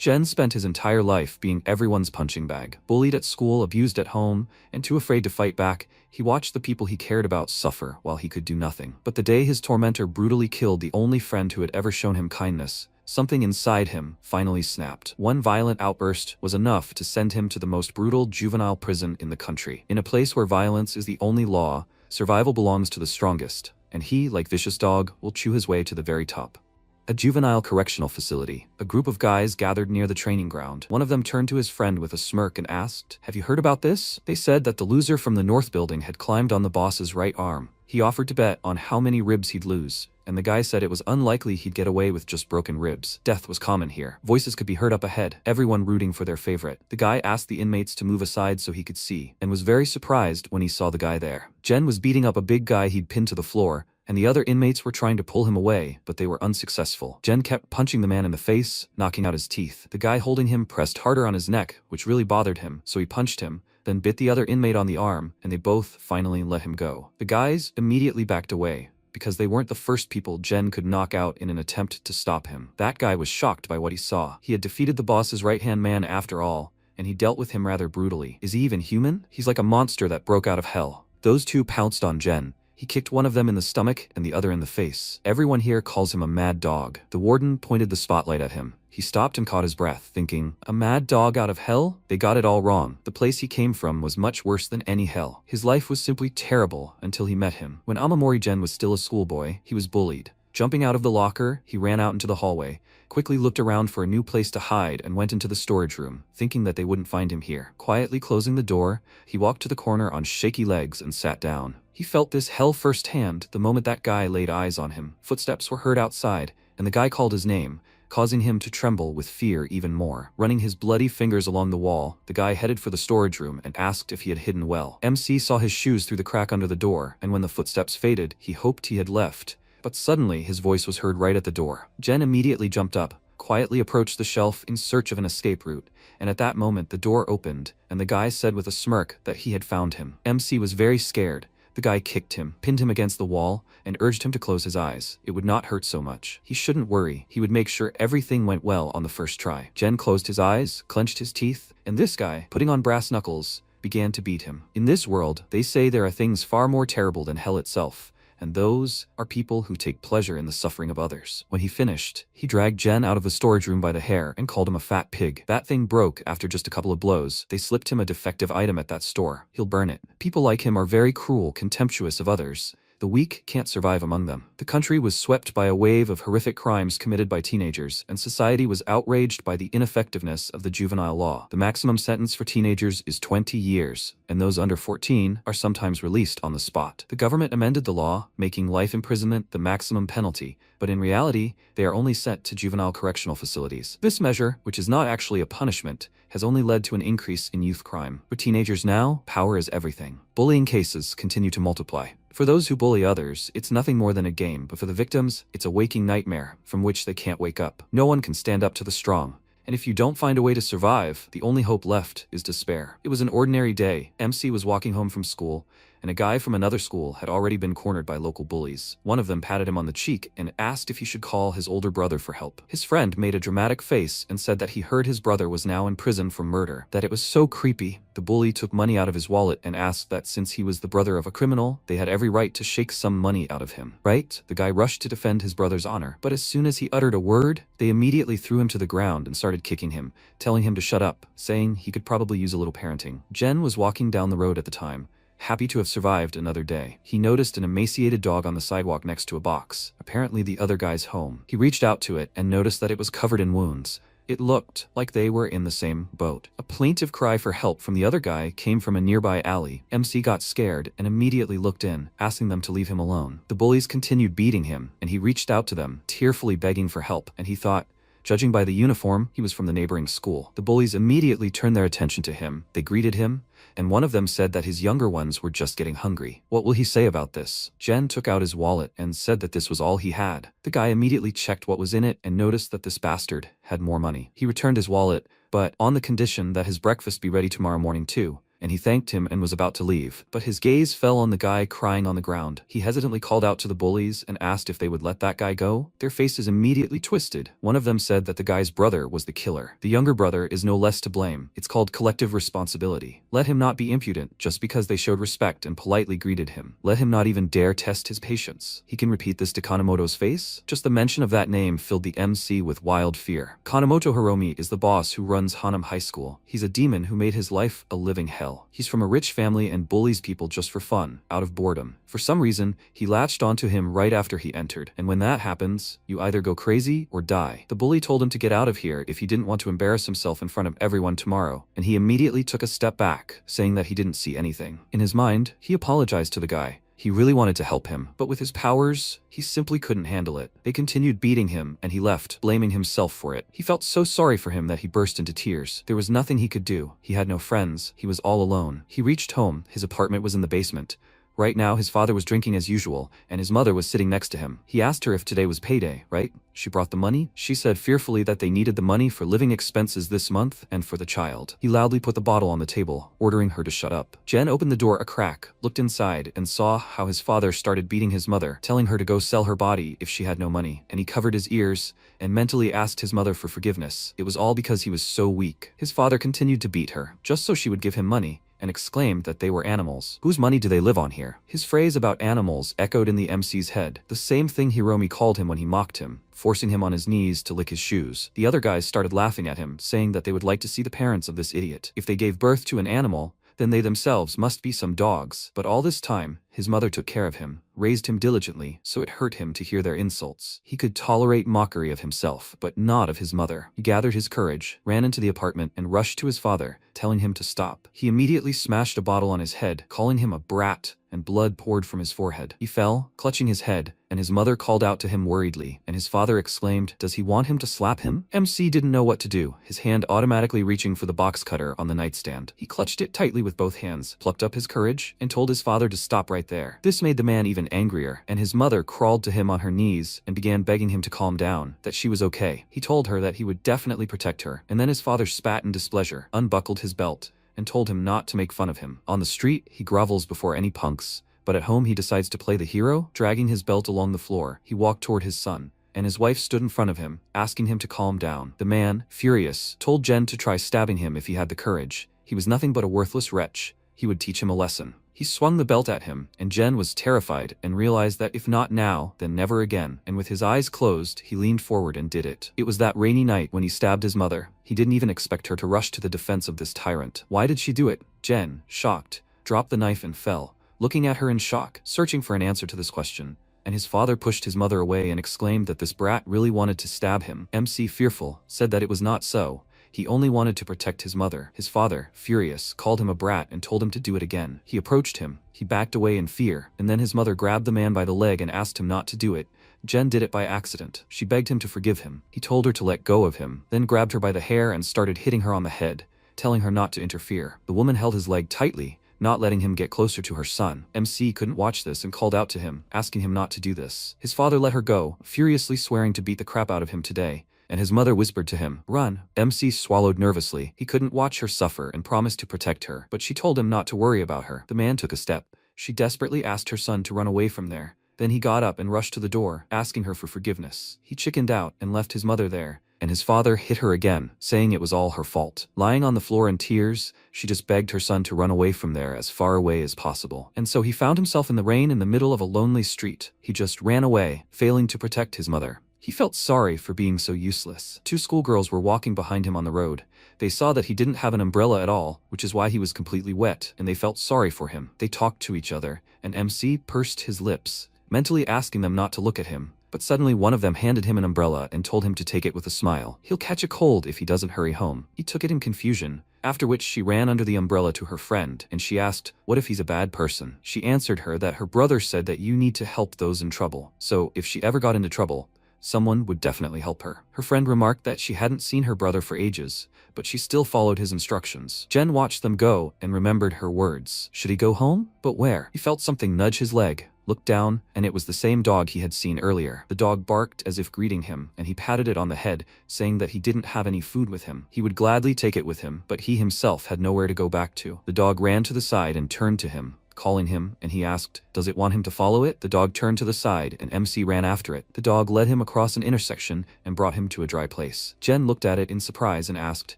Jen spent his entire life being everyone's punching bag. Bullied at school, abused at home, and too afraid to fight back, he watched the people he cared about suffer while he could do nothing. But the day his tormentor brutally killed the only friend who had ever shown him kindness, something inside him finally snapped. One violent outburst was enough to send him to the most brutal juvenile prison in the country. In a place where violence is the only law, survival belongs to the strongest, and he, like vicious dog, will chew his way to the very top. A juvenile correctional facility. A group of guys gathered near the training ground. One of them turned to his friend with a smirk and asked, "Have you heard about this?" They said that the loser from the North building had climbed on the boss's right arm. He offered to bet on how many ribs he'd lose, and the guy said it was unlikely he'd get away with just broken ribs. Death was common here. Voices could be heard up ahead, everyone rooting for their favorite. The guy asked the inmates to move aside so he could see, and was very surprised when he saw the guy there. Jen was beating up a big guy he'd pinned to the floor, and the other inmates were trying to pull him away, but they were unsuccessful. Jen kept punching the man in the face, knocking out his teeth. The guy holding him pressed harder on his neck, which really bothered him, so he punched him, then bit the other inmate on the arm, and they both finally let him go. The guys immediately backed away, because they weren't the first people Jen could knock out in an attempt to stop him. That guy was shocked by what he saw. He had defeated the boss's right-hand man after all, and he dealt with him rather brutally. Is he even human? He's like a monster that broke out of hell. Those two pounced on Jen. He kicked one of them in the stomach and the other in the face. Everyone here calls him a mad dog. The warden pointed the spotlight at him. He stopped and caught his breath, thinking, a mad dog out of hell? They got it all wrong. The place he came from was much worse than any hell. His life was simply terrible until he met him. When Amamori Jen was still a schoolboy, he was bullied. Jumping out of the locker, he ran out into the hallway, quickly looked around for a new place to hide and went into the storage room, thinking that they wouldn't find him here. Quietly closing the door, he walked to the corner on shaky legs and sat down. He felt this hell firsthand the moment that guy laid eyes on him. Footsteps were heard outside, and the guy called his name, causing him to tremble with fear even more. Running his bloody fingers along the wall, the guy headed for the storage room and asked if he had hidden well. MC saw his shoes through the crack under the door, and when the footsteps faded, he hoped he had left. But suddenly, his voice was heard right at the door. Jen immediately jumped up, quietly approached the shelf in search of an escape route, and at that moment the door opened, and the guy said with a smirk that he had found him. MC was very scared. The guy kicked him, pinned him against the wall, and urged him to close his eyes. It would not hurt so much. He shouldn't worry. He would make sure everything went well on the first try. Jen closed his eyes, clenched his teeth, and this guy, putting on brass knuckles, began to beat him. In this world, they say there are things far more terrible than hell itself, and those are people who take pleasure in the suffering of others. When he finished, he dragged Jen out of the storage room by the hair and called him a fat pig. That thing broke after just a couple of blows. They slipped him a defective item at that store. He'll burn it. People like him are very cruel, contemptuous of others. The weak can't survive among them. The country was swept by a wave of horrific crimes committed by teenagers, and society was outraged by the ineffectiveness of the juvenile law. The maximum sentence for teenagers is 20 years, and those under 14 are sometimes released on the spot. The government amended the law, making life imprisonment the maximum penalty, but in reality, they are only sent to juvenile correctional facilities. This measure, which is not actually a punishment, has only led to an increase in youth crime. For teenagers now, power is everything. Bullying cases continue to multiply. For those who bully others, it's nothing more than a game, but for the victims, it's a waking nightmare from which they can't wake up. No one can stand up to the strong, and if you don't find a way to survive, the only hope left is despair. It was an ordinary day. MC was walking home from school, and a guy from another school had already been cornered by local bullies. One of them patted him on the cheek and asked if he should call his older brother for help. His friend made a dramatic face and said that he heard his brother was now in prison for murder. That it was so creepy. The bully took money out of his wallet and asked that since he was the brother of a criminal, they had every right to shake some money out of him. Right? The guy rushed to defend his brother's honor, but as soon as he uttered a word, they immediately threw him to the ground and started kicking him, telling him to shut up, saying he could probably use a little parenting. Jen was walking down the road at the time, happy to have survived another day. He noticed an emaciated dog on the sidewalk next to a box, apparently the other guy's home. He reached out to it and noticed that it was covered in wounds. It looked like they were in the same boat. A plaintive cry for help from the other guy came from a nearby alley. MC got scared and immediately looked in, asking them to leave him alone. The bullies continued beating him, and he reached out to them, tearfully begging for help, and he thought, judging by the uniform, he was from the neighboring school. The bullies immediately turned their attention to him. They greeted him, and one of them said that his younger ones were just getting hungry. What will he say about this? Jen took out his wallet and said that this was all he had. The guy immediately checked what was in it and noticed that this bastard had more money. He returned his wallet, but on the condition that his breakfast be ready tomorrow morning too, and he thanked him and was about to leave. But his gaze fell on the guy crying on the ground. He hesitantly called out to the bullies and asked if they would let that guy go. Their faces immediately twisted. One of them said that the guy's brother was the killer. The younger brother is no less to blame. It's called collective responsibility. Let him not be impudent just because they showed respect and politely greeted him. Let him not even dare test his patience. He can repeat this to Kanemoto's face? Just the mention of that name filled the MC with wild fear. Kanemoto Hiromi is the boss who runs Hanam High School. He's a demon who made his life a living hell. He's from a rich family and bullies people just for fun, out of boredom. For some reason, he latched onto him right after he entered, and when that happens, you either go crazy or die. The bully told him to get out of here if he didn't want to embarrass himself in front of everyone tomorrow, and he immediately took a step back, saying that he didn't see anything. In his mind, he apologized to the guy. He really wanted to help him, but with his powers, he simply couldn't handle it. They continued beating him, and he left, blaming himself for it. He felt so sorry for him that he burst into tears. There was nothing he could do. He had no friends. He was all alone. He reached home. His apartment was in the basement. Right now, his father was drinking as usual, and his mother was sitting next to him. He asked her if today was payday, right? She brought the money. She said fearfully that they needed the money for living expenses this month and for the child. He loudly put the bottle on the table, ordering her to shut up. Jen opened the door a crack, looked inside, and saw how his father started beating his mother, telling her to go sell her body if she had no money, and he covered his ears and mentally asked his mother for forgiveness. It was all because he was so weak. His father continued to beat her, just so she would give him money, and exclaimed that they were animals. Whose money do they live on here? His phrase about animals echoed in the MC's head, the same thing Hiromi called him when he mocked him, forcing him on his knees to lick his shoes. The other guys started laughing at him, saying that they would like to see the parents of this idiot. If they gave birth to an animal, then they themselves must be some dogs. But all this time, his mother took care of him, raised him diligently, so it hurt him to hear their insults. He could tolerate mockery of himself, but not of his mother. He gathered his courage, ran into the apartment, and rushed to his father, telling him to stop. He immediately smashed a bottle on his head, calling him a brat, and blood poured from his forehead. He fell, clutching his head, and his mother called out to him worriedly, and his father exclaimed, "Does he want him to slap him?" MC didn't know what to do, his hand automatically reaching for the box cutter on the nightstand. He clutched it tightly with both hands, plucked up his courage, and told his father to stop right there. This made the man even angrier, and his mother crawled to him on her knees and began begging him to calm down, that she was okay. He told her that he would definitely protect her, and then his father spat in displeasure, unbuckled his belt, and told him not to make fun of him. On the street, he grovels before any punks, but at home he decides to play the hero, dragging his belt along the floor. He walked toward his son, and his wife stood in front of him, asking him to calm down. The man, furious, told Jen to try stabbing him if he had the courage. He was nothing but a worthless wretch. He would teach him a lesson. He swung the belt at him, and Jen was terrified and realized that if not now, then never again, and with his eyes closed, he leaned forward and did it. It was that rainy night when he stabbed his mother. He didn't even expect her to rush to the defense of this tyrant. Why did she do it? Jen, shocked, dropped the knife and fell, looking at her in shock, searching for an answer to this question. And his father pushed his mother away and exclaimed that this brat really wanted to stab him. MC, fearful, said that it was not so. He only wanted to protect his mother. His father, furious, called him a brat and told him to do it again. He approached him. He backed away in fear, and then his mother grabbed the man by the leg and asked him not to do it. Jen did it by accident. She begged him to forgive him. He told her to let go of him, then grabbed her by the hair and started hitting her on the head, telling her not to interfere. The woman held his leg tightly, not letting him get closer to her son. MC couldn't watch this and called out to him, asking him not to do this. His father let her go, furiously swearing to beat the crap out of him today, and his mother whispered to him, "Run." MC swallowed nervously. He couldn't watch her suffer and promised to protect her, but she told him not to worry about her. The man took a step. She desperately asked her son to run away from there. Then he got up and rushed to the door, asking her for forgiveness. He chickened out and left his mother there, and his father hit her again, saying it was all her fault. Lying on the floor in tears, she just begged her son to run away from there as far away as possible. And so he found himself in the rain in the middle of a lonely street. He just ran away, failing to protect his mother. He felt sorry for being so useless. Two schoolgirls were walking behind him on the road. They saw that he didn't have an umbrella at all, which is why he was completely wet, and they felt sorry for him. They talked to each other, and MC pursed his lips, mentally asking them not to look at him. But suddenly one of them handed him an umbrella and told him to take it with a smile. He'll catch a cold if he doesn't hurry home. He took it in confusion, after which she ran under the umbrella to her friend, and she asked, "What if he's a bad person?" She answered her that her brother said that you need to help those in trouble, so if she ever got into trouble, someone would definitely help her. Her friend remarked that she hadn't seen her brother for ages, but she still followed his instructions. Jen watched them go and remembered her words. Should he go home? But where? He felt something nudge his leg. looked down, and it was the same dog he had seen earlier. The dog barked as if greeting him, and he patted it on the head, saying that he didn't have any food with him. He would gladly take it with him, but he himself had nowhere to go back to. The dog ran to the side and turned to him, calling him, and he asked, "Does it want him to follow it?" The dog turned to the side, and MC ran after it. The dog led him across an intersection and brought him to a dry place. Jen looked at it in surprise and asked,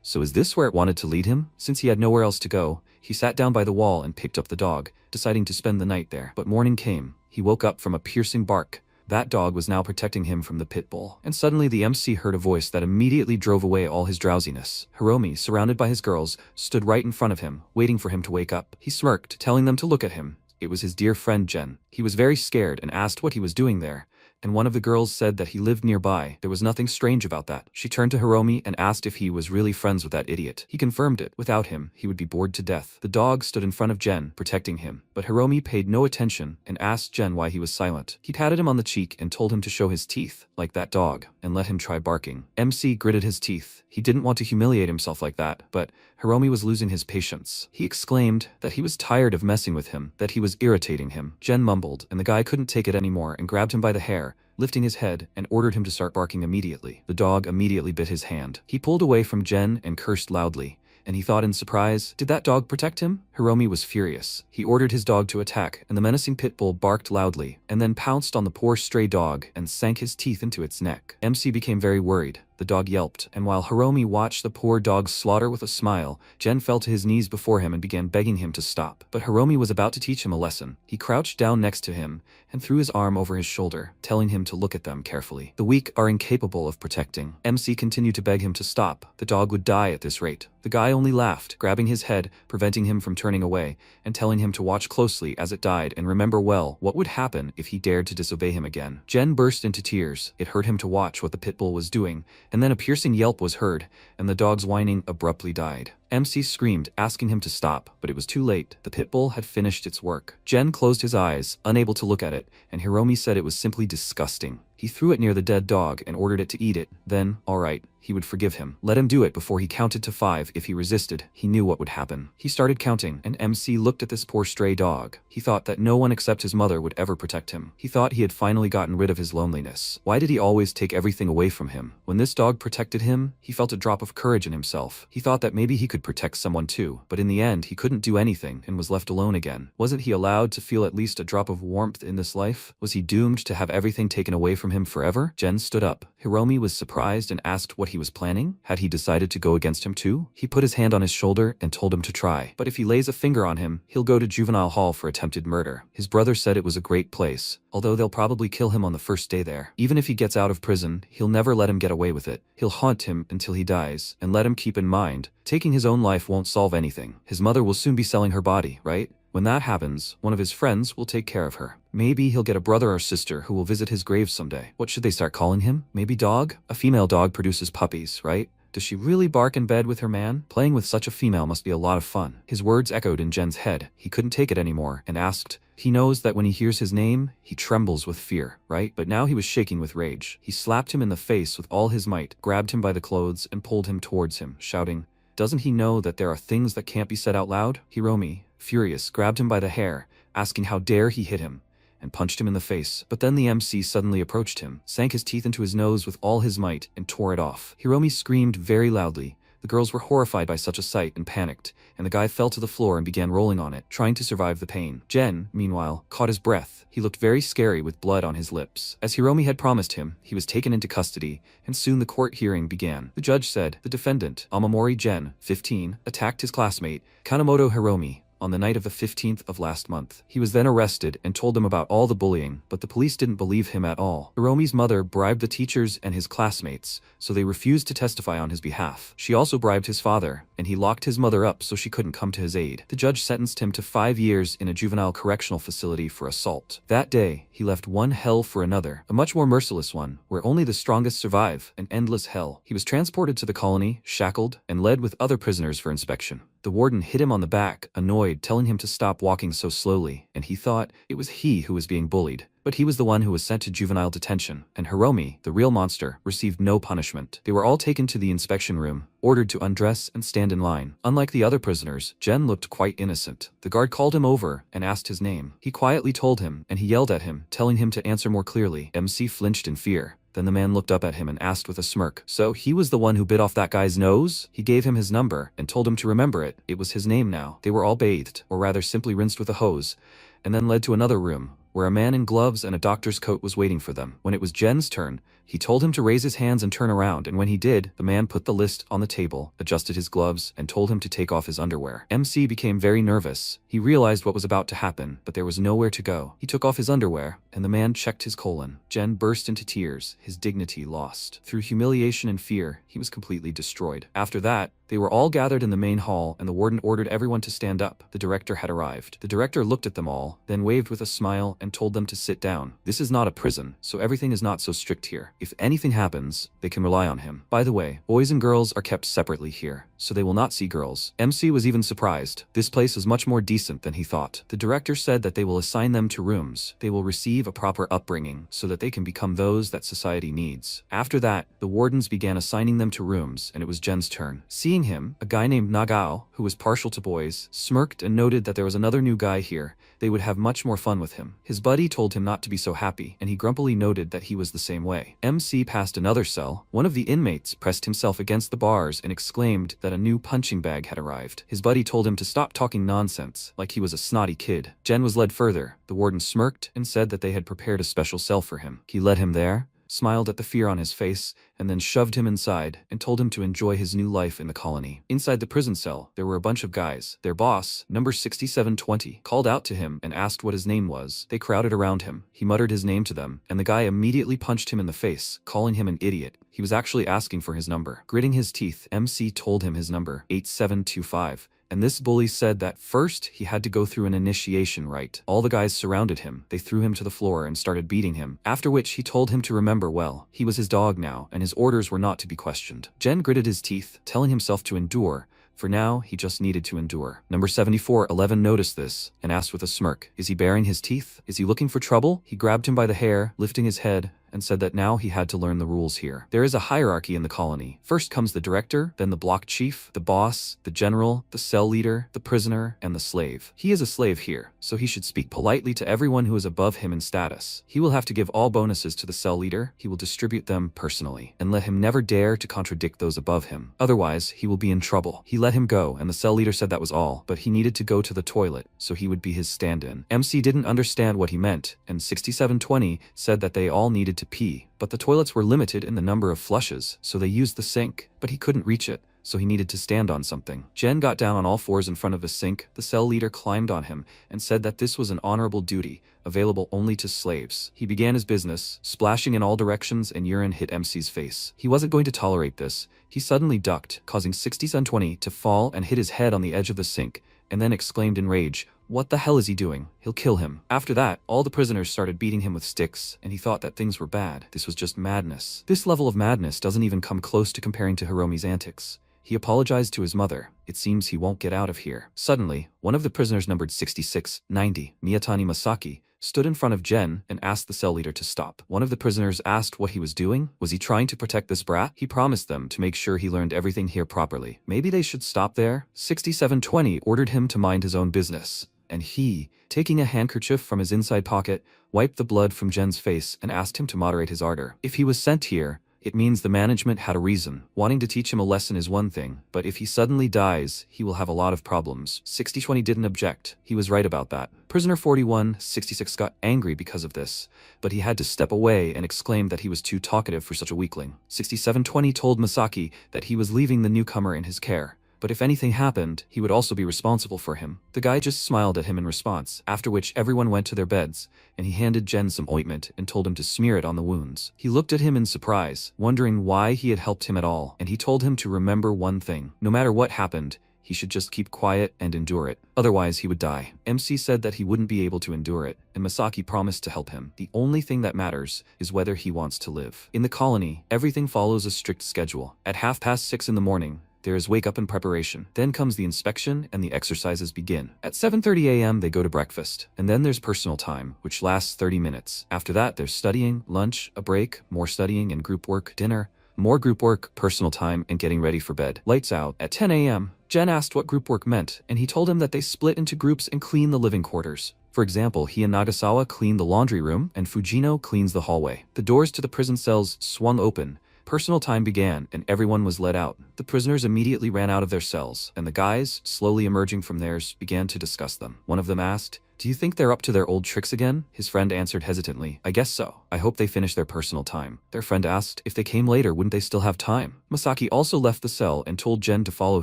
"So is this where it wanted to lead him?" Since he had nowhere else to go, he sat down by the wall and picked up the dog, deciding to spend the night there. But morning came. He woke up from a piercing bark. That dog was now protecting him from the pit bull. And suddenly the MC heard a voice that immediately drove away all his drowsiness. Hiromi, surrounded by his girls, stood right in front of him, waiting for him to wake up. He smirked, telling them to look at him. It was his dear friend Jen. He was very scared and asked what he was doing there, and one of the girls said that he lived nearby. There was nothing strange about that. She turned to Hiromi and asked if he was really friends with that idiot. He confirmed it. Without him, he would be bored to death. The dog stood in front of Jen, protecting him, but Hiromi paid no attention and asked Jen why he was silent. He patted him on the cheek and told him to show his teeth, like that dog, and let him try barking. MC gritted his teeth. He didn't want to humiliate himself like that, but Hiromi was losing his patience. He exclaimed that he was tired of messing with him, that he was irritating him. Jen mumbled, and the guy couldn't take it anymore and grabbed him by the hair, lifting his head, and ordered him to start barking immediately. The dog immediately bit his hand. He pulled away from Jen and cursed loudly, and he thought in surprise, did that dog protect him? Hiromi was furious. He ordered his dog to attack, and the menacing pit bull barked loudly, and then pounced on the poor stray dog and sank his teeth into its neck. MC became very worried. The dog yelped, and while Hiromi watched the poor dog's slaughter with a smile, Jen fell to his knees before him and began begging him to stop. But Hiromi was about to teach him a lesson. He crouched down next to him and threw his arm over his shoulder, telling him to look at them carefully. The weak are incapable of protecting. MC continued to beg him to stop. The dog would die at this rate. The guy only laughed, grabbing his head, preventing him from turning away, and telling him to watch closely as it died and remember well what would happen if he dared to disobey him again. Jen burst into tears. It hurt him to watch what the pit bull was doing, and then a piercing yelp was heard, and the dog's whining abruptly died. MC screamed, asking him to stop, but it was too late. The pit bull had finished its work. Jen closed his eyes, unable to look at it, and Hiromi said it was simply disgusting. He threw it near the dead dog and ordered it to eat it. Then, all right, he would forgive him. Let him do it before he counted to 5. If he resisted, he knew what would happen. He started counting, and MC looked at this poor stray dog. He thought that no one except his mother would ever protect him. He thought he had finally gotten rid of his loneliness. Why did he always take everything away from him? When this dog protected him, he felt a drop of courage in himself. He thought that maybe he could protect someone too, but in the end, he couldn't do anything and was left alone again. Wasn't he allowed to feel at least a drop of warmth in this life? Was he doomed to have everything taken away from him forever? Jen stood up. Hiromi was surprised and asked what he was planning. Had he decided to go against him too? He put his hand on his shoulder and told him to try. But if he lays a finger on him, he'll go to juvenile hall for attempted murder. His brother said it was a great place, although they'll probably kill him on the first day there. Even if he gets out of prison, he'll never let him get away with it. He'll haunt him until he dies, and let him keep in mind, taking his own life won't solve anything. His mother will soon be selling her body, right? When that happens, one of his friends will take care of her. Maybe he'll get a brother or sister who will visit his grave someday. What should they start calling him? Maybe dog? A female dog produces puppies, right? Does she really bark in bed with her man? Playing with such a female must be a lot of fun. His words echoed in Jen's head. He couldn't take it anymore and asked, he knows that when he hears his name, he trembles with fear, right? But now he was shaking with rage. He slapped him in the face with all his might, grabbed him by the clothes and pulled him towards him, shouting, doesn't he know that there are things that can't be said out loud? Hiromi, furious, grabbed him by the hair, asking how dare he hit him, and punched him in the face. But then the MC suddenly approached him, sank his teeth into his nose with all his might, and tore it off. Hiromi screamed very loudly. The girls were horrified by such a sight and panicked, and the guy fell to the floor and began rolling on it, trying to survive the pain. Jen, meanwhile, caught his breath. He looked very scary with blood on his lips. As Hiromi had promised him, he was taken into custody, and soon the court hearing began. The judge said, the defendant, Amamori Jen, 15, attacked his classmate, Kanemoto Hiromi, on the night of the 15th of last month. He was then arrested and told them about all the bullying, but the police didn't believe him at all. Hiromi's mother bribed the teachers and his classmates, so they refused to testify on his behalf. She also bribed his father, and he locked his mother up so she couldn't come to his aid. The judge sentenced him to 5 years in a juvenile correctional facility for assault. That day, he left one hell for another, a much more merciless one, where only the strongest survive, an endless hell. He was transported to the colony, shackled, and led with other prisoners for inspection. The warden hit him on the back, annoyed, telling him to stop walking so slowly, and he thought it was he who was being bullied. But he was the one who was sent to juvenile detention, and Hiromi, the real monster, received no punishment. They were all taken to the inspection room, ordered to undress and stand in line. Unlike the other prisoners, Jen looked quite innocent. The guard called him over and asked his name. He quietly told him, and he yelled at him, telling him to answer more clearly. MC flinched in fear. Then the man looked up at him and asked with a smirk, "So he was the one who bit off that guy's nose?" He gave him his number and told him to remember it. It was his name now. They were all bathed, or rather simply rinsed with a hose, and then led to another room, where a man in gloves and a doctor's coat was waiting for them. When it was Jen's turn, he told him to raise his hands and turn around, and when he did, the man put the list on the table, adjusted his gloves, and told him to take off his underwear. MC became very nervous. He realized what was about to happen, but there was nowhere to go. He took off his underwear, and the man checked his colon. Jen burst into tears, his dignity lost. Through humiliation and fear, he was completely destroyed. After that, they were all gathered in the main hall, and the warden ordered everyone to stand up. The director had arrived. The director looked at them all, then waved with a smile and told them to sit down. This is not a prison, so everything is not so strict here. If anything happens, they can rely on him. By the way, boys and girls are kept separately here, so they will not see girls. MC was even surprised. This place is much more decent than he thought. The director said that they will assign them to rooms. They will receive a proper upbringing, so that they can become those that society needs. After that, the wardens began assigning them to rooms, and it was Jen's turn. Seeing him, a guy named Nagao, who was partial to boys, smirked and noted that there was another new guy here. They would have much more fun with him. His buddy told him not to be so happy, and he grumpily noted that he was the same way. MC passed another cell. One of the inmates pressed himself against the bars and exclaimed that a new punching bag had arrived. His buddy told him to stop talking nonsense, like he was a snotty kid. Jen was led further. The warden smirked and said that they had prepared a special cell for him. He led him there, smiled at the fear on his face, and then shoved him inside and told him to enjoy his new life in the colony. Inside the prison cell, there were a bunch of guys. Their boss, number 6720, called out to him and asked what his name was. They crowded around him. He muttered his name to them, and the guy immediately punched him in the face, calling him an idiot. He was actually asking for his number. Gritting his teeth, MC told him his number, 8725. And this bully said that first he had to go through an initiation rite. All the guys surrounded him. They threw him to the floor and started beating him, after which he told him to remember well. He was his dog now, and his orders were not to be questioned. Jen gritted his teeth, telling himself to endure. For now, he just needed to endure. Number 7411 noticed this and asked with a smirk, "Is he baring his teeth? Is he looking for trouble?" He grabbed him by the hair, lifting his head, and said that now he had to learn the rules here. There is a hierarchy in the colony. First comes the director, then the block chief, the boss, the general, the cell leader, the prisoner, and the slave. He is a slave here, so he should speak politely to everyone who is above him in status. He will have to give all bonuses to the cell leader. He will distribute them personally, and let him never dare to contradict those above him. Otherwise, he will be in trouble. He let him go, and the cell leader said that was all, but he needed to go to the toilet, so he would be his stand-in. MC didn't understand what he meant, and 6720 said that they all needed to pee, but the toilets were limited in the number of flushes, so they used the sink, but he couldn't reach it, so he needed to stand on something. Jen got down on all fours in front of the sink. The cell leader climbed on him and said that this was an honorable duty, available only to slaves. He began his business, splashing in all directions, and urine hit MC's face. He wasn't going to tolerate this. He suddenly ducked, causing 6720 to fall and hit his head on the edge of the sink, and then exclaimed in rage, "What the hell is he doing? He'll kill him." After that, all the prisoners started beating him with sticks, and he thought that things were bad. This was just madness. This level of madness doesn't even come close to comparing to Hiromi's antics. He apologized to his mother. It seems he won't get out of here. Suddenly, one of the prisoners numbered 6690, Miyatani Masaki, stood in front of Jen and asked the cell leader to stop. One of the prisoners asked what he was doing. Was he trying to protect this brat? He promised them to make sure he learned everything here properly. Maybe they should stop there? 6720 ordered him to mind his own business, and he, taking a handkerchief from his inside pocket, wiped the blood from Jen's face and asked him to moderate his ardor. If he was sent here, it means the management had a reason. Wanting to teach him a lesson is one thing, but if he suddenly dies, he will have a lot of problems. 6020 didn't object. He was right about that. Prisoner 4166 got angry because of this, but he had to step away and exclaimed that he was too talkative for such a weakling. 6720 told Masaki that he was leaving the newcomer in his care, but if anything happened, he would also be responsible for him. The guy just smiled at him in response, after which everyone went to their beds, and he handed Jen some ointment and told him to smear it on the wounds. He looked at him in surprise, wondering why he had helped him at all, and he told him to remember one thing. No matter what happened, he should just keep quiet and endure it. Otherwise, he would die. MC said that he wouldn't be able to endure it, and Masaki promised to help him. The only thing that matters is whether he wants to live. In the colony, everything follows a strict schedule. At 6:30 in the morning, There is wake up and preparation. Then comes the inspection and the exercises begin. At 7:30 a.m. they go to breakfast. And then there's personal time, which lasts 30 minutes. After that, there's studying, lunch, a break, more studying and group work, dinner, more group work, personal time, and getting ready for bed. Lights out. At 10 a.m., Jen asked what group work meant, and he told him that they split into groups and clean the living quarters. For example, he and Nagasawa clean the laundry room, and Fujino cleans the hallway. The doors to the prison cells swung open. Personal time began, and everyone was let out. The prisoners immediately ran out of their cells, and the guys, slowly emerging from theirs, began to discuss them. One of them asked, "Do you think they're up to their old tricks again?" His friend answered hesitantly, "I guess so. I hope they finish their personal time." Their friend asked, "If they came later, wouldn't they still have time?" Masaki also left the cell and told Jen to follow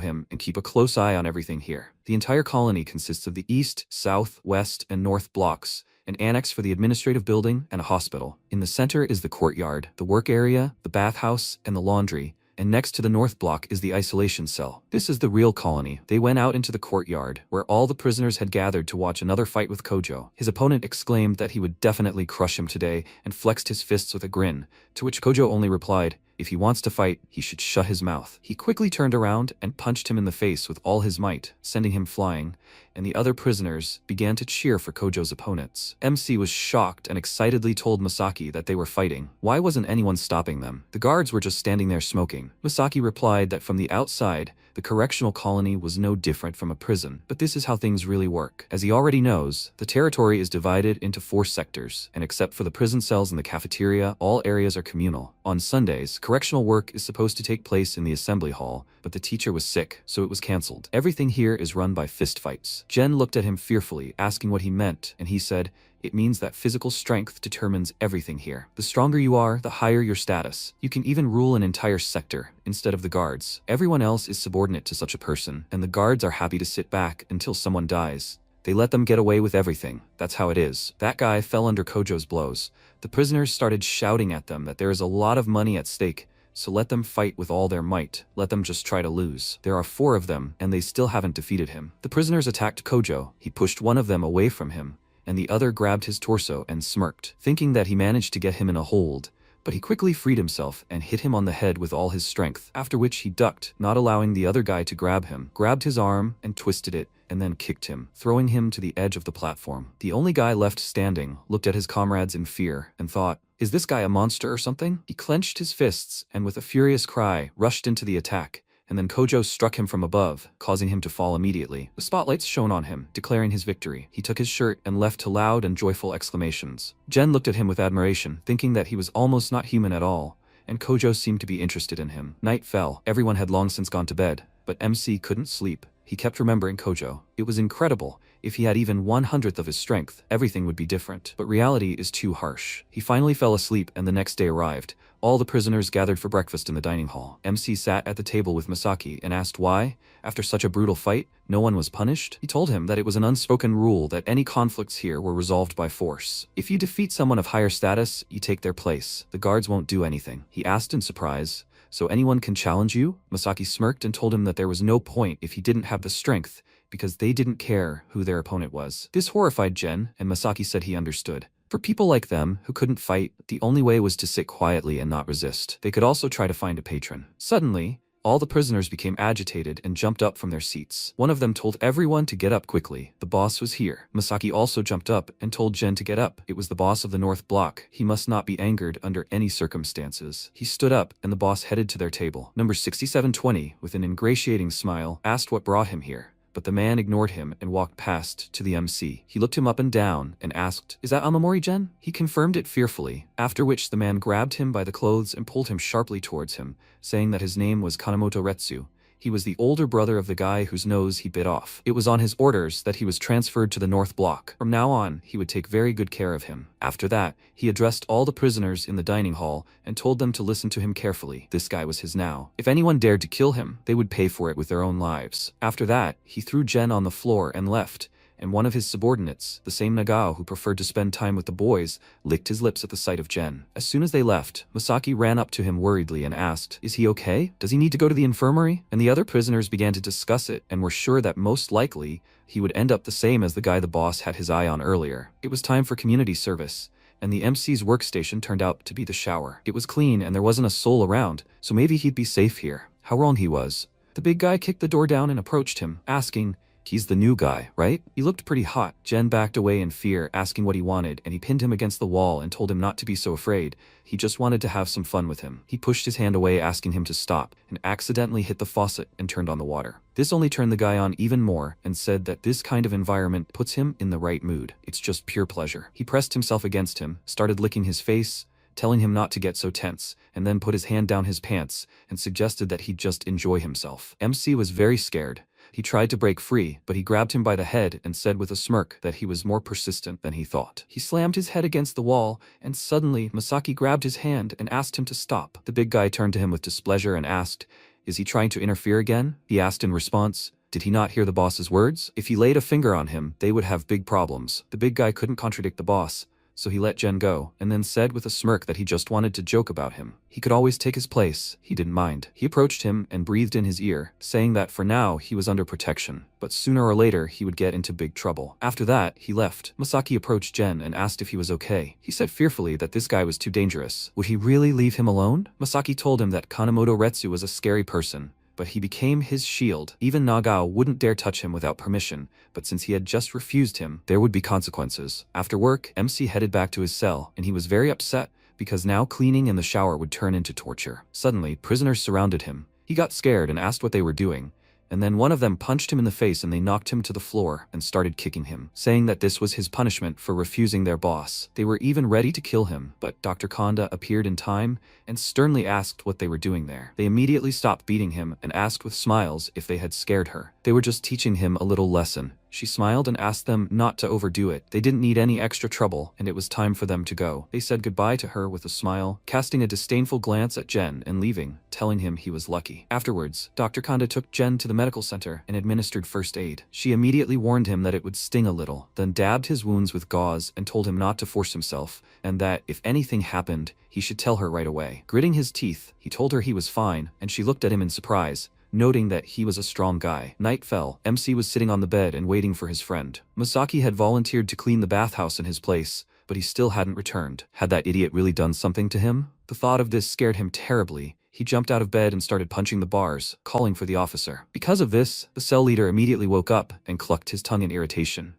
him and keep a close eye on everything here. The entire colony consists of the east, south, west, and north blocks, an annex for the administrative building, and a hospital. In the center is the courtyard, the work area, the bathhouse, and the laundry, and next to the north block is the isolation cell. This is the real colony. They went out into the courtyard, where all the prisoners had gathered to watch another fight with Kojo. His opponent exclaimed that he would definitely crush him today and flexed his fists with a grin, to which Kojo only replied, "If he wants to fight, he should shut his mouth." He quickly turned around and punched him in the face with all his might, sending him flying, and the other prisoners began to cheer for Kojo's opponents. MC was shocked and excitedly told Masaki that they were fighting. Why wasn't anyone stopping them? The guards were just standing there smoking. Masaki replied that from the outside, the correctional colony was no different from a prison, but this is how things really work. As he already knows, the territory is divided into 4 sectors, and except for the prison cells and the cafeteria, all areas are communal. On Sundays, correctional work is supposed to take place in the assembly hall, but the teacher was sick, so it was cancelled. Everything here is run by fistfights. Jen looked at him fearfully, asking what he meant, and he said, "It means that physical strength determines everything here. The stronger you are, the higher your status. You can even rule an entire sector, instead of the guards. Everyone else is subordinate to such a person, and the guards are happy to sit back until someone dies. They let them get away with everything. That's how it is." That guy fell under Kojo's blows. The prisoners started shouting at them that there is a lot of money at stake, so let them fight with all their might. Let them just try to lose. There are 4 of them, and they still haven't defeated him. The prisoners attacked Kojo. He pushed one of them away from him, and the other grabbed his torso and smirked, thinking that he managed to get him in a hold, but he quickly freed himself and hit him on the head with all his strength, after which he ducked, not allowing the other guy to grab him, grabbed his arm and twisted it, and then kicked him, throwing him to the edge of the platform. The only guy left standing looked at his comrades in fear and thought, "Is this guy a monster or something?" He clenched his fists and with a furious cry rushed into the attack, and then Kojo struck him from above, causing him to fall immediately. The spotlights shone on him, declaring his victory. He took his shirt and left to loud and joyful exclamations. Jen looked at him with admiration, thinking that he was almost not human at all, and Kojo seemed to be interested in him. Night fell. Everyone had long since gone to bed, but MC couldn't sleep. He kept remembering Kojo. It was incredible. If he had even 1/100th of his strength, everything would be different. But reality is too harsh. He finally fell asleep, and the next day arrived. All the prisoners gathered for breakfast in the dining hall. MC sat at the table with Masaki and asked why, after such a brutal fight, no one was punished. He told him that it was an unspoken rule that any conflicts here were resolved by force. If you defeat someone of higher status, you take their place. The guards won't do anything. He asked in surprise, "So anyone can challenge you?" Masaki smirked and told him that there was no point if he didn't have the strength, because they didn't care who their opponent was. This horrified Jen, and Masaki said he understood. For people like them, who couldn't fight, the only way was to sit quietly and not resist. They could also try to find a patron. Suddenly, all the prisoners became agitated and jumped up from their seats. One of them told everyone to get up quickly. The boss was here. Masaki also jumped up and told Jen to get up. It was the boss of the North Block. He must not be angered under any circumstances. He stood up, and the boss headed to their table. Number 6720, with an ingratiating smile, asked what brought him here. But the man ignored him and walked past to the MC. He looked him up and down and asked, "Is that Amamori Gen?" He confirmed it fearfully, after which the man grabbed him by the clothes and pulled him sharply towards him, saying that his name was Kanemoto Retsu. He was the older brother of the guy whose nose he bit off. It was on his orders that he was transferred to the North Block. From now on, he would take very good care of him. After that, he addressed all the prisoners in the dining hall and told them to listen to him carefully. This guy was his now. If anyone dared to kill him, they would pay for it with their own lives. After that, he threw Jen on the floor and left, and one of his subordinates, the same Nagao who preferred to spend time with the boys, licked his lips at the sight of Jen. As soon as they left, Masaki ran up to him worriedly and asked, "Is he okay? Does he need to go to the infirmary?" And the other prisoners began to discuss it and were sure that most likely he would end up the same as the guy the boss had his eye on earlier. It was time for community service, and the MC's workstation turned out to be the shower. It was clean and there wasn't a soul around, so maybe he'd be safe here. How wrong he was. The big guy kicked the door down and approached him, asking, "He's the new guy, right?" He looked pretty hot. Jen backed away in fear, asking what he wanted, and he pinned him against the wall and told him not to be so afraid. He just wanted to have some fun with him. He pushed his hand away, asking him to stop, and accidentally hit the faucet and turned on the water. This only turned the guy on even more and said that this kind of environment puts him in the right mood. It's just pure pleasure. He pressed himself against him, started licking his face, telling him not to get so tense, and then put his hand down his pants and suggested that he'd just enjoy himself. MC was very scared. He tried to break free, but he grabbed him by the head and said with a smirk that he was more persistent than he thought. He slammed his head against the wall, and suddenly Masaki grabbed his hand and asked him to stop. The big guy turned to him with displeasure and asked, "Is he trying to interfere again?" He asked in response, "Did he not hear the boss's words? If he laid a finger on him, they would have big problems." The big guy couldn't contradict the boss, so he let Jen go, and then said with a smirk that he just wanted to joke about him. He could always take his place, he didn't mind. He approached him and breathed in his ear, saying that for now he was under protection, but sooner or later he would get into big trouble. After that, he left. Masaki approached Jen and asked if he was okay. He said fearfully that this guy was too dangerous. Would he really leave him alone? Masaki told him that Kanemoto Retsu was a scary person, but he became his shield. Even Nagao wouldn't dare touch him without permission, but since he had just refused him, there would be consequences. After work, MC headed back to his cell, and he was very upset because now cleaning in the shower would turn into torture. Suddenly, prisoners surrounded him. He got scared and asked what they were doing, and then one of them punched him in the face and they knocked him to the floor and started kicking him, saying that this was his punishment for refusing their boss. They were even ready to kill him, but Dr. Kanda appeared in time and sternly asked what they were doing there. They immediately stopped beating him and asked with smiles if they had scared her. They were just teaching him a little lesson. She smiled and asked them not to overdo it. They didn't need any extra trouble, and it was time for them to go. They said goodbye to her with a smile, casting a disdainful glance at Jen and leaving, telling him he was lucky. Afterwards, Dr. Kanda took Jen to the medical center and administered first aid. She immediately warned him that it would sting a little, then dabbed his wounds with gauze and told him not to force himself, and that if anything happened, he should tell her right away. Gritting his teeth, he told her he was fine, and she looked at him in surprise, noting that he was a strong guy. Night fell. MC was sitting on the bed and waiting for his friend. Masaki had volunteered to clean the bathhouse in his place, but he still hadn't returned. Had that idiot really done something to him? The thought of this scared him terribly. He jumped out of bed and started punching the bars, calling for the officer. Because of this, the cell leader immediately woke up and clucked his tongue in irritation.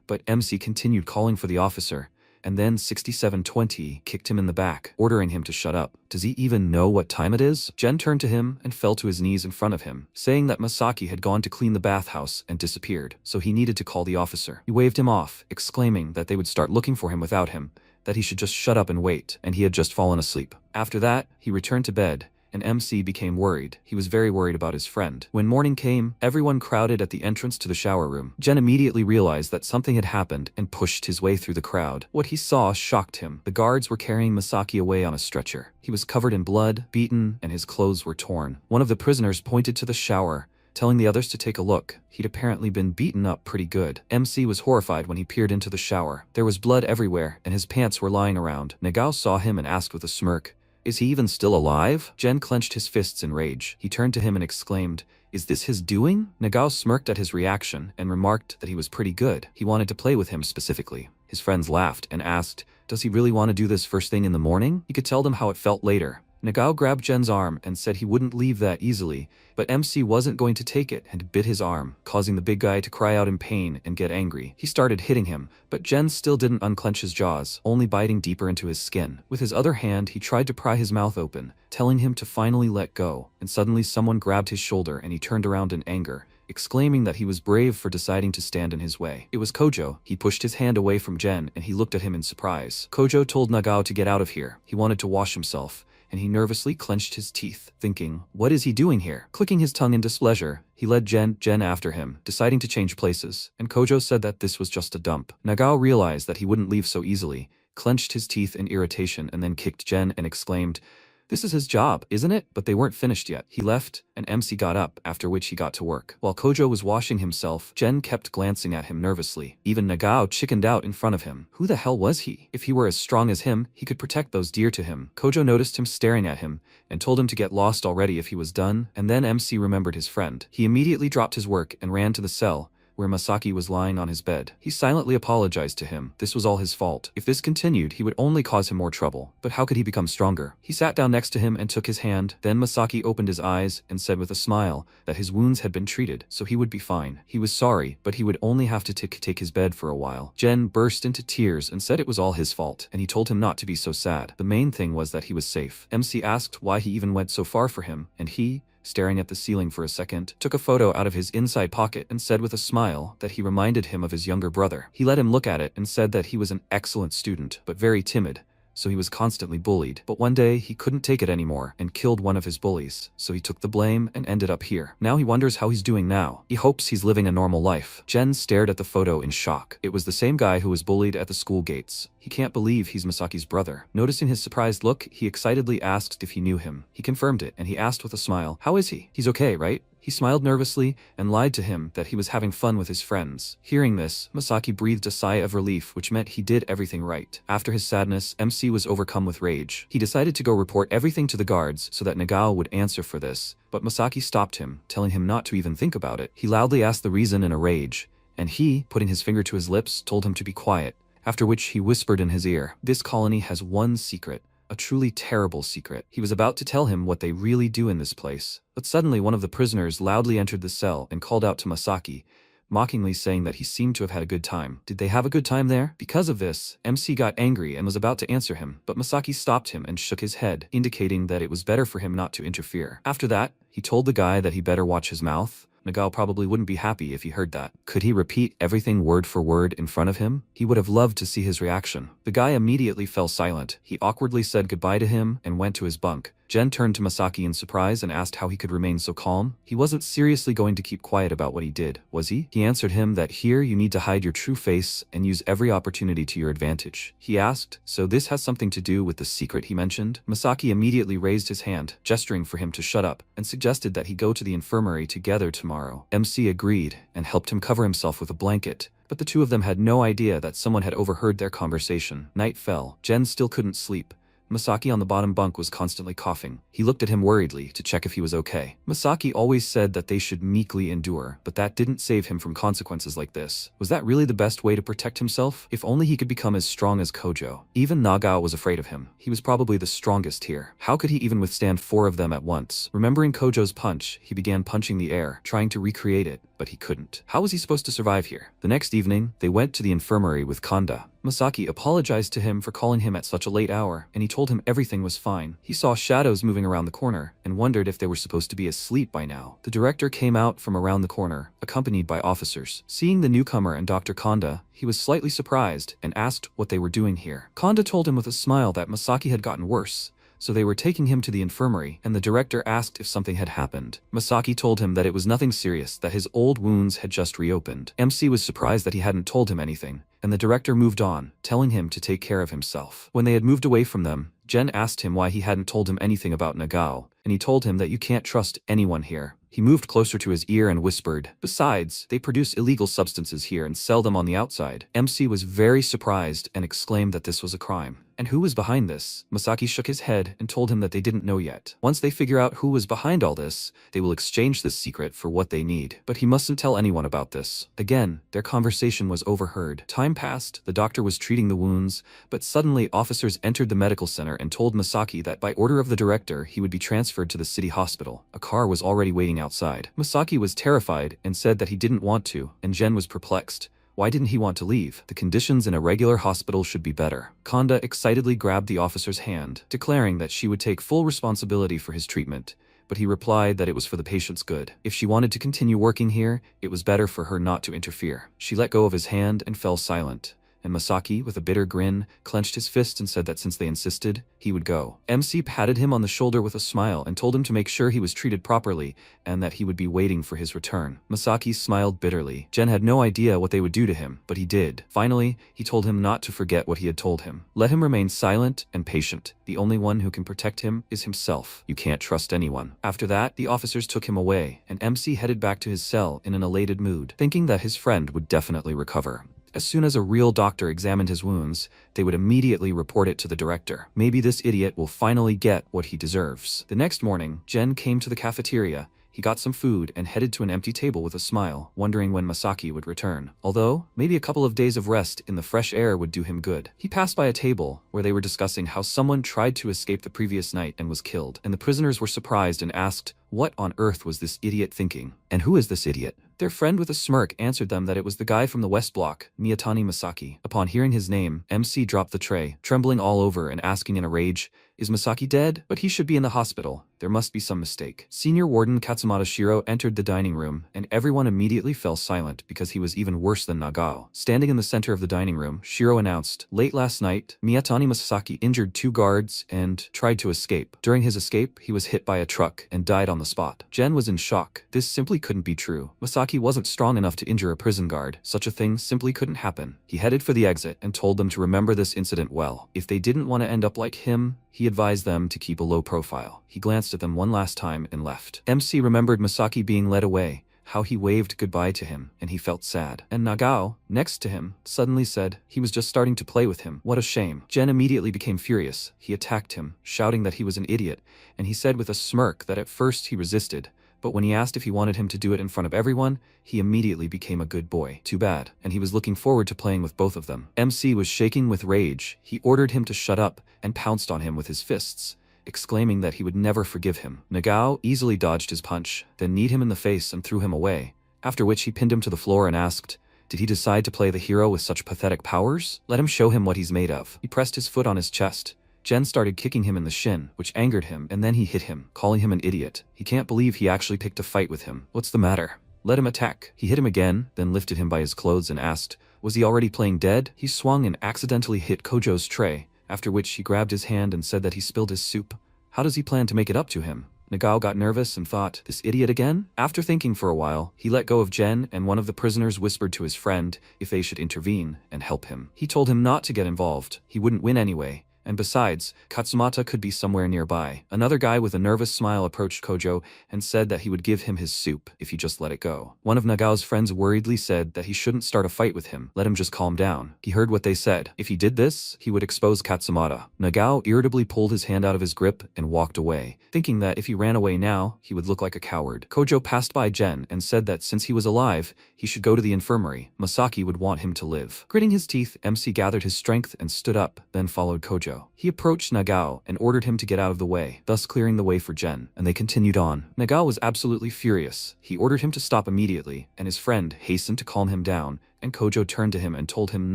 But MC continued calling for the officer, and then 6720 kicked him in the back, ordering him to shut up. Does he even know what time it is? Jen turned to him and fell to his knees in front of him, saying that Masaki had gone to clean the bathhouse and disappeared, so he needed to call the officer. He waved him off, exclaiming that they would start looking for him without him, that he should just shut up and wait, and he had just fallen asleep. After that, he returned to bed, and MC became worried. He was very worried about his friend. When morning came, everyone crowded at the entrance to the shower room. Jen immediately realized that something had happened and pushed his way through the crowd. What he saw shocked him. The guards were carrying Masaki away on a stretcher. He was covered in blood, beaten, and his clothes were torn. One of the prisoners pointed to the shower, telling the others to take a look. He'd apparently been beaten up pretty good. MC was horrified when he peered into the shower. There was blood everywhere, and his pants were lying around. Nagao saw him and asked with a smirk, "Is he even still alive?" Jen clenched his fists in rage. He turned to him and exclaimed, "Is this his doing?" Nagao smirked at his reaction and remarked that he was pretty good. He wanted to play with him specifically. His friends laughed and asked, "Does he really want to do this first thing in the morning?" He could tell them how it felt later. Nagao grabbed Jen's arm and said he wouldn't leave that easily, but MC wasn't going to take it and bit his arm, causing the big guy to cry out in pain and get angry. He started hitting him, but Jen still didn't unclench his jaws, only biting deeper into his skin. With his other hand, he tried to pry his mouth open, telling him to finally let go, and suddenly someone grabbed his shoulder and he turned around in anger, exclaiming that he was brave for deciding to stand in his way. It was Kojo. He pushed his hand away from Jen and he looked at him in surprise. Kojo told Nagao to get out of here. He wanted to wash himself, and he nervously clenched his teeth, thinking, what is he doing here? Clicking his tongue in displeasure, he led Jen after him, deciding to change places, and Kojo said that this was just a dump. Nagao realized that he wouldn't leave so easily, clenched his teeth in irritation and then kicked Jen and exclaimed, "This is his job, isn't it?" But they weren't finished yet. He left, and MC got up, after which he got to work. While Kojo was washing himself, Jen kept glancing at him nervously. Even Nagao chickened out in front of him. Who the hell was he? If he were as strong as him, he could protect those dear to him. Kojo noticed him staring at him, and told him to get lost already if he was done, and then MC remembered his friend. He immediately dropped his work and ran to the cell, where Masaki was lying on his bed. He silently apologized to him. This was all his fault. If this continued, he would only cause him more trouble. But how could he become stronger? He sat down next to him and took his hand. Then Masaki opened his eyes and said with a smile that his wounds had been treated, so he would be fine. He was sorry, but he would only have to take his bed for a while. Jen burst into tears and said it was all his fault, and he told him not to be so sad. The main thing was that he was safe. MC asked why he even went so far for him, and he, staring at the ceiling for a second, took a photo out of his inside pocket and said with a smile that he reminded him of his younger brother. He let him look at it and said that he was an excellent student, but very timid, so he was constantly bullied. But one day, he couldn't take it anymore and killed one of his bullies, so he took the blame and ended up here. Now he wonders how he's doing now. He hopes he's living a normal life. Jen stared at the photo in shock. It was the same guy who was bullied at the school gates. He can't believe he's Masaki's brother. Noticing his surprised look, he excitedly asked if he knew him. He confirmed it, and he asked with a smile, "How is he? He's okay, right?" He smiled nervously and lied to him that he was having fun with his friends. Hearing this, Masaki breathed a sigh of relief, which meant he did everything right. After his sadness, MC was overcome with rage. He decided to go report everything to the guards so that Nagao would answer for this, but Masaki stopped him, telling him not to even think about it. He loudly asked the reason in a rage, and he, putting his finger to his lips, told him to be quiet, after which he whispered in his ear, "This colony has one secret. A truly terrible secret." He was about to tell him what they really do in this place, but suddenly one of the prisoners loudly entered the cell and called out to Masaki, mockingly saying that he seemed to have had a good time. Did they have a good time there? Because of this, MC got angry and was about to answer him, but Masaki stopped him and shook his head, indicating that it was better for him not to interfere. After that, he told the guy that he better watch his mouth. Nagao probably wouldn't be happy if he heard that. Could he repeat everything word for word in front of him? He would have loved to see his reaction. The guy immediately fell silent. He awkwardly said goodbye to him and went to his bunk. Jen turned to Masaki in surprise and asked how he could remain so calm. He wasn't seriously going to keep quiet about what he did, was he? He answered him that here you need to hide your true face and use every opportunity to your advantage. He asked, "So this has something to do with the secret he mentioned?" Masaki immediately raised his hand, gesturing for him to shut up, and suggested that he go to the infirmary together tomorrow. MC agreed and helped him cover himself with a blanket, but the two of them had no idea that someone had overheard their conversation. Night fell. Jen still couldn't sleep. Masaki on the bottom bunk was constantly coughing. He looked at him worriedly to check if he was okay. Masaki always said that they should meekly endure, but that didn't save him from consequences like this. Was that really the best way to protect himself? If only he could become as strong as Kojo. Even Nagao was afraid of him. He was probably the strongest here. How could he even withstand 4 of them at once? Remembering Kojo's punch, he began punching the air, trying to recreate it, but he couldn't. How was he supposed to survive here? The next evening, they went to the infirmary with Kanda. Masaki apologized to him for calling him at such a late hour, and he told him everything was fine. He saw shadows moving around the corner, and wondered if they were supposed to be asleep by now. The director came out from around the corner, accompanied by officers. Seeing the newcomer and Dr. Kanda, he was slightly surprised, and asked what they were doing here. Kanda told him with a smile that Masaki had gotten worse, so they were taking him to the infirmary, and the director asked if something had happened. Masaki told him that it was nothing serious, that his old wounds had just reopened. MC was surprised that he hadn't told him anything, and the director moved on, telling him to take care of himself. When they had moved away from them, Jen asked him why he hadn't told him anything about Nagao, and he told him that you can't trust anyone here. He moved closer to his ear and whispered, "Besides, they produce illegal substances here and sell them on the outside." MC was very surprised and exclaimed that this was a crime. And who was behind this? Masaki shook his head and told him that they didn't know yet. Once they figure out who was behind all this, they will exchange this secret for what they need. But he mustn't tell anyone about this. Again, their conversation was overheard. Time passed, the doctor was treating the wounds, but suddenly officers entered the medical center and told Masaki that by order of the director, he would be transferred to the city hospital. A car was already waiting outside. Masaki was terrified and said that he didn't want to, and Jen was perplexed. Why didn't he want to leave? The conditions in a regular hospital should be better. Kanda excitedly grabbed the officer's hand, declaring that she would take full responsibility for his treatment, but he replied that it was for the patient's good. If she wanted to continue working here, it was better for her not to interfere. She let go of his hand and fell silent, and Masaki, with a bitter grin, clenched his fist and said that since they insisted, he would go. MC patted him on the shoulder with a smile and told him to make sure he was treated properly and that he would be waiting for his return. Masaki smiled bitterly. Jen had no idea what they would do to him, but he did. Finally, he told him not to forget what he had told him. Let him remain silent and patient. The only one who can protect him is himself. You can't trust anyone. After that, the officers took him away, and MC headed back to his cell in an elated mood, thinking that his friend would definitely recover. As soon as a real doctor examined his wounds, they would immediately report it to the director. Maybe this idiot will finally get what he deserves. The next morning, Jen came to the cafeteria he got some food and headed to an empty table with a smile, wondering when Masaki would return. Although, maybe a couple of days of rest in the fresh air would do him good. He passed by a table where they were discussing how someone tried to escape the previous night and was killed, and the prisoners were surprised and asked, what on earth was this idiot thinking? And who is this idiot? Their friend with a smirk answered them that it was the guy from the West Block, Miyatani Masaki. Upon hearing his name, MC dropped the tray, trembling all over and asking in a rage, is Masaki dead? But he should be in the hospital. There must be some mistake. Senior Warden Katsumata Shiro entered the dining room, and everyone immediately fell silent because he was even worse than Nagao. Standing in the center of the dining room, Shiro announced, late last night, Miyatani Masaki injured 2 guards and tried to escape. During his escape, he was hit by a truck and died on the spot. Jen was in shock. This simply couldn't be true. Masaki wasn't strong enough to injure a prison guard. Such a thing simply couldn't happen. He headed for the exit and told them to remember this incident well. If they didn't want to end up like him, he advised them to keep a low profile. He glanced at them one last time and left. MC remembered Masaki being led away, how he waved goodbye to him, and he felt sad. And Nagao, next to him, suddenly said he was just starting to play with him. What a shame. Jen immediately became furious. He attacked him, shouting that he was an idiot, and he said with a smirk that at first he resisted, but when he asked if he wanted him to do it in front of everyone, he immediately became a good boy. Too bad. And he was looking forward to playing with both of them. MC was shaking with rage. He ordered him to shut up and pounced on him with his fists, exclaiming that he would never forgive him. Nagao easily dodged his punch, then kneed him in the face and threw him away, after which he pinned him to the floor and asked, did he decide to play the hero with such pathetic powers? Let him show him what he's made of. He pressed his foot on his chest. Jen started kicking him in the shin, which angered him, and then he hit him, calling him an idiot. He can't believe he actually picked a fight with him. What's the matter? Let him attack. He hit him again, then lifted him by his clothes and asked, was he already playing dead? He swung and accidentally hit Kojo's tray, after which he grabbed his hand and said that he spilled his soup. How does he plan to make it up to him? Nagao got nervous and thought, this idiot again? After thinking for a while, he let go of Jen, and one of the prisoners whispered to his friend if they should intervene and help him. He told him not to get involved. He wouldn't win anyway. And besides, Katsumata could be somewhere nearby. Another guy with a nervous smile approached Kojo and said that he would give him his soup if he just let it go. One of Nagao's friends worriedly said that he shouldn't start a fight with him, let him just calm down. He heard what they said. If he did this, he would expose Katsumata. Nagao irritably pulled his hand out of his grip and walked away, thinking that if he ran away now, he would look like a coward. Kojo passed by Jen and said that since he was alive, he should go to the infirmary. Masaki would want him to live. Gritting his teeth, MC gathered his strength and stood up, then followed Kojo. He approached Nagao and ordered him to get out of the way, thus clearing the way for Jen, and they continued on. Nagao was absolutely furious. He ordered him to stop immediately, and his friend hastened to calm him down, and Kojo turned to him and told him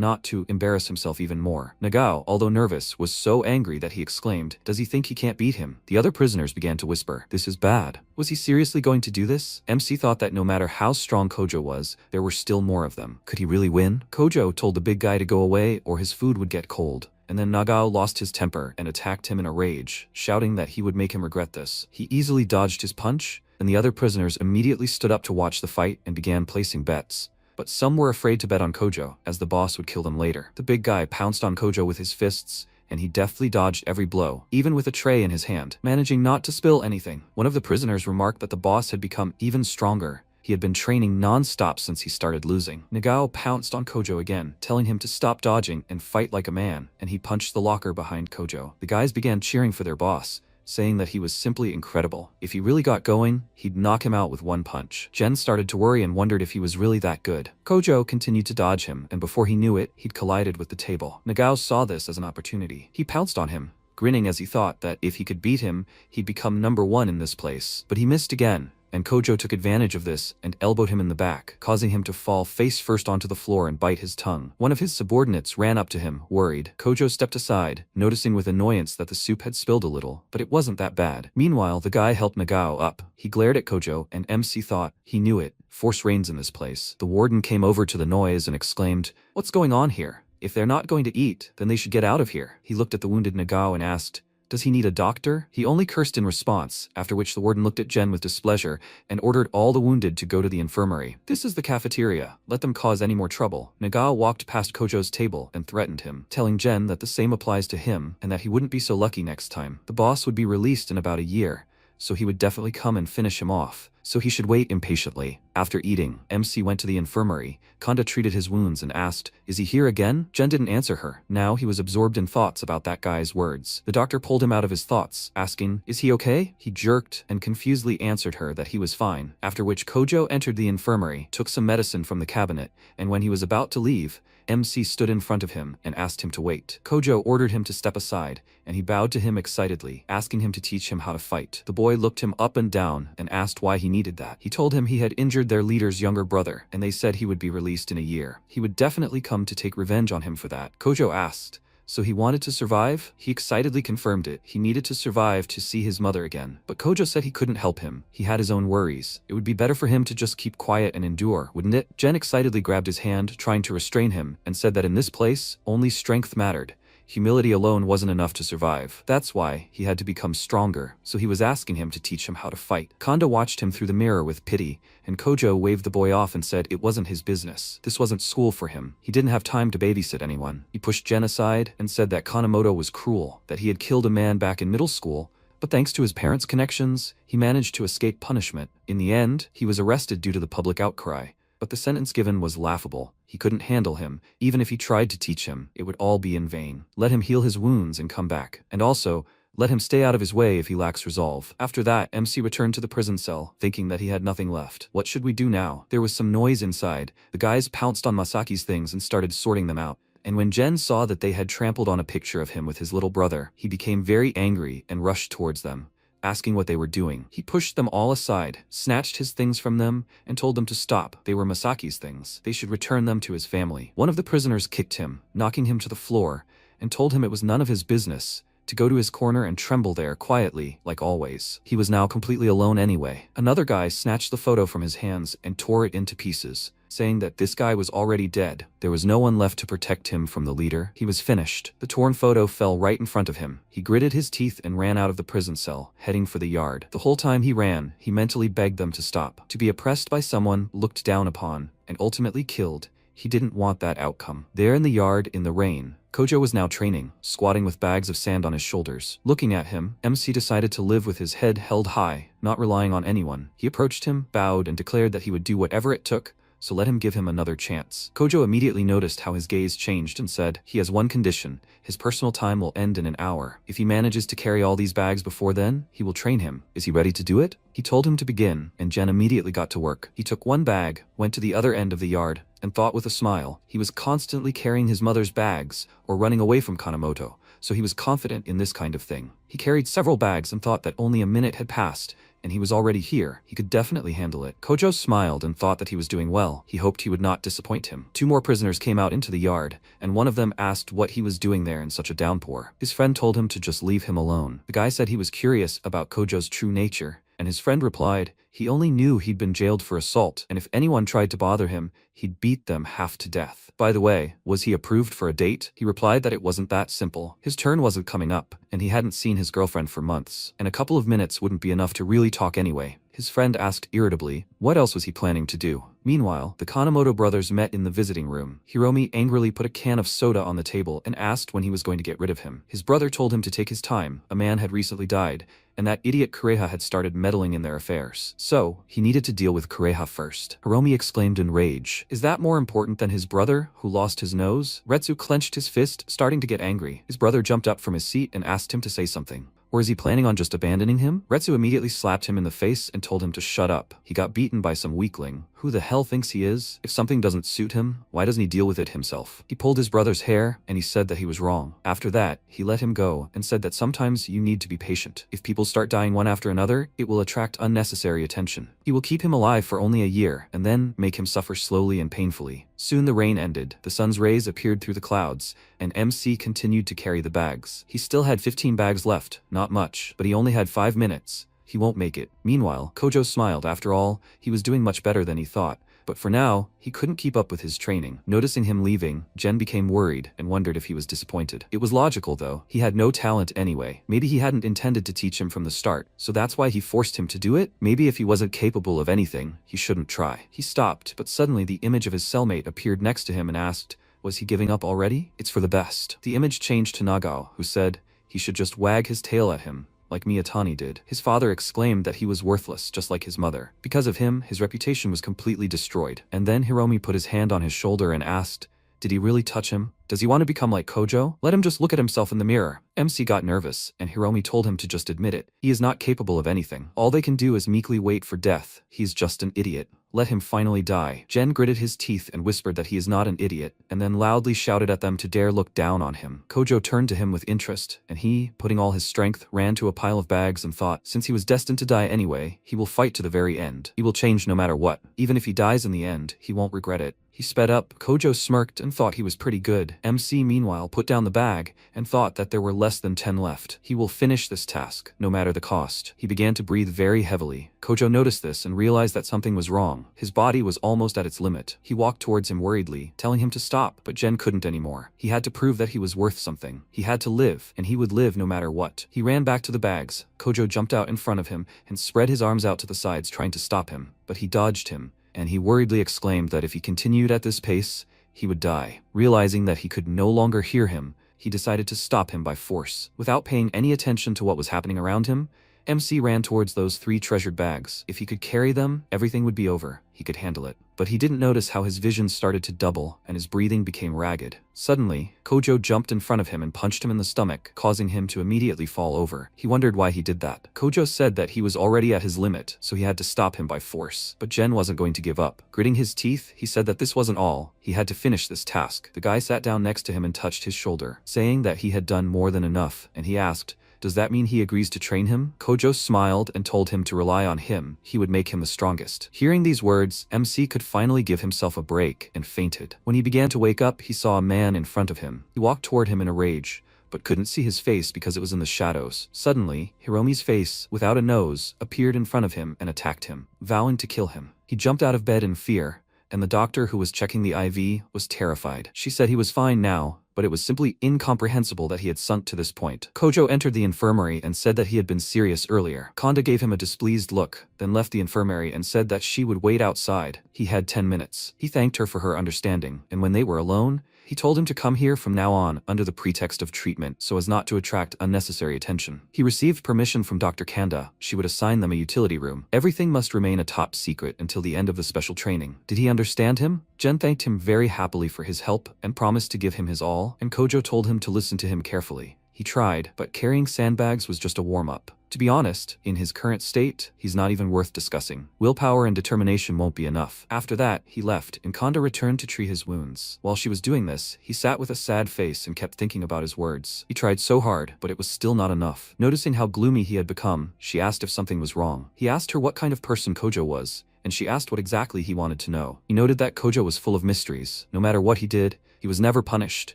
not to embarrass himself even more. Nagao, although nervous, was so angry that he exclaimed, does he think he can't beat him? The other prisoners began to whisper, this is bad. Was he seriously going to do this? MC thought that no matter how strong Kojo was, there were still more of them. Could he really win? Kojo told the big guy to go away or his food would get cold. And then Nagao lost his temper and attacked him in a rage, shouting that he would make him regret this. He easily dodged his punch, and the other prisoners immediately stood up to watch the fight and began placing bets. But some were afraid to bet on Kojo, as the boss would kill them later. The big guy pounced on Kojo with his fists, and he deftly dodged every blow, even with a tray in his hand, managing not to spill anything. One of the prisoners remarked that the boss had become even stronger. He had been training non-stop since he started losing. Nagao pounced on Kojo again, telling him to stop dodging and fight like a man, and he punched the locker behind Kojo. The guys began cheering for their boss, saying that he was simply incredible. If he really got going, he'd knock him out with one punch. Jen started to worry and wondered if he was really that good. Kojo continued to dodge him, and before he knew it, he'd collided with the table. Nagao saw this as an opportunity. He pounced on him, grinning as he thought that if he could beat him, he'd become #1 in this place. But he missed again, and Kojo took advantage of this and elbowed him in the back, causing him to fall face first onto the floor and bite his tongue. One of his subordinates ran up to him, worried. Kojo stepped aside, noticing with annoyance that the soup had spilled a little, but it wasn't that bad. Meanwhile, the guy helped Nagao up. He glared at Kojo, and MC thought, he knew it. Force reigns in this place. The warden came over to the noise and exclaimed, what's going on here? If they're not going to eat, then they should get out of here. He looked at the wounded Nagao and asked, does he need a doctor? He only cursed in response, after which the warden looked at Jen with displeasure and ordered all the wounded to go to the infirmary. This is the cafeteria. Let them cause any more trouble. Nagao walked past Kojo's table and threatened him, telling Jen that the same applies to him and that he wouldn't be so lucky next time. The boss would be released in about a year, so he would definitely come and finish him off, so he should wait impatiently. After eating, MC went to the infirmary. Kanda treated his wounds and asked, "Is he here again?" Jen didn't answer her. Now he was absorbed in thoughts about that guy's words. The doctor pulled him out of his thoughts, asking, "Is he okay?" He jerked and confusedly answered her that he was fine, after which Kojo entered the infirmary, took some medicine from the cabinet, and when he was about to leave, MC stood in front of him and asked him to wait. Kojo ordered him to step aside, and he bowed to him excitedly, asking him to teach him how to fight. The boy looked him up and down and asked why he needed that. He told him he had injured their leader's younger brother, and they said he would be released in a year. He would definitely come to take revenge on him for that. Kojo asked, "So he wanted to survive?" He excitedly confirmed it. He needed to survive to see his mother again. But Kojo said he couldn't help him. He had his own worries. It would be better for him to just keep quiet and endure, wouldn't it? Jen excitedly grabbed his hand, trying to restrain him, and said that in this place, only strength mattered. Humility alone wasn't enough to survive. That's why he had to become stronger, so he was asking him to teach him how to fight. Kanda watched him through the mirror with pity, and Kojo waved the boy off and said it wasn't his business. This wasn't school for him. He didn't have time to babysit anyone. He pushed Jen aside and said that Kanemoto was cruel, that he had killed a man back in middle school, but thanks to his parents' connections, he managed to escape punishment. In the end, he was arrested due to the public outcry. But the sentence given was laughable. He couldn't handle him. Even if he tried to teach him, it would all be in vain. Let him heal his wounds and come back. And also, let him stay out of his way if he lacks resolve. After that, MC returned to the prison cell, thinking that he had nothing left. What should we do now? There was some noise inside. The guys pounced on Masaki's things and started sorting them out. And when Jen saw that they had trampled on a picture of him with his little brother, he became very angry and rushed towards them, asking what they were doing. He pushed them all aside, snatched his things from them, and told them to stop. They were Masaki's things. They should return them to his family. One of the prisoners kicked him, knocking him to the floor, and told him it was none of his business to go to his corner and tremble there quietly, like always. He was now completely alone anyway. Another guy snatched the photo from his hands and tore it into pieces, saying that this guy was already dead. There was no one left to protect him from the leader. He was finished. The torn photo fell right in front of him. He gritted his teeth and ran out of the prison cell, heading for the yard. The whole time he ran, he mentally begged them to stop. To be oppressed by someone, looked down upon, and ultimately killed, he didn't want that outcome. There in the yard, in the rain, Kojo was now training, squatting with bags of sand on his shoulders. Looking at him, MC decided to live with his head held high, not relying on anyone. He approached him, bowed, and declared that he would do whatever it took, so let him give him another chance. Kojo immediately noticed how his gaze changed and said, "He has one condition. His personal time will end in an hour. If he manages to carry all these bags before then, he will train him. Is he ready to do it?" He told him to begin, and Jen immediately got to work. He took one bag, went to the other end of the yard, and thought with a smile. He was constantly carrying his mother's bags, or running away from Kanemoto, so he was confident in this kind of thing. He carried several bags and thought that only a minute had passed, and he was already here. He could definitely handle it. Kojo smiled and thought that he was doing well. He hoped he would not disappoint him. Two more prisoners came out into the yard, and one of them asked what he was doing there in such a downpour. His friend told him to just leave him alone. The guy said he was curious about Kojo's true nature, and his friend replied, he only knew he'd been jailed for assault, and if anyone tried to bother him, he'd beat them half to death. By the way, was he approved for a date? He replied that it wasn't that simple. His turn wasn't coming up, and he hadn't seen his girlfriend for months, and a couple of minutes wouldn't be enough to really talk anyway. His friend asked irritably, what else was he planning to do? Meanwhile, the Kanemoto brothers met in the visiting room. Hiromi angrily put a can of soda on the table and asked when he was going to get rid of him. His brother told him to take his time. A man had recently died, and that idiot Kureha had started meddling in their affairs. So, he needed to deal with Kureha first. Hiromi exclaimed in rage. Is that more important than his brother, who lost his nose? Retsu clenched his fist, starting to get angry. His brother jumped up from his seat and asked him to say something. Or is he planning on just abandoning him? Retsu immediately slapped him in the face and told him to shut up. He got beaten by some weakling. Who the hell thinks he is? If something doesn't suit him, why doesn't he deal with it himself? He pulled his brother's hair, and he said that he was wrong. After that, he let him go and said that sometimes you need to be patient. If people start dying one after another, it will attract unnecessary attention. He will keep him alive for only a year, and then make him suffer slowly and painfully. Soon the rain ended. The sun's rays appeared through the clouds, and MC continued to carry the bags. He still had 15 bags left, not much, but he only had 5 minutes. He won't make it. Meanwhile, Kojo smiled. After all, he was doing much better than he thought. But for now, he couldn't keep up with his training. Noticing him leaving, Jen became worried and wondered if he was disappointed. It was logical though. He had no talent anyway. Maybe he hadn't intended to teach him from the start, so that's why he forced him to do it? Maybe if he wasn't capable of anything, he shouldn't try. He stopped, but suddenly the image of his cellmate appeared next to him and asked, was he giving up already? It's for the best. The image changed to Nagao, who said, he should just wag his tail at him. like Miyatani did. His father exclaimed that he was worthless just like his mother. Because of him, his reputation was completely destroyed. And then Hiromi put his hand on his shoulder and asked, did he really touch him? Does he want to become like Kojo? Let him just look at himself in the mirror. MC got nervous, and Hiromi told him to just admit it. He is not capable of anything. All they can do is meekly wait for death. He's just an idiot. Let him finally die. Jen gritted his teeth and whispered that he is not an idiot, and then loudly shouted at them to dare look down on him. Kojo turned to him with interest, and he, putting all his strength, ran to a pile of bags and thought, since he was destined to die anyway, he will fight to the very end. He will change no matter what. Even if he dies in the end, he won't regret it. He sped up. Kojo smirked and thought he was pretty good. MC meanwhile put down the bag and thought that there were less than 10 left. He will finish this task, no matter the cost. He began to breathe very heavily. Kojo noticed this and realized that something was wrong. His body was almost at its limit. He walked towards him worriedly, telling him to stop, but Jen couldn't anymore. He had to prove that he was worth something. He had to live, and he would live no matter what. He ran back to the bags. Kojo jumped out in front of him and spread his arms out to the sides trying to stop him, but he dodged him, and he worriedly exclaimed that if he continued at this pace, he would die. Realizing that he could no longer hear him, he decided to stop him by force. Without paying any attention to what was happening around him, MC ran towards those 3 treasured bags. If he could carry them, everything would be over. He could handle it. But he didn't notice how his vision started to double and his breathing became ragged. Suddenly, Kojo jumped in front of him and punched him in the stomach, causing him to immediately fall over. He wondered why he did that. Kojo said that he was already at his limit, so he had to stop him by force. But Jen wasn't going to give up. Gritting his teeth, he said that this wasn't all. He had to finish this task. The guy sat down next to him and touched his shoulder, saying that he had done more than enough, and he asked, does that mean he agrees to train him? Kojo smiled and told him to rely on him. He would make him the strongest. Hearing these words, MC could finally give himself a break and fainted. When he began to wake up, he saw a man in front of him. He walked toward him in a rage, but couldn't see his face because it was in the shadows. Suddenly, Hiromi's face, without a nose, appeared in front of him and attacked him, vowing to kill him. He jumped out of bed in fear, and the doctor who was checking the IV was terrified. She said he was fine now, but it was simply incomprehensible that he had sunk to this point. Kojo entered the infirmary and said that he had been serious earlier. Kanda gave him a displeased look, then left the infirmary and said that she would wait outside. He had 10 minutes. He thanked her for her understanding, and when they were alone, he told him to come here from now on under the pretext of treatment so as not to attract unnecessary attention. He received permission from Dr. Kanda. She would assign them a utility room. Everything must remain a top secret until the end of the special training. Did he understand him? Jen thanked him very happily for his help and promised to give him his all, and Kojo told him to listen to him carefully. He tried, but carrying sandbags was just a warm-up. To be honest, in his current state, he's not even worth discussing. Willpower and determination won't be enough. After that, he left, and Kanda returned to treat his wounds. While she was doing this, he sat with a sad face and kept thinking about his words. He tried so hard, but it was still not enough. Noticing how gloomy he had become, she asked if something was wrong. He asked her what kind of person Kojo was, and she asked what exactly he wanted to know. He noted that Kojo was full of mysteries. No matter what he did, he was never punished,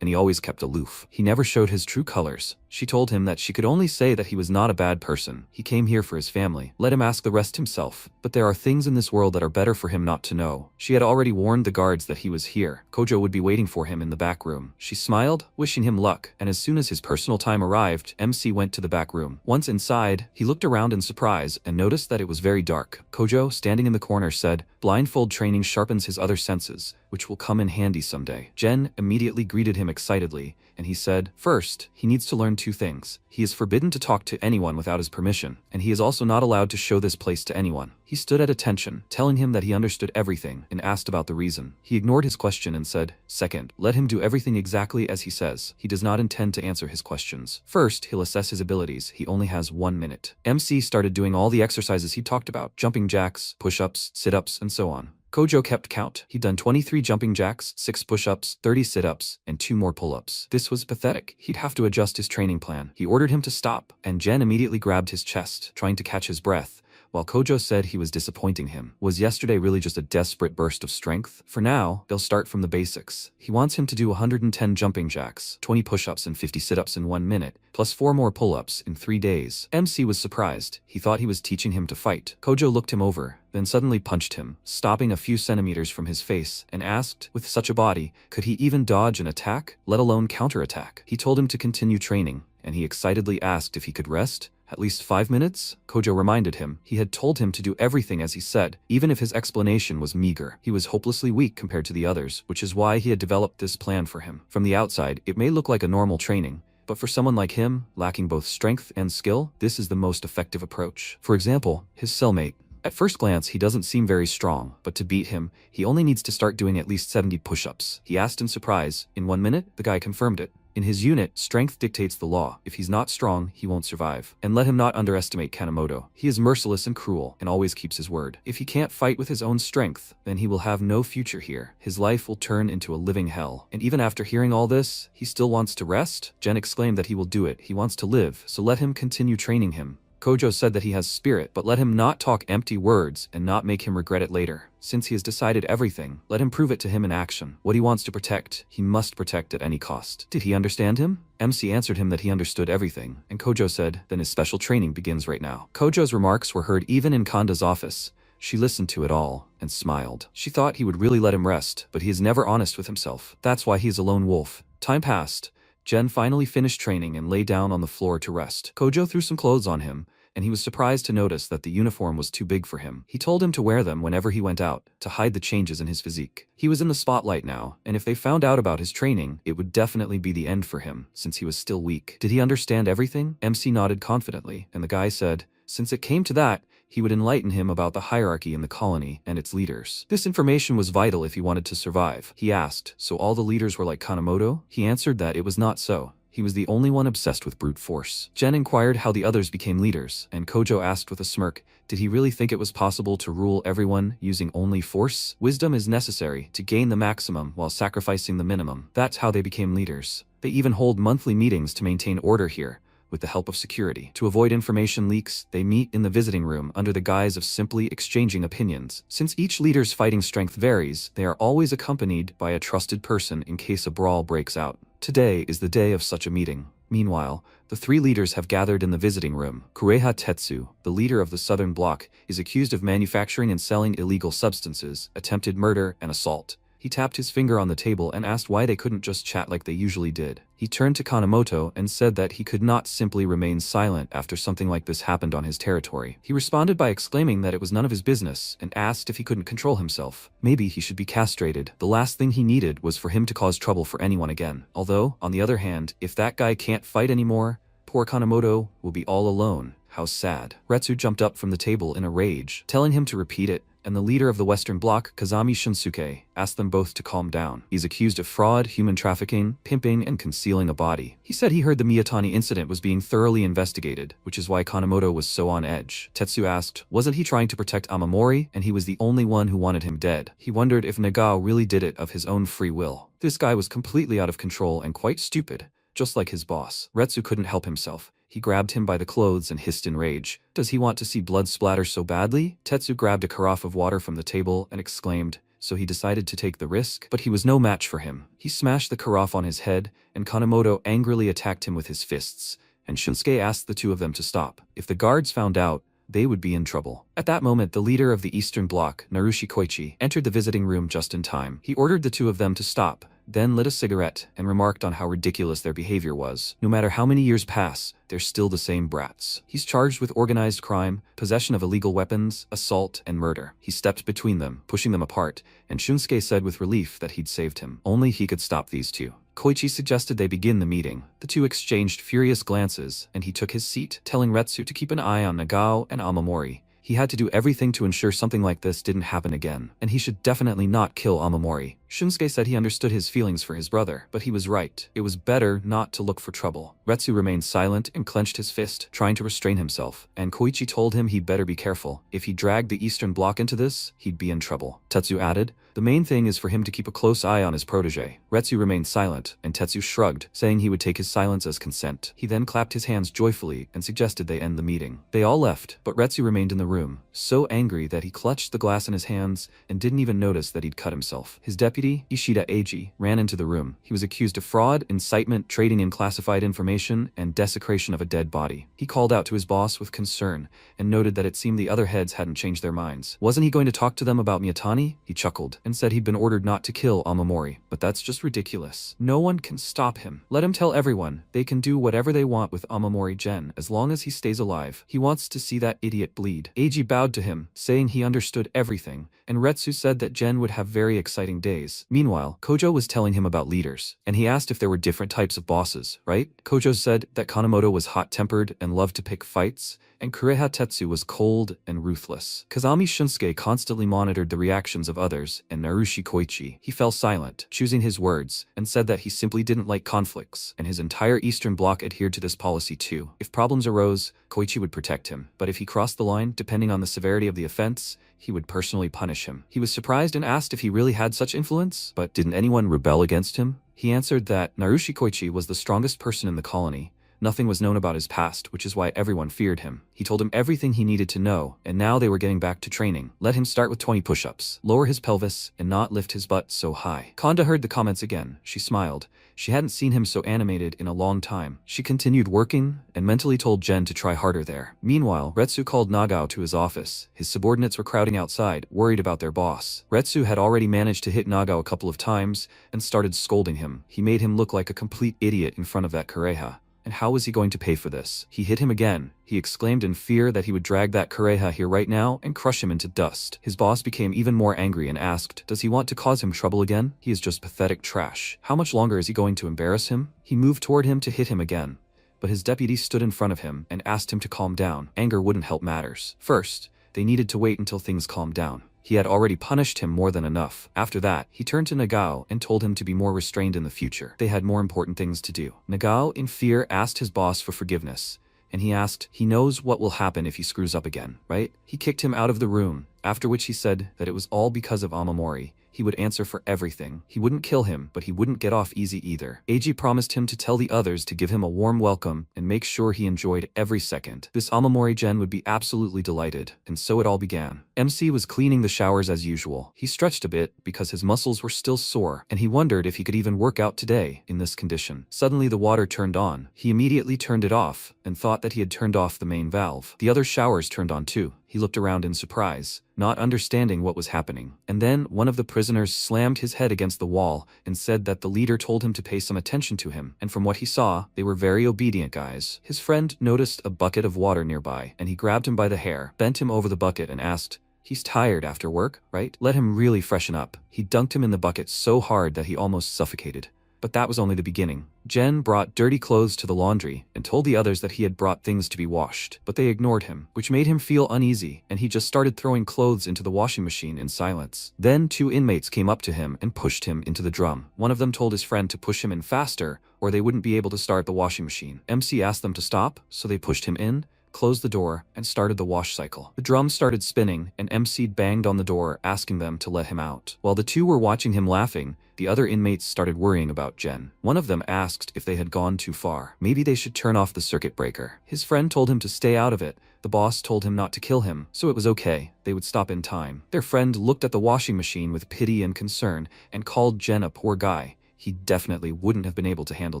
and he always kept aloof. He never showed his true colors. She told him that she could only say that he was not a bad person. He came here for his family. Let him ask the rest himself. But there are things in this world that are better for him not to know. She had already warned the guards that he was here. Kojo would be waiting for him in the back room. She smiled, wishing him luck, and as soon as his personal time arrived, MC went to the back room. Once inside, he looked around in surprise and noticed that it was very dark. Kojo, standing in the corner, said, "Blindfold training sharpens his other senses, which will come in handy someday." Jen immediately greeted him excitedly, and he said, "First, he needs to learn 2 things. He is forbidden to talk to anyone without his permission, and he is also not allowed to show this place to anyone." He stood at attention, telling him that he understood everything, and asked about the reason. He ignored his question and said, "Second, let him do everything exactly as he says. He does not intend to answer his questions. First, he'll assess his abilities. He only has 1 minute." MC started doing all the exercises he talked about, jumping jacks, push-ups, sit-ups, and so on. Kojo kept count. He'd done 23 jumping jacks, 6 push-ups, 30 sit-ups, and 2 more pull-ups. This was pathetic. He'd have to adjust his training plan. He ordered him to stop, and Jen immediately grabbed his chest, trying to catch his breath, while Kojo said he was disappointing him. Was yesterday really just a desperate burst of strength? For now, they'll start from the basics. He wants him to do 110 jumping jacks, 20 push-ups and 50 sit-ups in 1 minute, plus 4 more pull-ups in 3 days. MC was surprised. He thought he was teaching him to fight. Kojo looked him over, then suddenly punched him, stopping a few centimeters from his face, and asked, with such a body, could he even dodge an attack, let alone counterattack? He told him to continue training, and he excitedly asked if he could rest. At least 5 minutes? Kojo reminded him. He had told him to do everything as he said, even if his explanation was meager. He was hopelessly weak compared to the others, which is why he had developed this plan for him. From the outside, it may look like a normal training, But for someone like him, lacking both strength and skill, this is the most effective approach. For example, his cellmate. At first glance, he doesn't seem very strong, but to beat him, he only needs to start doing at least 70 push-ups. He asked in surprise. In 1 minute, the guy confirmed it. In his unit, strength dictates the law. If he's not strong, he won't survive. And let him not underestimate Kanemoto. He is merciless and cruel, and always keeps his word. If he can't fight with his own strength, then he will have no future here. His life will turn into a living hell. And even after hearing all this, he still wants to rest? Jen exclaimed that he will do it. He wants to live, so let him continue training him. Kojo said that he has spirit, but let him not talk empty words and not make him regret it later. Since he has decided everything, let him prove it to him in action. What he wants to protect, he must protect at any cost. Did he understand him? MC answered him that he understood everything, and Kojo said, then his special training begins right now. Kojo's remarks were heard even in Kanda's office. She listened to it all and smiled. She thought he would really let him rest, but he is never honest with himself. That's why he is a lone wolf. Time passed. Jen finally finished training and lay down on the floor to rest. Kojo threw some clothes on him, and he was surprised to notice that the uniform was too big for him. He told him to wear them whenever he went out, to hide the changes in his physique. He was in the spotlight now, and if they found out about his training, it would definitely be the end for him, since he was still weak. Did he understand everything? MC nodded confidently, and the guy said, since it came to that, he would enlighten him about the hierarchy in the colony and its leaders. This information was vital if he wanted to survive. He asked, so all the leaders were like Kanemoto? He answered that it was not so. He was the only one obsessed with brute force. Jen inquired how the others became leaders, and Kojo asked with a smirk, did he really think it was possible to rule everyone using only force? Wisdom is necessary to gain the maximum while sacrificing the minimum. That's how they became leaders. They even hold monthly meetings to maintain order here, with the help of security. To avoid information leaks, they meet in the visiting room under the guise of simply exchanging opinions. Since each leader's fighting strength varies, they are always accompanied by a trusted person in case a brawl breaks out. Today is the day of such a meeting. Meanwhile, the three leaders have gathered in the visiting room. Kureha Tetsu, the leader of the Southern Bloc, is accused of manufacturing and selling illegal substances, attempted murder, and assault. He tapped his finger on the table and asked why they couldn't just chat like they usually did. He turned to Kanemoto and said that he could not simply remain silent after something like this happened on his territory. He responded by exclaiming that it was none of his business and asked if he couldn't control himself. Maybe he should be castrated. The last thing he needed was for him to cause trouble for anyone again. Although, on the other hand, if that guy can't fight anymore, poor Kanemoto will be all alone. How sad. Retsu jumped up from the table in a rage, telling him to repeat it, and the leader of the Western Bloc, Kazami Shunsuke, asked them both to calm down. He's accused of fraud, human trafficking, pimping, and concealing a body. He said he heard the Miyatani incident was being thoroughly investigated, which is why Kanemoto was so on edge. Tetsu asked, wasn't he trying to protect Amamori, and he was the only one who wanted him dead? He wondered if Nagao really did it of his own free will. This guy was completely out of control and quite stupid, just like his boss. Retsu couldn't help himself. He grabbed him by the clothes and hissed in rage. Does he want to see blood splatter so badly? Tetsu grabbed a carafe of water from the table and exclaimed, so he decided to take the risk? But he was no match for him. He smashed the carafe on his head, and Kanemoto angrily attacked him with his fists, and Shunsuke asked the two of them to stop. If the guards found out, they would be in trouble. At that moment, the leader of the Eastern Bloc, Narushi Koichi, entered the visiting room just in time. He ordered the two of them to stop, then lit a cigarette and remarked on how ridiculous their behavior was. No matter how many years pass, they're still the same brats. He's charged with organized crime, possession of illegal weapons, assault, and murder. He stepped between them, pushing them apart, and Shunsuke said with relief that he'd saved him. Only he could stop these two. Koichi suggested they begin the meeting. The two exchanged furious glances, and he took his seat, telling Retsu to keep an eye on Nagao and Amamori. He had to do everything to ensure something like this didn't happen again, and he should definitely not kill Amamori. Shunsuke said he understood his feelings for his brother, but he was right. It was better not to look for trouble. Retsu remained silent and clenched his fist, trying to restrain himself, and Koichi told him he'd better be careful. If he dragged the Eastern Bloc into this, he'd be in trouble. Tetsu added, the main thing is for him to keep a close eye on his protege. Retsu remained silent, and Tetsu shrugged, saying he would take his silence as consent. He then clapped his hands joyfully and suggested they end the meeting. They all left, but Retsu remained in the room, so angry that he clutched the glass in his hands and didn't even notice that he'd cut himself. His deputy, Ishida Eiji, ran into the room. He was accused of fraud, incitement, trading in classified information, and desecration of a dead body. He called out to his boss with concern and noted that it seemed the other heads hadn't changed their minds. Wasn't he going to talk to them about Miyatani? He chuckled and said he'd been ordered not to kill Amamori, but that's just ridiculous. No one can stop him. Let him tell everyone they can do whatever they want with Amamori Gen as long as he stays alive. He wants to see that idiot bleed. Eiji bowed to him, saying he understood everything, and Retsu said that Gen would have very exciting days days. Meanwhile, Kojo was telling him about leaders, and he asked if there were different types of bosses, right? Kojo said that Kanemoto was hot-tempered and loved to pick fights, and Kureha Tetsu was cold and ruthless. Kazami Shunsuke constantly monitored the reactions of others, and Narushi Koichi, he fell silent, choosing his words, and said that he simply didn't like conflicts, and his entire Eastern Bloc adhered to this policy too. If problems arose, Koichi would protect him, but if he crossed the line, depending on the severity of the offense, he would personally punish him. He was surprised and asked if he really had such influence, but didn't anyone rebel against him? He answered that Narushi Koichi was the strongest person in the colony. Nothing was known about his past, which is why everyone feared him. He told him everything he needed to know, and now they were getting back to training. Let him start with 20 push-ups, lower his pelvis, and not lift his butt so high. Kanda heard the comments again. She smiled. She hadn't seen him so animated in a long time. She continued working, and mentally told Jen to try harder there. Meanwhile, Retsu called Nagao to his office. His subordinates were crowding outside, worried about their boss. Retsu had already managed to hit Nagao a couple of times, and started scolding him. He made him look like a complete idiot in front of that Kureha. And how was he going to pay for this? He hit him again. He exclaimed in fear that he would drag that Kureha here right now and crush him into dust. His boss became even more angry and asked, does he want to cause him trouble again? He is just pathetic trash. How much longer is he going to embarrass him? He moved toward him to hit him again, but his deputy stood in front of him and asked him to calm down. Anger wouldn't help matters. First, they needed to wait until things calmed down. He had already punished him more than enough. After that, he turned to Nagao and told him to be more restrained in the future. They had more important things to do. Nagao, in fear, asked his boss for forgiveness, and he asked, he knows what will happen if he screws up again, right? He kicked him out of the room, after which he said that it was all because of Amamori. He would answer for everything. He wouldn't kill him, but he wouldn't get off easy either. Eiji promised him to tell the others to give him a warm welcome and make sure he enjoyed every second. This Amamori Gen would be absolutely delighted, and so it all began. MC was cleaning the showers as usual. He stretched a bit because his muscles were still sore, and he wondered if he could even work out today in this condition. Suddenly the water turned on. He immediately turned it off and thought that he had turned off the main valve. The other showers turned on too. He looked around in surprise, not understanding what was happening. And then one of the prisoners slammed his head against the wall and said that the leader told him to pay some attention to him, and from what he saw, they were very obedient guys. His friend noticed a bucket of water nearby, and he grabbed him by the hair, bent him over the bucket and asked, he's tired after work, right? Let him really freshen up. He dunked him in the bucket so hard that he almost suffocated. But that was only the beginning. Jen brought dirty clothes to the laundry and told the others that he had brought things to be washed, but they ignored him, which made him feel uneasy, and he just started throwing clothes into the washing machine in silence. Then 2 inmates came up to him and pushed him into the drum. One of them told his friend to push him in faster, or they wouldn't be able to start the washing machine. MC asked them to stop, so they pushed him in, closed the door, and started the wash cycle. The drum started spinning, and MC banged on the door, asking them to let him out. While the 2 were watching him laughing, the other inmates started worrying about Jen. One of them asked if they had gone too far. Maybe they should turn off the circuit breaker. His friend told him to stay out of it. The boss told him not to kill him, so it was okay. They would stop in time. Their friend looked at the washing machine with pity and concern and called Jen a poor guy. He definitely wouldn't have been able to handle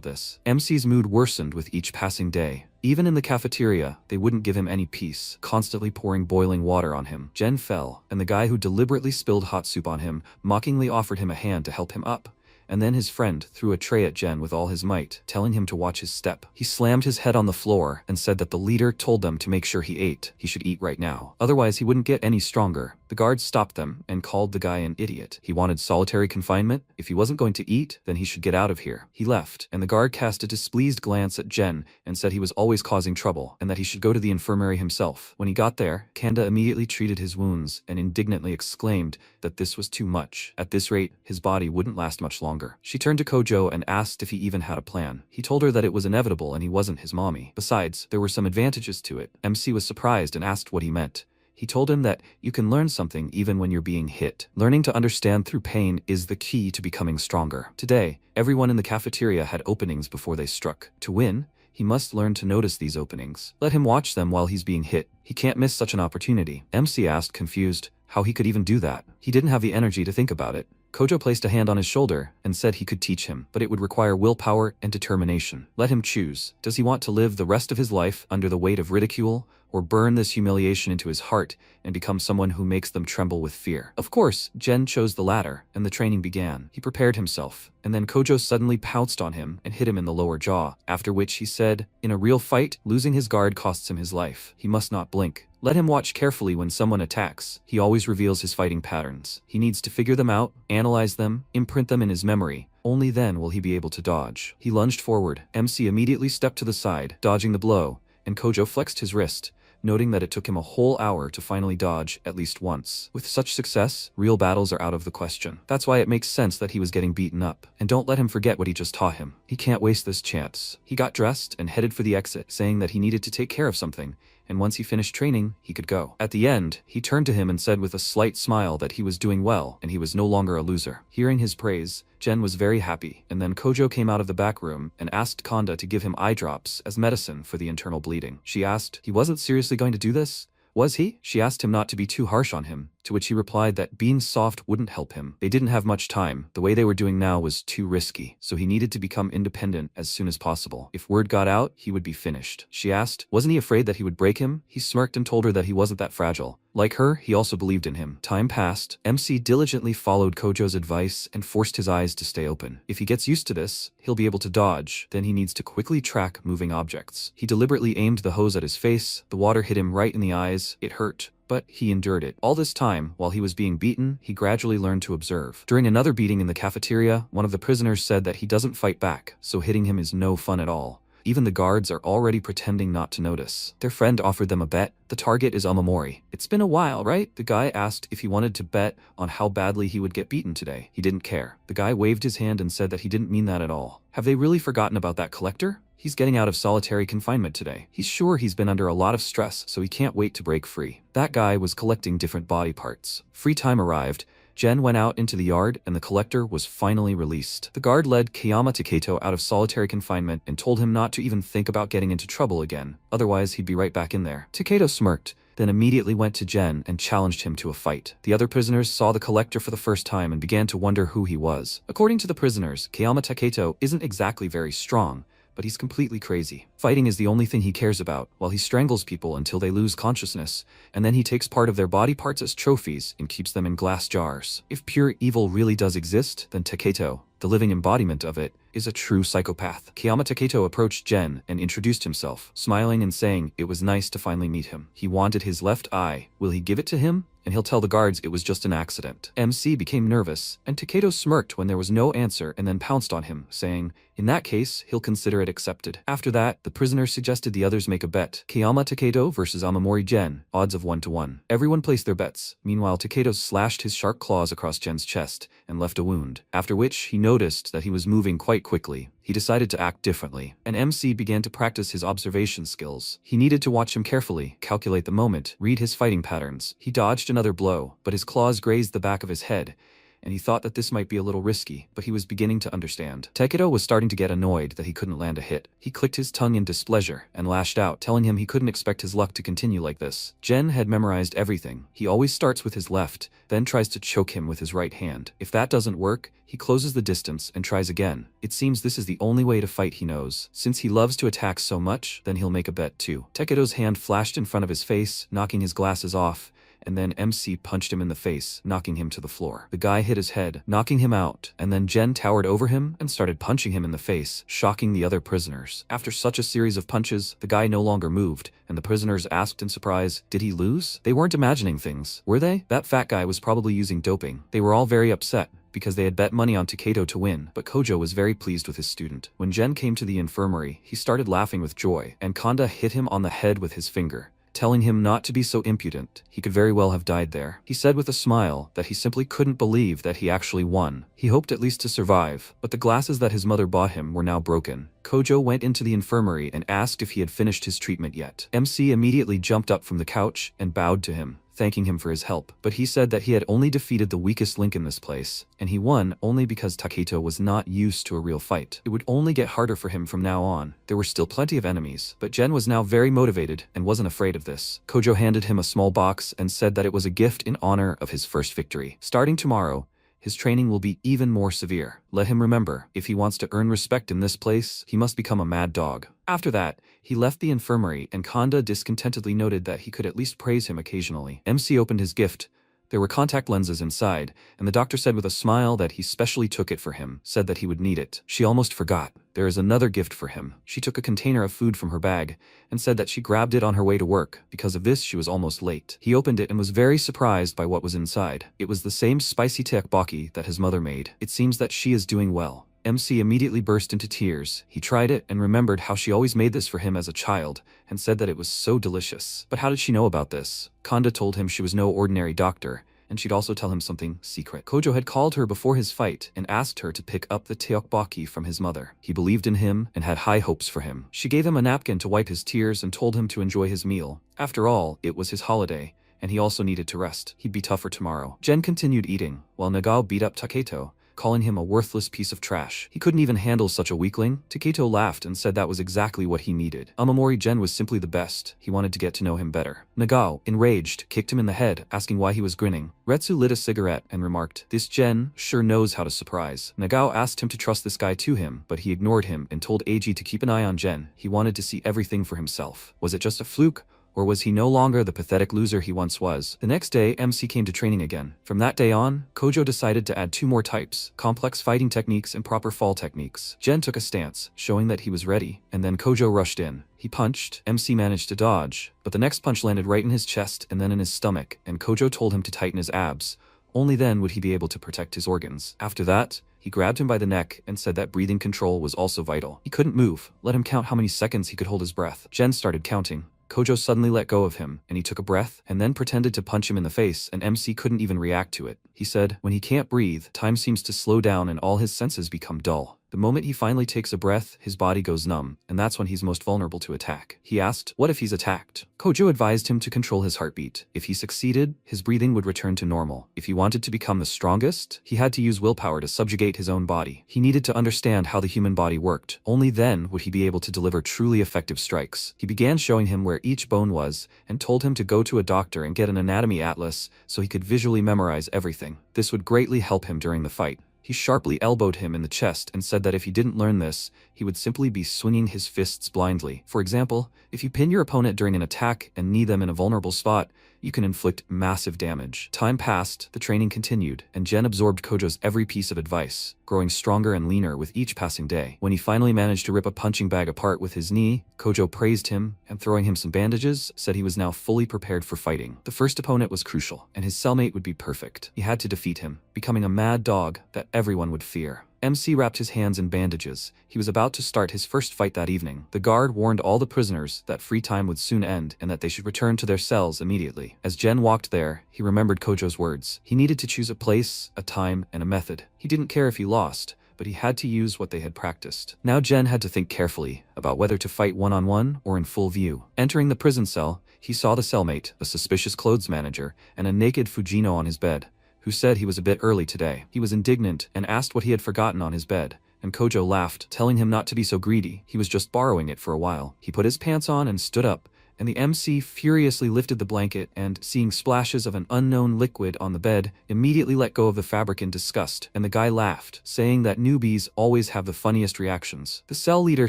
this. MC's mood worsened with each passing day. Even in the cafeteria, they wouldn't give him any peace, constantly pouring boiling water on him. Jen fell, and the guy who deliberately spilled hot soup on him mockingly offered him a hand to help him up. And then his friend threw a tray at Jen with all his might, telling him to watch his step. He slammed his head on the floor and said that the leader told them to make sure he ate. He should eat right now. Otherwise, he wouldn't get any stronger. The guards stopped them and called the guy an idiot. He wanted solitary confinement. If he wasn't going to eat, then he should get out of here. He left, and the guard cast a displeased glance at Jen and said he was always causing trouble and that he should go to the infirmary himself. When he got there, Kanda immediately treated his wounds and indignantly exclaimed that this was too much. At this rate, his body wouldn't last much longer. She turned to Kojo and asked if he even had a plan. He told her that it was inevitable and he wasn't his mommy. Besides, there were some advantages to it. MC was surprised and asked what he meant. He told him that you can learn something even when you're being hit. Learning to understand through pain is the key to becoming stronger. Today, everyone in the cafeteria had openings before they struck. To win, he must learn to notice these openings. Let him watch them while he's being hit. He can't miss such an opportunity. MC asked, confused, how he could even do that. He didn't have the energy to think about it. Kojo placed a hand on his shoulder and said he could teach him, but it would require willpower and determination. Let him choose. Does he want to live the rest of his life under the weight of ridicule, or burn this humiliation into his heart and become someone who makes them tremble with fear. Of course, Jen chose the latter, and the training began. He prepared himself, and then Kojo suddenly pounced on him and hit him in the lower jaw, after which he said, "In a real fight, losing his guard costs him his life. He must not blink. Let him watch carefully when someone attacks. He always reveals his fighting patterns. He needs to figure them out, analyze them, imprint them in his memory. Only then will he be able to dodge." He lunged forward. MC immediately stepped to the side, dodging the blow, and Kojo flexed his wrist, noting that it took him a whole hour to finally dodge at least once. With such success, real battles are out of the question. That's why it makes sense that he was getting beaten up. And don't let him forget what he just taught him. He can't waste this chance. He got dressed and headed for the exit, saying that he needed to take care of something, and once he finished training, he could go. At the end, he turned to him and said with a slight smile that he was doing well and he was no longer a loser. Hearing his praise, Jen was very happy, and then Kojo came out of the back room and asked Kanda to give him eye drops as medicine for the internal bleeding. She asked, "He wasn't seriously going to do this? Was he?" She asked him not to be too harsh on him, to which he replied that being soft wouldn't help him. They didn't have much time. The way they were doing now was too risky, so he needed to become independent as soon as possible. If word got out, he would be finished. She asked, wasn't he afraid that he would break him? He smirked and told her that he wasn't that fragile. Like her, he also believed in him. Time passed. MC diligently followed Kojo's advice and forced his eyes to stay open. If he gets used to this, he'll be able to dodge. Then he needs to quickly track moving objects. He deliberately aimed the hose at his face. The water hit him right in the eyes. It hurt, but he endured it. All this time, while he was being beaten, he gradually learned to observe. During another beating in the cafeteria, one of the prisoners said that he doesn't fight back, so hitting him is no fun at all. Even the guards are already pretending not to notice. Their friend offered them a bet. The target is Amamori. "It's been a while, right?" The guy asked if he wanted to bet on how badly he would get beaten today. He didn't care. The guy waved his hand and said that he didn't mean that at all. Have they really forgotten about that collector? He's getting out of solitary confinement today. He's sure he's been under a lot of stress, so he can't wait to break free. That guy was collecting different body parts. Free time arrived. Jen went out into the yard and the collector was finally released. The guard led Kiyama Taketo out of solitary confinement and told him not to even think about getting into trouble again, otherwise he'd be right back in there. Taketo smirked, then immediately went to Jen and challenged him to a fight. The other prisoners saw the collector for the first time and began to wonder who he was. According to the prisoners, Kiyama Taketo isn't exactly very strong, but he's completely crazy. Fighting is the only thing he cares about, while he strangles people until they lose consciousness, and then he takes part of their body parts as trophies and keeps them in glass jars. If pure evil really does exist, then Taketo, the living embodiment of it, is a true psychopath. Kiyama Taketo approached Jen and introduced himself, smiling and saying it was nice to finally meet him. He wanted his left eye. Will he give it to him? And he'll tell the guards it was just an accident. MC became nervous, and Taketo smirked when there was no answer and then pounced on him, saying, in that case, he'll consider it accepted. After that, the prisoner suggested the others make a bet. Kiyama Taketo versus Amamori Jen, odds of 1-to-1. Everyone placed their bets. Meanwhile, Taketo slashed his sharp claws across Jen's chest and left a wound, after which he noticed that he was moving quite quickly. He decided to act differently, and MC began to practice his observation skills. He needed to watch him carefully, calculate the moment, read his fighting patterns. He dodged another blow, but his claws grazed the back of his head, and he thought that this might be a little risky, but he was beginning to understand. Taketo was starting to get annoyed that he couldn't land a hit. He clicked his tongue in displeasure and lashed out, telling him he couldn't expect his luck to continue like this. Jen had memorized everything. He always starts with his left, then tries to choke him with his right hand. If that doesn't work, he closes the distance and tries again. It seems this is the only way to fight he knows. Since he loves to attack so much, then he'll make a bet too. Taketo's hand flashed in front of his face, knocking his glasses off, and then MC punched him in the face, knocking him to the floor. The guy hit his head, knocking him out, and then Jen towered over him and started punching him in the face, shocking the other prisoners. After such a series of punches, the guy no longer moved, and the prisoners asked in surprise, did he lose? They weren't imagining things, were they? That fat guy was probably using doping. They were all very upset, because they had bet money on Taketo to win, but Kojo was very pleased with his student. When Jen came to the infirmary, he started laughing with joy, and Kanda hit him on the head with his finger, telling him not to be so impudent. He could very well have died there. He said with a smile that he simply couldn't believe that he actually won. He hoped at least to survive, but the glasses that his mother bought him were now broken. Kojo went into the infirmary and asked if he had finished his treatment yet. MC immediately jumped up from the couch and bowed to him, thanking him for his help, but he said that he had only defeated the weakest link in this place, and he won only because Taketo was not used to a real fight. It would only get harder for him from now on. There were still plenty of enemies, but Jen was now very motivated and wasn't afraid of this. Kojo handed him a small box and said that it was a gift in honor of his first victory. Starting tomorrow, his training will be even more severe. Let him remember, if he wants to earn respect in this place, he must become a mad dog. After that, he left the infirmary and Kanda discontentedly noted that he could at least praise him occasionally. MC opened his gift. There were contact lenses inside, and the doctor said with a smile that he specially took it for him, said that he would need it. She almost forgot. There is another gift for him. She took a container of food from her bag, and said that she grabbed it on her way to work. Because of this, she was almost late. He opened it and was very surprised by what was inside. It was the same spicy tteokbokki that his mother made. It seems that she is doing well. MC immediately burst into tears. He tried it and remembered how she always made this for him as a child, and said that it was so delicious. But how did she know about this? Kanda told him she was no ordinary doctor, and she'd also tell him something secret. Kojo had called her before his fight and asked her to pick up the tteokbokki from his mother. He believed in him and had high hopes for him. She gave him a napkin to wipe his tears and told him to enjoy his meal. After all, it was his holiday, and he also needed to rest. He'd be tougher tomorrow. Jen continued eating, while Nagao beat up Taketo, calling him a worthless piece of trash. He couldn't even handle such a weakling. Taketo laughed and said that was exactly what he needed. Amamori Jen was simply the best. He wanted to get to know him better. Nagao, enraged, kicked him in the head, asking why he was grinning. Retsu lit a cigarette and remarked, "This Jen sure knows how to surprise." Nagao asked him to trust this guy to him, but he ignored him and told Eiji to keep an eye on Jen. He wanted to see everything for himself. Was it just a fluke? Or was he no longer the pathetic loser he once was? The next day, MC came to training again. From that day on, Kojo decided to add 2 more types, complex fighting techniques and proper fall techniques. Jen took a stance, showing that he was ready, and then Kojo rushed in. He punched, MC managed to dodge, but the next punch landed right in his chest and then in his stomach, and Kojo told him to tighten his abs. Only then would he be able to protect his organs. After that, he grabbed him by the neck and said that breathing control was also vital. He couldn't move. Let him count how many seconds he could hold his breath. Jen started counting. Kojo suddenly let go of him, and he took a breath, and then pretended to punch him in the face, and MC couldn't even react to it. He said, when he can't breathe, time seems to slow down and all his senses become dull. The moment he finally takes a breath, his body goes numb, and that's when he's most vulnerable to attack. He asked, what if he's attacked? Kojo advised him to control his heartbeat. If he succeeded, his breathing would return to normal. If he wanted to become the strongest, he had to use willpower to subjugate his own body. He needed to understand how the human body worked. Only then would he be able to deliver truly effective strikes. He began showing him where each bone was, and told him to go to a doctor and get an anatomy atlas so he could visually memorize everything. This would greatly help him during the fight. He sharply elbowed him in the chest and said that if he didn't learn this, he would simply be swinging his fists blindly. For example, if you pin your opponent during an attack and knee them in a vulnerable spot, you can inflict massive damage. Time passed, the training continued, and Jen absorbed Kojo's every piece of advice, growing stronger and leaner with each passing day. When he finally managed to rip a punching bag apart with his knee, Kojo praised him, and throwing him some bandages, said he was now fully prepared for fighting. The first opponent was crucial, and his cellmate would be perfect. He had to defeat him, becoming a mad dog that everyone would fear. MC wrapped his hands in bandages. He was about to start his first fight that evening. The guard warned all the prisoners that free time would soon end and that they should return to their cells immediately. As Jen walked there, he remembered Kojo's words. He needed to choose a place, a time, and a method. He didn't care if he lost, but he had to use what they had practiced. Now Jen had to think carefully about whether to fight one-on-one or in full view. Entering the prison cell, he saw the cellmate, a suspicious clothes manager, and a naked Fujino on his bed, who said he was a bit early today. He was indignant and asked what he had forgotten on his bed, and Kojo laughed, telling him not to be so greedy. He was just borrowing it for a while. He put his pants on and stood up, and the MC furiously lifted the blanket and, seeing splashes of an unknown liquid on the bed, immediately let go of the fabric in disgust, and the guy laughed, saying that newbies always have the funniest reactions. The cell leader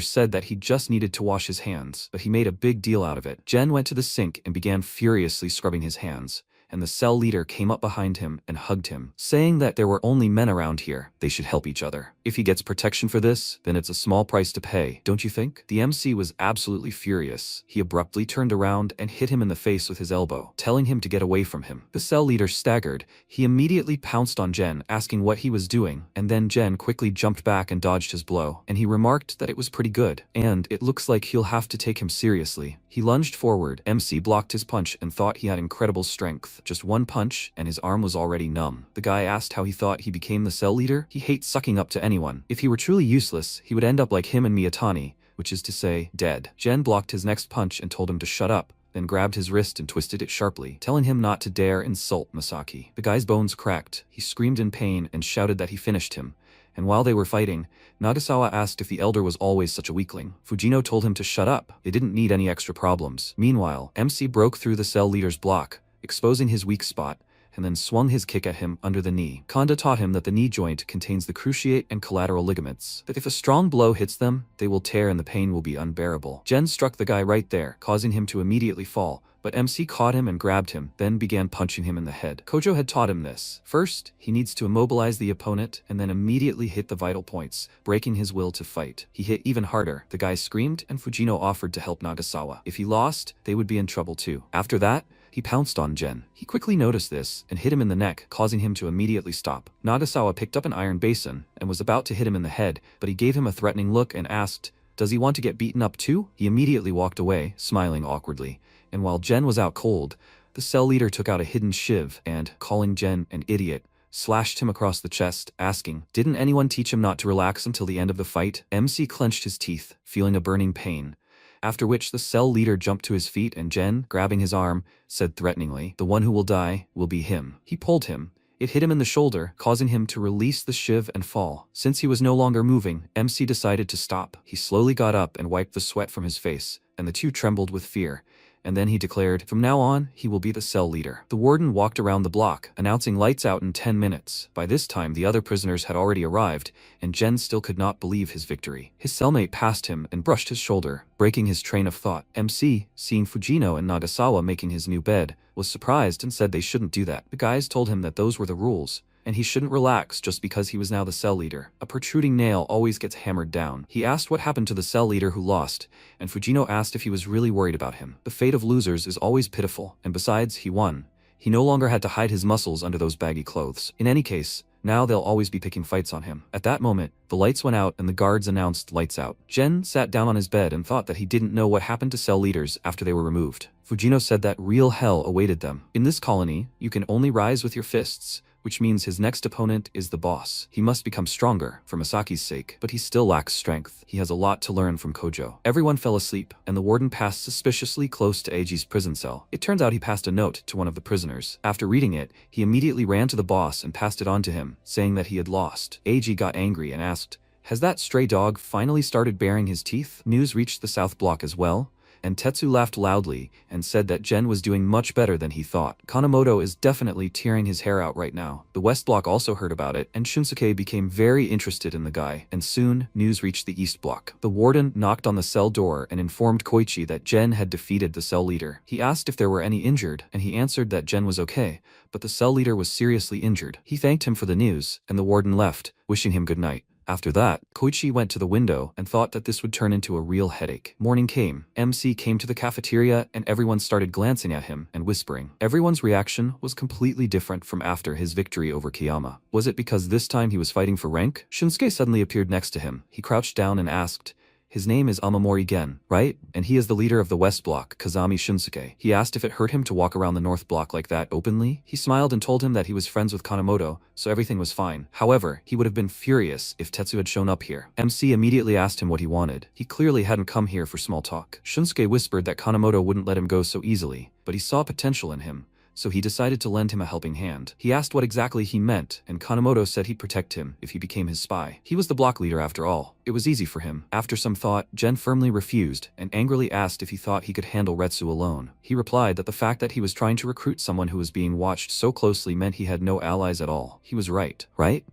said that he just needed to wash his hands, but he made a big deal out of it. Jen went to the sink and began furiously scrubbing his hands, and the cell leader came up behind him and hugged him, saying that there were only men around here, they should help each other. If he gets protection for this, then it's a small price to pay, don't you think? The MC was absolutely furious. He abruptly turned around and hit him in the face with his elbow, telling him to get away from him. The cell leader staggered. He immediately pounced on Jen, asking what he was doing, and then Jen quickly jumped back and dodged his blow, and he remarked that it was pretty good, and it looks like he'll have to take him seriously. He lunged forward. MC blocked his punch and thought he had incredible strength. Just one punch, and his arm was already numb. The guy asked how he thought he became the cell leader. He hates sucking up to anyone. If he were truly useless, he would end up like him and Miyatani, which is to say, dead. Jen blocked his next punch and told him to shut up, then grabbed his wrist and twisted it sharply, telling him not to dare insult Masaki. The guy's bones cracked. He screamed in pain and shouted that he finished him. And while they were fighting, Nagasawa asked if the elder was always such a weakling. Fujino told him to shut up. They didn't need any extra problems. Meanwhile, MC broke through the cell leader's block, exposing his weak spot, and then swung his kick at him under the knee. Kanda taught him that the knee joint contains the cruciate and collateral ligaments, that if a strong blow hits them, they will tear and the pain will be unbearable. Jen struck the guy right there, causing him to immediately fall, but MC caught him and grabbed him, then began punching him in the head. Kojo had taught him this. First, he needs to immobilize the opponent and then immediately hit the vital points, breaking his will to fight. He hit even harder. The guy screamed and Fujino offered to help Nagasawa. If he lost, they would be in trouble too. After that, he pounced on Jen. He quickly noticed this and hit him in the neck, causing him to immediately stop. Nagasawa picked up an iron basin and was about to hit him in the head, but he gave him a threatening look and asked, "Does he want to get beaten up too?" He immediately walked away, smiling awkwardly. And while Jen was out cold, the cell leader took out a hidden shiv and, calling Jen an idiot, slashed him across the chest, asking, "Didn't anyone teach him not to relax until the end of the fight?" MC clenched his teeth, feeling a burning pain. After which the cell leader jumped to his feet and Jen, grabbing his arm, said threateningly, "The one who will die will be him." He pulled him. It hit him in the shoulder, causing him to release the shiv and fall. Since he was no longer moving, MC decided to stop. He slowly got up and wiped the sweat from his face, and the two trembled with fear. And then he declared, "From now on, he will be the cell leader." The warden walked around the block, announcing lights out in 10 minutes. By this time, the other prisoners had already arrived, and Jen still could not believe his victory. His cellmate passed him and brushed his shoulder, breaking his train of thought. MC, seeing Fujino and Nagasawa making his new bed, was surprised and said they shouldn't do that. The guys told him that those were the rules, and he shouldn't relax just because he was now the cell leader. A protruding nail always gets hammered down. He asked what happened to the cell leader who lost, and Fujino asked if he was really worried about him. The fate of losers is always pitiful, and besides, he won. He no longer had to hide his muscles under those baggy clothes. In any case, now they'll always be picking fights on him. At that moment, the lights went out and the guards announced lights out. Jen sat down on his bed and thought that he didn't know what happened to cell leaders after they were removed. Fujino said that real hell awaited them. In this colony, you can only rise with your fists, which means his next opponent is the boss. He must become stronger, for Masaki's sake, but he still lacks strength. He has a lot to learn from Kojo. Everyone fell asleep, and the warden passed suspiciously close to Eiji's prison cell. It turns out he passed a note to one of the prisoners. After reading it, he immediately ran to the boss and passed it on to him, saying that he had lost. Eiji got angry and asked, "Has that stray dog finally started baring his teeth?" News reached the South Block as well, and Tetsu laughed loudly and said that Jen was doing much better than he thought. Kanemoto is definitely tearing his hair out right now. The West Block also heard about it, and Shunsuke became very interested in the guy, and soon, news reached the East Block. The warden knocked on the cell door and informed Koichi that Jen had defeated the cell leader. He asked if there were any injured, and he answered that Jen was okay, but the cell leader was seriously injured. He thanked him for the news, and the warden left, wishing him good night. After that, Koichi went to the window and thought that this would turn into a real headache. Morning came. MC came to the cafeteria and everyone started glancing at him and whispering. Everyone's reaction was completely different from after his victory over Kiyama. Was it because this time he was fighting for rank? Shunsuke suddenly appeared next to him. He crouched down and asked, "His name is Amamori Gen, right? And he is the leader of the West Block, Kazami Shunsuke." He asked if it hurt him to walk around the North Block like that openly. He smiled and told him that he was friends with Kanemoto, so everything was fine. However, he would have been furious if Tetsu had shown up here. MC immediately asked him what he wanted. He clearly hadn't come here for small talk. Shunsuke whispered that Kanemoto wouldn't let him go so easily, but he saw potential in him, so he decided to lend him a helping hand. He asked what exactly he meant, and Kanemoto said he'd protect him if he became his spy. He was the block leader after all. It was easy for him. After some thought, Jen firmly refused, and angrily asked if he thought he could handle Retsu alone. He replied that the fact that he was trying to recruit someone who was being watched so closely meant he had no allies at all. He was right?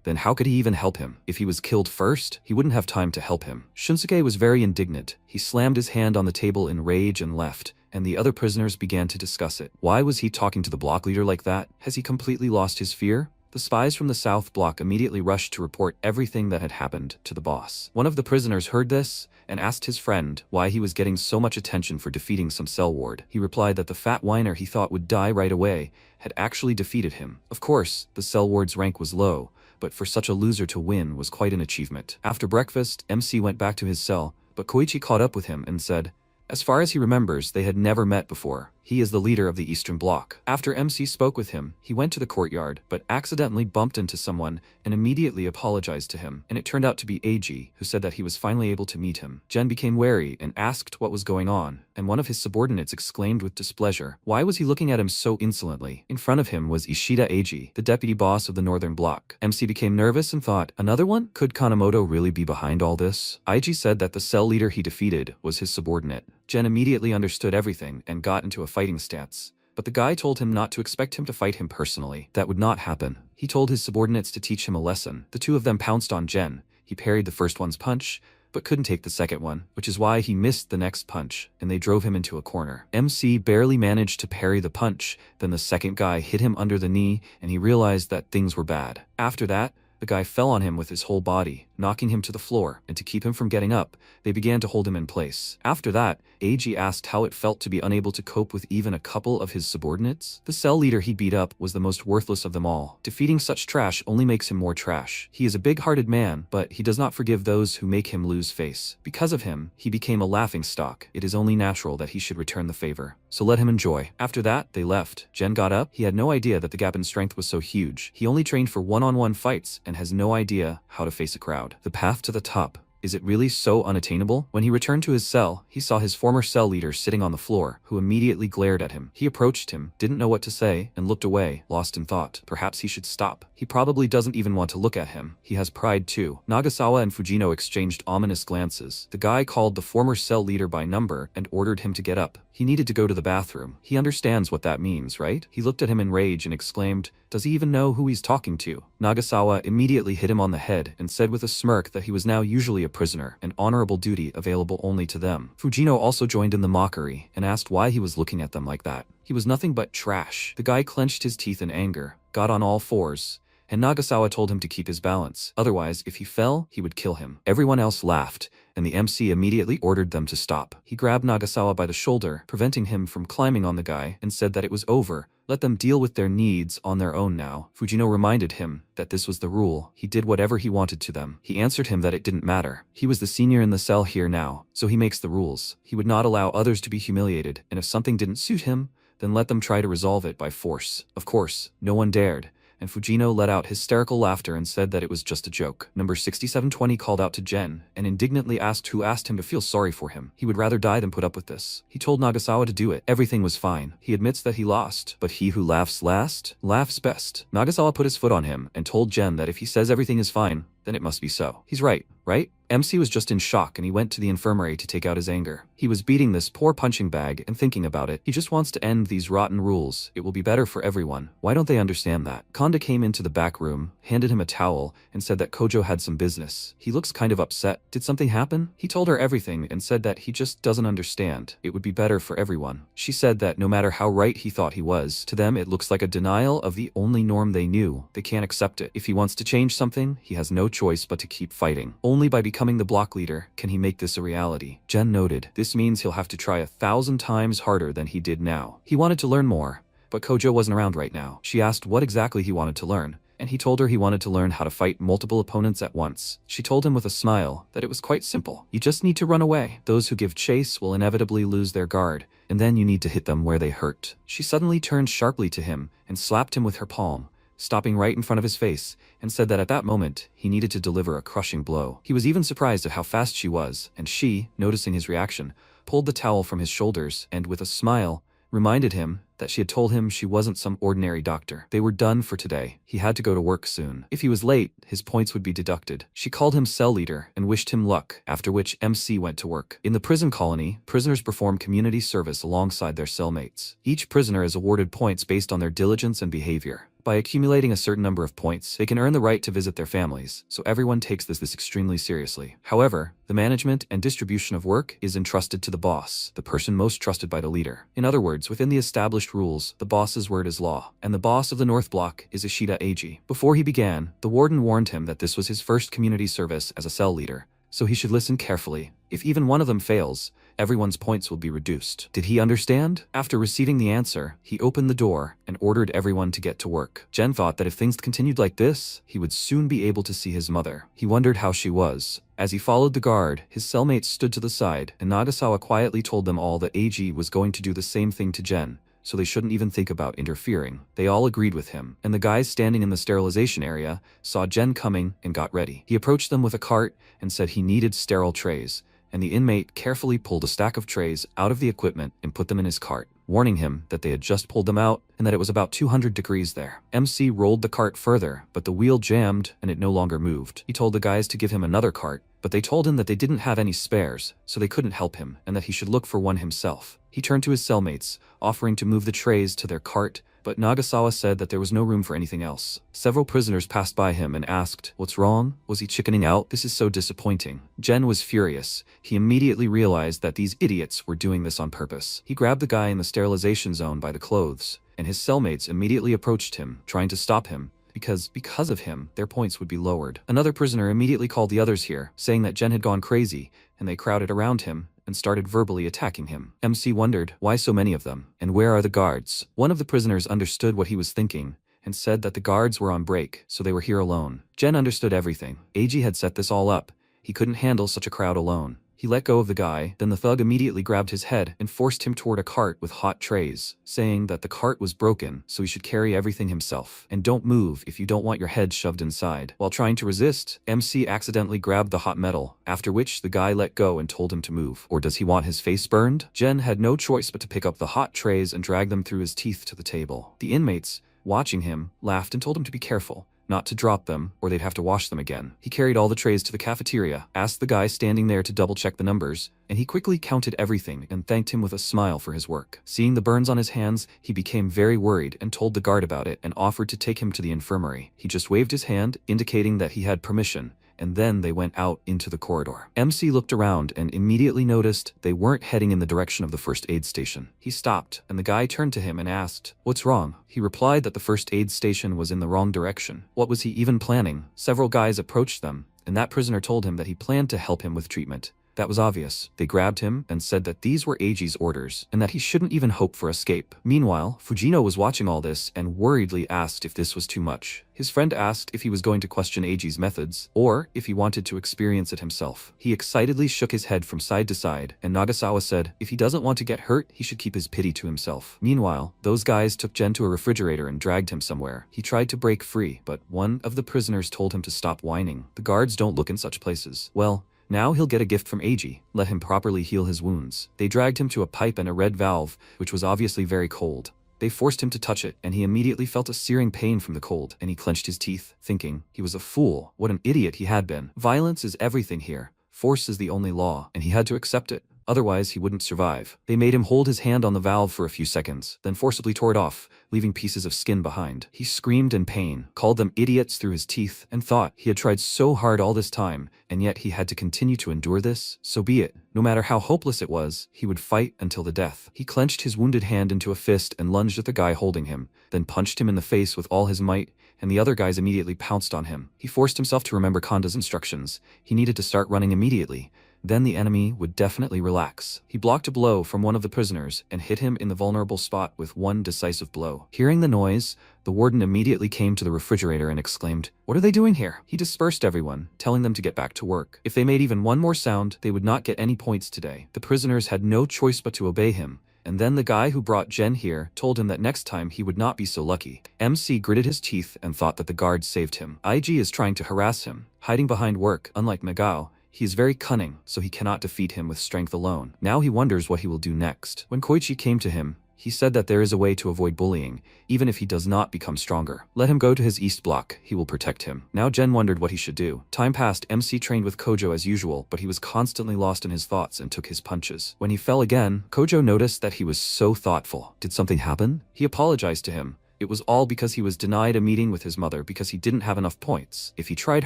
Then how could he even help him? If he was killed first, he wouldn't have time to help him. Shunsuke was very indignant. He slammed his hand on the table in rage and left, and the other prisoners began to discuss it. Why was he talking to the block leader like that? Has he completely lost his fear? The spies from the South Block immediately rushed to report everything that had happened to the boss. One of the prisoners heard this and asked his friend why he was getting so much attention for defeating some cell ward. He replied that the fat whiner he thought would die right away had actually defeated him. Of course, the cell ward's rank was low, but for such a loser to win was quite an achievement. After breakfast, MC went back to his cell, but Koichi caught up with him and said, as far as he remembers, they had never met before. He is the leader of the Eastern Bloc. After MC spoke with him, he went to the courtyard, but accidentally bumped into someone and immediately apologized to him, and it turned out to be Eiji, who said that he was finally able to meet him. Jen became wary and asked what was going on, and one of his subordinates exclaimed with displeasure. Why was he looking at him so insolently? In front of him was Ishida Eiji, the deputy boss of the Northern Bloc. MC became nervous and thought, another one? Could Kanemoto really be behind all this? Eiji said that the cell leader he defeated was his subordinate. Jen immediately understood everything and got into a fighting stance. but the guy told him not to expect him to fight him personally. That would not happen. He told his subordinates to teach him a lesson. The two of them pounced on Jen. He parried the first one's punch, but couldn't take the second one, which is why he missed the next punch, and they drove him into a corner. MC barely managed to parry the punch, then the second guy hit him under the knee, and he realized that things were bad. After that, the guy fell on him with his whole body, knocking him to the floor, and to keep him from getting up, they began to hold him in place. After that, AG asked how it felt to be unable to cope with even a couple of his subordinates. The cell leader he beat up was the most worthless of them all. Defeating such trash only makes him more trash. He is a big-hearted man, but he does not forgive those who make him lose face. Because of him, he became a laughingstock. It is only natural that he should return the favor. So let him enjoy. After that, they left. Jen got up. He had no idea that the gap in strength was so huge. He only trained for one-on-one fights and has no idea how to face a crowd. The path to the top. Is it really so unattainable? When he returned to his cell, he saw his former cell leader sitting on the floor, who immediately glared at him. He approached him, didn't know what to say, and looked away, lost in thought. Perhaps he should stop. He probably doesn't even want to look at him. He has pride too. Nagasawa and Fujino exchanged ominous glances. The guy called the former cell leader by number and ordered him to get up. He needed to go to the bathroom. He understands what that means, right? He looked at him in rage and exclaimed, "Does he even know who he's talking to?" Nagasawa immediately hit him on the head and said with a smirk that he was now usually a prisoner, an honorable duty available only to them. Fujino also joined in the mockery and asked why he was looking at them like that. He was nothing but trash. The guy clenched his teeth in anger, got on all fours, and Nagasawa told him to keep his balance. Otherwise, if he fell, he would kill him. Everyone else laughed, and the MC immediately ordered them to stop. He grabbed Nagasawa by the shoulder, preventing him from climbing on the guy, and said that it was over. Let them deal with their needs on their own now. Fujino reminded him that this was the rule. He did whatever he wanted to them. He answered him that it didn't matter. He was the senior in the cell here now, so he makes the rules. He would not allow others to be humiliated, and if something didn't suit him, then let them try to resolve it by force. Of course, no one dared, and Fujino let out hysterical laughter and said that it was just a joke. Number 6720 called out to Jen and indignantly asked who asked him to feel sorry for him. He would rather die than put up with this. He told Nagasawa to do it. Everything was fine. He admits that he lost, but he who laughs last, laughs best. Nagasawa put his foot on him and told Jen that if he says everything is fine, then it must be so. He's right, right? MC was just in shock and he went to the infirmary to take out his anger. He was beating this poor punching bag and thinking about it. He just wants to end these rotten rules. It will be better for everyone. Why don't they understand that? Konda came into the back room, handed him a towel, and said that Kojo had some business. He looks kind of upset. Did something happen? He told her everything and said that he just doesn't understand. It would be better for everyone. She said that no matter how right he thought he was, to them it looks like a denial of the only norm they knew. They can't accept it. If he wants to change something, he has no choice but to keep fighting. Only by becoming the block leader can he make this a reality. Jen noted, this means he'll have to try 1,000 times harder than he did now. He wanted to learn more, but Kojo wasn't around right now. She asked what exactly he wanted to learn, and he told her he wanted to learn how to fight multiple opponents at once. She told him with a smile that it was quite simple. You just need to run away. Those who give chase will inevitably lose their guard, and then you need to hit them where they hurt. She suddenly turned sharply to him and slapped him with her palm, stopping right in front of his face, and said that at that moment, he needed to deliver a crushing blow. He was even surprised at how fast she was, and she, noticing his reaction, pulled the towel from his shoulders and, with a smile, reminded him that she had told him she wasn't some ordinary doctor. They were done for today. He had to go to work soon. If he was late, his points would be deducted. She called him cell leader and wished him luck, after which MC went to work. In the prison colony, prisoners perform community service alongside their cellmates. Each prisoner is awarded points based on their diligence and behavior. By accumulating a certain number of points, they can earn the right to visit their families, so everyone takes this extremely seriously. However, the management and distribution of work is entrusted to the boss, the person most trusted by the leader. In other words, within the established rules, the boss's word is law, and the boss of the North Block is Ishida Eiji. Before he began, the warden warned him that this was his first community service as a cell leader, so he should listen carefully. If even one of them fails, everyone's points will be reduced. Did he understand? After receiving the answer, he opened the door and ordered everyone to get to work. Jen thought that if things continued like this, he would soon be able to see his mother. He wondered how she was. As he followed the guard, his cellmates stood to the side, and Nagasawa quietly told them all that Eiji was going to do the same thing to Jen, so they shouldn't even think about interfering. They all agreed with him, and the guys standing in the sterilization area saw Jen coming and got ready. He approached them with a cart and said he needed sterile trays, and the inmate carefully pulled a stack of trays out of the equipment and put them in his cart, warning him that they had just pulled them out and that it was about 200 degrees there. MC rolled the cart further, but the wheel jammed and it no longer moved. He told the guys to give him another cart, but they told him that they didn't have any spares, so they couldn't help him and that he should look for one himself. He turned to his cellmates, offering to move the trays to their cart, but Nagasawa said that there was no room for anything else. Several prisoners passed by him and asked, "What's wrong? Was he chickening out? This is so disappointing." Jen was furious. He immediately realized that these idiots were doing this on purpose. He grabbed the guy in the sterilization zone by the clothes, and his cellmates immediately approached him, trying to stop him, because of him, their points would be lowered. Another prisoner immediately called the others here, saying that Jen had gone crazy, and they crowded around him and started verbally attacking him. MC wondered, why so many of them, and where are the guards? One of the prisoners understood what he was thinking, and said that the guards were on break, so they were here alone. Jen understood everything. Eiji had set this all up. He couldn't handle such a crowd alone. He let go of the guy, then the thug immediately grabbed his head and forced him toward a cart with hot trays, saying that the cart was broken, so he should carry everything himself. And don't move if you don't want your head shoved inside. While trying to resist, MC accidentally grabbed the hot metal, after which the guy let go and told him to move. Or does he want his face burned? Jen had no choice but to pick up the hot trays and drag them through his teeth to the table. The inmates, watching him, laughed and told him to be careful, not to drop them, or they'd have to wash them again. He carried all the trays to the cafeteria, asked the guy standing there to double-check the numbers, and he quickly counted everything and thanked him with a smile for his work. Seeing the burns on his hands, he became very worried and told the guard about it and offered to take him to the infirmary. He just waved his hand, indicating that he had permission, and then they went out into the corridor. MC looked around and immediately noticed they weren't heading in the direction of the first aid station. He stopped, and the guy turned to him and asked, "What's wrong?" He replied that the first aid station was in the wrong direction. What was he even planning? Several guys approached them, and that prisoner told him that he planned to help him with treatment. That was obvious. They grabbed him and said that these were Eiji's orders, and that he shouldn't even hope for escape. Meanwhile, Fujino was watching all this and worriedly asked if this was too much. His friend asked if he was going to question Eiji's methods, or if he wanted to experience it himself. He excitedly shook his head from side to side, and Nagasawa said if he doesn't want to get hurt, he should keep his pity to himself. Meanwhile, those guys took Jen to a refrigerator and dragged him somewhere. He tried to break free, but one of the prisoners told him to stop whining. The guards don't look in such places. Well, now he'll get a gift from Eiji. Let him properly heal his wounds. They dragged him to a pipe and a red valve, which was obviously very cold. They forced him to touch it, and he immediately felt a searing pain from the cold, and he clenched his teeth, thinking he was a fool. What an idiot he had been. Violence is everything here. Force is the only law, and he had to accept it. Otherwise, he wouldn't survive. They made him hold his hand on the valve for a few seconds, then forcibly tore it off, leaving pieces of skin behind. He screamed in pain, called them idiots through his teeth, and thought he had tried so hard all this time, and yet he had to continue to endure this. So be it. No matter how hopeless it was, he would fight until the death. He clenched his wounded hand into a fist and lunged at the guy holding him, then punched him in the face with all his might, and the other guys immediately pounced on him. He forced himself to remember Konda's instructions. He needed to start running immediately. Then the enemy would definitely relax. He blocked a blow from one of the prisoners and hit him in the vulnerable spot with one decisive blow. Hearing the noise, the warden immediately came to the refrigerator and exclaimed, "What are they doing here?" He dispersed everyone, telling them to get back to work. If they made even one more sound, they would not get any points today. The prisoners had no choice but to obey him. And then the guy who brought Jen here told him that next time he would not be so lucky. MC gritted his teeth and thought that the guard saved him. IG is trying to harass him, hiding behind work. Unlike Megao, he is very cunning, so he cannot defeat him with strength alone. Now he wonders what he will do next. When Koichi came to him, he said that there is a way to avoid bullying, even if he does not become stronger. Let him go to his east block, he will protect him. Now Jen wondered what he should do. Time passed. MC trained with Kojo as usual, but he was constantly lost in his thoughts and took his punches. When he fell again, Kojo noticed that he was so thoughtful. Did something happen? He apologized to him. It was all because he was denied a meeting with his mother because he didn't have enough points. If he tried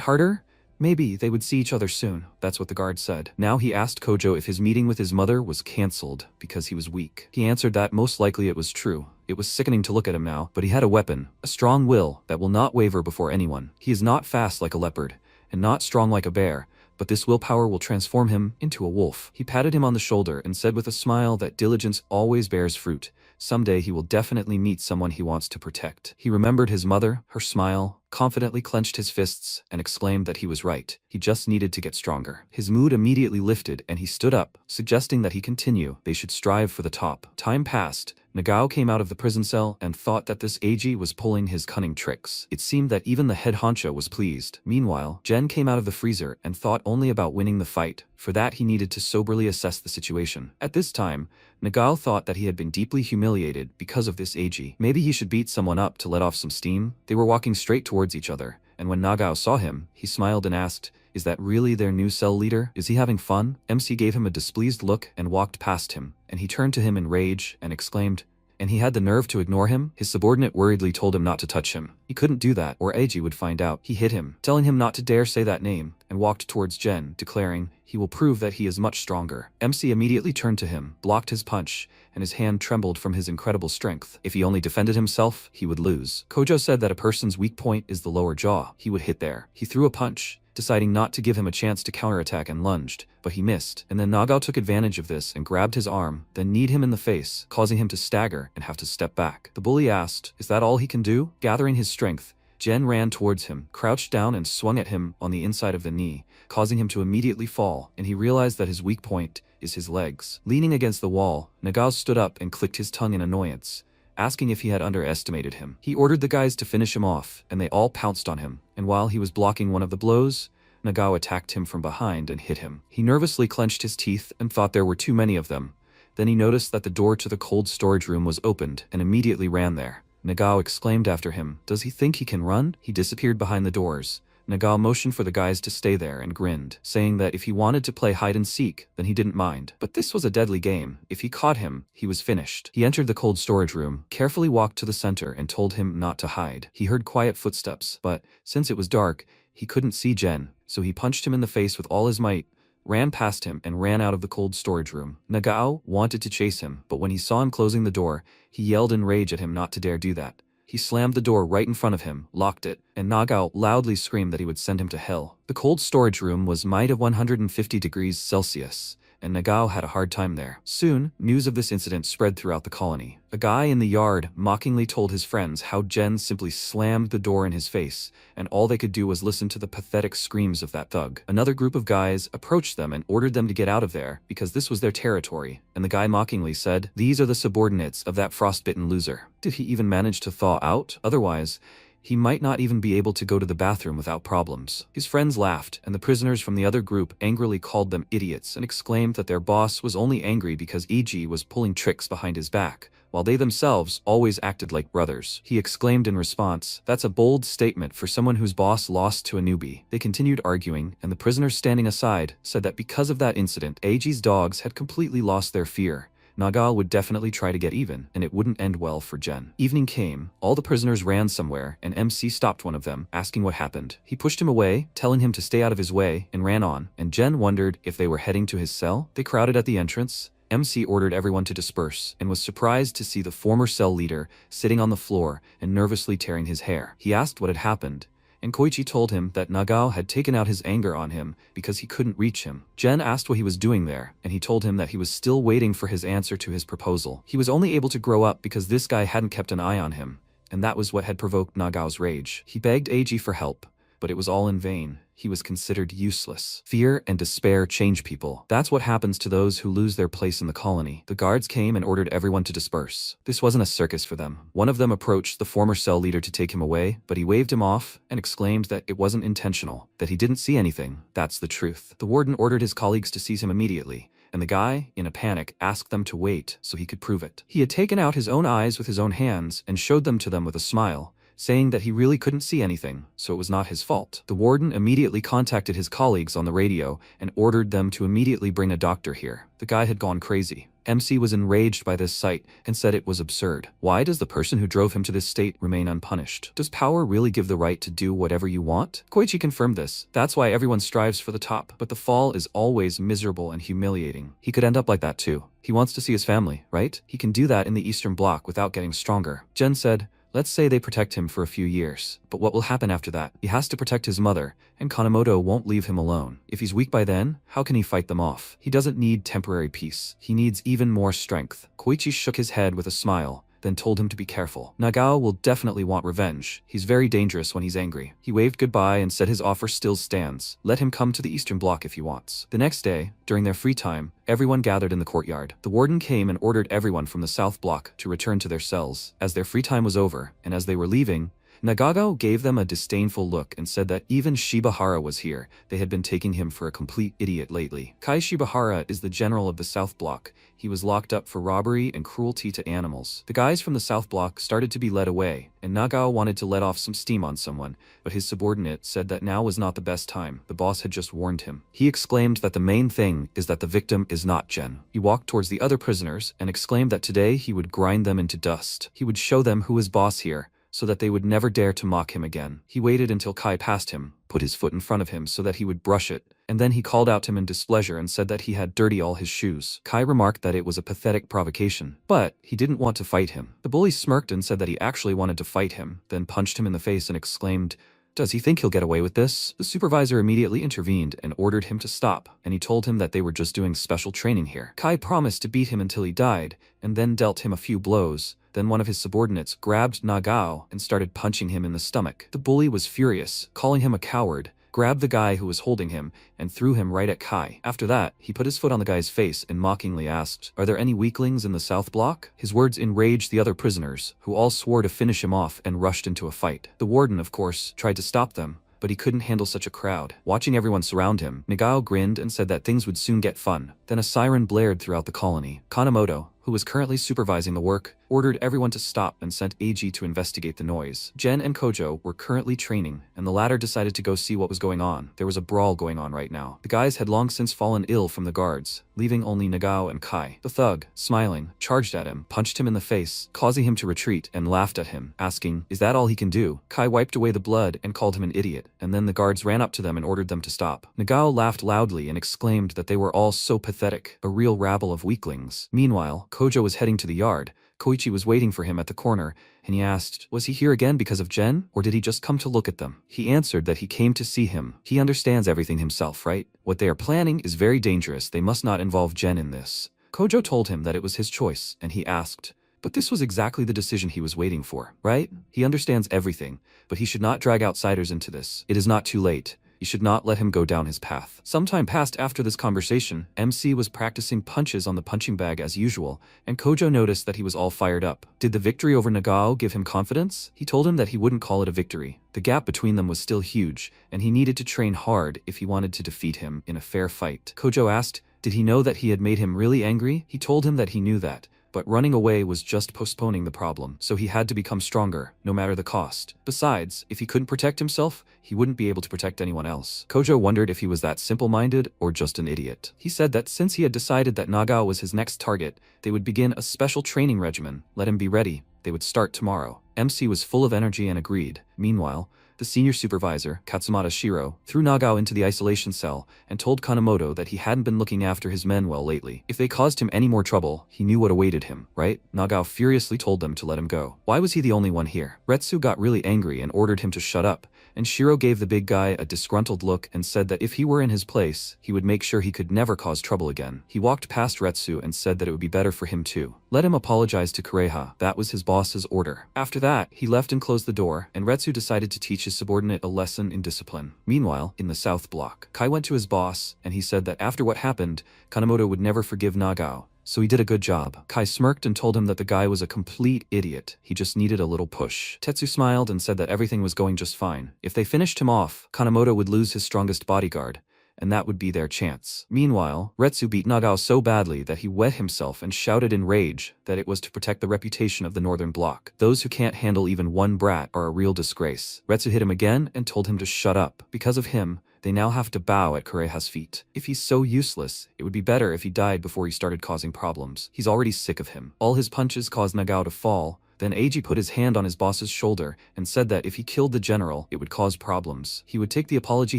harder, maybe they would see each other soon. That's what the guard said. Now he asked Kojo if his meeting with his mother was cancelled because he was weak. He answered that most likely it was true. It was sickening to look at him now, but he had a weapon, a strong will that will not waver before anyone. He is not fast like a leopard, and not strong like a bear, but this willpower will transform him into a wolf. He patted him on the shoulder and said with a smile that diligence always bears fruit. Someday he will definitely meet someone he wants to protect. He remembered his mother, her smile, confidently clenched his fists, and exclaimed that he was right. He just needed to get stronger. His mood immediately lifted and he stood up, suggesting that he continue. They should strive for the top. Time passed. Nagao came out of the prison cell and thought that this AG was pulling his cunning tricks. It seemed that even the head honcho was pleased. Meanwhile, Jen came out of the freezer and thought only about winning the fight. For that he needed to soberly assess the situation. At this time, Nagao thought that he had been deeply humiliated because of this AG. Maybe he should beat someone up to let off some steam. They were walking straight towards each other, and when Nagao saw him, he smiled and asked, "Is that really their new cell leader? Is he having fun?" MC gave him a displeased look and walked past him, and he turned to him in rage and exclaimed, "And he had the nerve to ignore him?" His subordinate worriedly told him not to touch him. He couldn't do that, or AG would find out. He hit him, telling him not to dare say that name, and walked towards Jen, declaring, "He will prove that he is much stronger." MC immediately turned to him, blocked his punch, and his hand trembled from his incredible strength. If he only defended himself, he would lose. Kojo said that a person's weak point is the lower jaw. He would hit there. He threw a punch, deciding not to give him a chance to counterattack, and lunged, but he missed. And then Nagao took advantage of this and grabbed his arm, then kneed him in the face, causing him to stagger and have to step back. The bully asked, "Is that all he can do?" Gathering his strength, Jen ran towards him, crouched down and swung at him on the inside of the knee, causing him to immediately fall, and he realized that his weak point is his legs. Leaning against the wall, Nagao stood up and clicked his tongue in annoyance, asking if he had underestimated him. He ordered the guys to finish him off, and they all pounced on him, and while he was blocking one of the blows, Nagao attacked him from behind and hit him. He nervously clenched his teeth and thought there were too many of them. Then he noticed that the door to the cold storage room was opened and immediately ran there. Nagao exclaimed after him, "Does he think he can run?" He disappeared behind the doors. Nagao motioned for the guys to stay there and grinned, saying that if he wanted to play hide-and-seek, then he didn't mind. But this was a deadly game. If he caught him, he was finished. He entered the cold storage room, carefully walked to the center and told him not to hide. He heard quiet footsteps, but since it was dark, he couldn't see Jen, so he punched him in the face with all his might, ran past him, and ran out of the cold storage room. Nagao wanted to chase him, but when he saw him closing the door, he yelled in rage at him not to dare do that. He slammed the door right in front of him, locked it, and Nagao loudly screamed that he would send him to hell. The cold storage room was minus 150 degrees Celsius, and Nagao had a hard time there. Soon, news of this incident spread throughout the colony. A guy in the yard mockingly told his friends how Jen simply slammed the door in his face, and all they could do was listen to the pathetic screams of that thug. Another group of guys approached them and ordered them to get out of there, because this was their territory, and the guy mockingly said, "These are the subordinates of that frostbitten loser." Did he even manage to thaw out? Otherwise, he might not even be able to go to the bathroom without problems. His friends laughed, and the prisoners from the other group angrily called them idiots and exclaimed that their boss was only angry because EG was pulling tricks behind his back, while they themselves always acted like brothers. He exclaimed in response, "That's a bold statement for someone whose boss lost to a newbie." They continued arguing, and the prisoners standing aside said that because of that incident, AG's dogs had completely lost their fear. Nagao would definitely try to get even, and it wouldn't end well for Jen. Evening came, all the prisoners ran somewhere, and MC stopped one of them, asking what happened. He pushed him away, telling him to stay out of his way, and ran on, and Jen wondered if they were heading to his cell. They crowded at the entrance. MC ordered everyone to disperse, and was surprised to see the former cell leader sitting on the floor and nervously tearing his hair. He asked what had happened, and Koichi told him that Nagao had taken out his anger on him because he couldn't reach him. Jen asked what he was doing there, and he told him that he was still waiting for his answer to his proposal. He was only able to grow up because this guy hadn't kept an eye on him, and that was what had provoked Nagao's rage. He begged AG for help, but it was all in vain. He was considered useless. Fear and despair change people. That's what happens to those who lose their place in the colony. The guards came and ordered everyone to disperse. This wasn't a circus for them. One of them approached the former cell leader to take him away, but he waved him off and exclaimed that it wasn't intentional, that he didn't see anything. That's the truth. The warden ordered his colleagues to seize him immediately, and the guy, in a panic, asked them to wait so he could prove it. He had taken out his own eyes with his own hands and showed them to them with a smile, saying that he really couldn't see anything, so it was not his fault. The warden immediately contacted his colleagues on the radio and ordered them to immediately bring a doctor here. The guy had gone crazy. MC was enraged by this sight and said it was absurd. Why does the person who drove him to this state remain unpunished? Does power really give the right to do whatever you want? Koichi confirmed this. That's why everyone strives for the top, but the fall is always miserable and humiliating. He could end up like that too. He wants to see his family, right? He can do that in the Eastern Bloc without getting stronger. Jen said, "Let's say they protect him for a few years, but what will happen after that? He has to protect his mother, and Kanemoto won't leave him alone. If he's weak by then, how can he fight them off? He doesn't need temporary peace. He needs even more strength." Koichi shook his head with a smile, then told him to be careful. Nagao will definitely want revenge. He's very dangerous when he's angry. He waved goodbye and said his offer still stands. Let him come to the Eastern Bloc if he wants. The next day, during their free time, everyone gathered in the courtyard. The warden came and ordered everyone from the South Block to return to their cells. As their free time was over, and as they were leaving, Nagao gave them a disdainful look and said that even Shibahara was here. They had been taking him for a complete idiot lately. Kai Shibahara is the general of the South Block. He was locked up for robbery and cruelty to animals. The guys from the South Block started to be led away, and Nagao wanted to let off some steam on someone, but his subordinate said that now was not the best time. The boss had just warned him. He exclaimed that the main thing is that the victim is not Jen. He walked towards the other prisoners and exclaimed that today he would grind them into dust. He would show them who is boss here, so that they would never dare to mock him again. He waited until Kai passed him, put his foot in front of him so that he would brush it, and then he called out to him in displeasure and said that he had dirty all his shoes. Kai remarked that it was a pathetic provocation, but he didn't want to fight him. The bully smirked and said that he actually wanted to fight him, then punched him in the face and exclaimed, "Does he think he'll get away with this?" The supervisor immediately intervened and ordered him to stop, and he told him that they were just doing special training here. Kai promised to beat him until he died, and then dealt him a few blows. Then one of his subordinates grabbed Nagao and started punching him in the stomach. The bully was furious, calling him a coward, grabbed the guy who was holding him, and threw him right at Kai. After that, he put his foot on the guy's face and mockingly asked, "Are there any weaklings in the South Block?" His words enraged the other prisoners, who all swore to finish him off and rushed into a fight. The warden, of course, tried to stop them, but he couldn't handle such a crowd. Watching everyone surround him, Nagao grinned and said that things would soon get fun. Then a siren blared throughout the colony. Kanemoto, who was currently supervising the work, ordered everyone to stop and sent AG to investigate the noise. Jen and Kojo were currently training, and the latter decided to go see what was going on. There was a brawl going on right now. The guys had long since fallen ill from the guards, leaving only Nagao and Kai. The thug, smiling, charged at him, punched him in the face, causing him to retreat, and laughed at him, asking, "Is that all he can do?" Kai wiped away the blood and called him an idiot, and then the guards ran up to them and ordered them to stop. Nagao laughed loudly and exclaimed that they were all so pathetic, a real rabble of weaklings. Meanwhile, Kojo was heading to the yard. Koichi was waiting for him at the corner, and he asked, was he here again because of Jen, or did he just come to look at them? He answered that he came to see him. He understands everything himself, right? What they are planning is very dangerous. They must not involve Jen in this. Kojo told him that it was his choice, and he asked, but this was exactly the decision he was waiting for, right? He understands everything, but he should not drag outsiders into this. It is not too late. You should not let him go down his path. Some time passed after this conversation. MC was practicing punches on the punching bag as usual, and Kojo noticed that he was all fired up. Did the victory over Nagao give him confidence? He told him that he wouldn't call it a victory. The gap between them was still huge, and he needed to train hard if he wanted to defeat him in a fair fight. Kojo asked, did he know that he had made him really angry? He told him that he knew that, but running away was just postponing the problem, so he had to become stronger, no matter the cost. Besides, if he couldn't protect himself, he wouldn't be able to protect anyone else. Kojo wondered if he was that simple-minded or just an idiot. He said that since he had decided that Nagao was his next target, they would begin a special training regimen. Let him be ready. They would start tomorrow. MC was full of energy and agreed. Meanwhile, the senior supervisor, Katsumata Shiro, threw Nagao into the isolation cell and told Kanemoto that he hadn't been looking after his men well lately. If they caused him any more trouble, he knew what awaited him, right? Nagao furiously told them to let him go. Why was he the only one here? Retsu got really angry and ordered him to shut up, and Shiro gave the big guy a disgruntled look and said that if he were in his place, he would make sure he could never cause trouble again. He walked past Retsu and said that it would be better for him too. Let him apologize to Kureha. That was his boss's order. After that, he left and closed the door, and Retsu decided to teach his subordinate a lesson in discipline. Meanwhile, in the South Block, Kai went to his boss, and he said that after what happened, Kanemoto would never forgive Nagao. So he did a good job. Kai smirked and told him that the guy was a complete idiot. He just needed a little push. Tetsu smiled and said that everything was going just fine. If they finished him off, Kanemoto would lose his strongest bodyguard, and that would be their chance. Meanwhile, Retsu beat Nagao so badly that he wet himself and shouted in rage that it was to protect the reputation of the Northern Bloc. Those who can't handle even one brat are a real disgrace. Retsu hit him again and told him to shut up. Because of him, they now have to bow at Kureha's feet. If he's so useless, it would be better if he died before he started causing problems. He's already sick of him. All his punches caused Nagao to fall. Then Eiji put his hand on his boss's shoulder and said that if he killed the general, it would cause problems. He would take the apology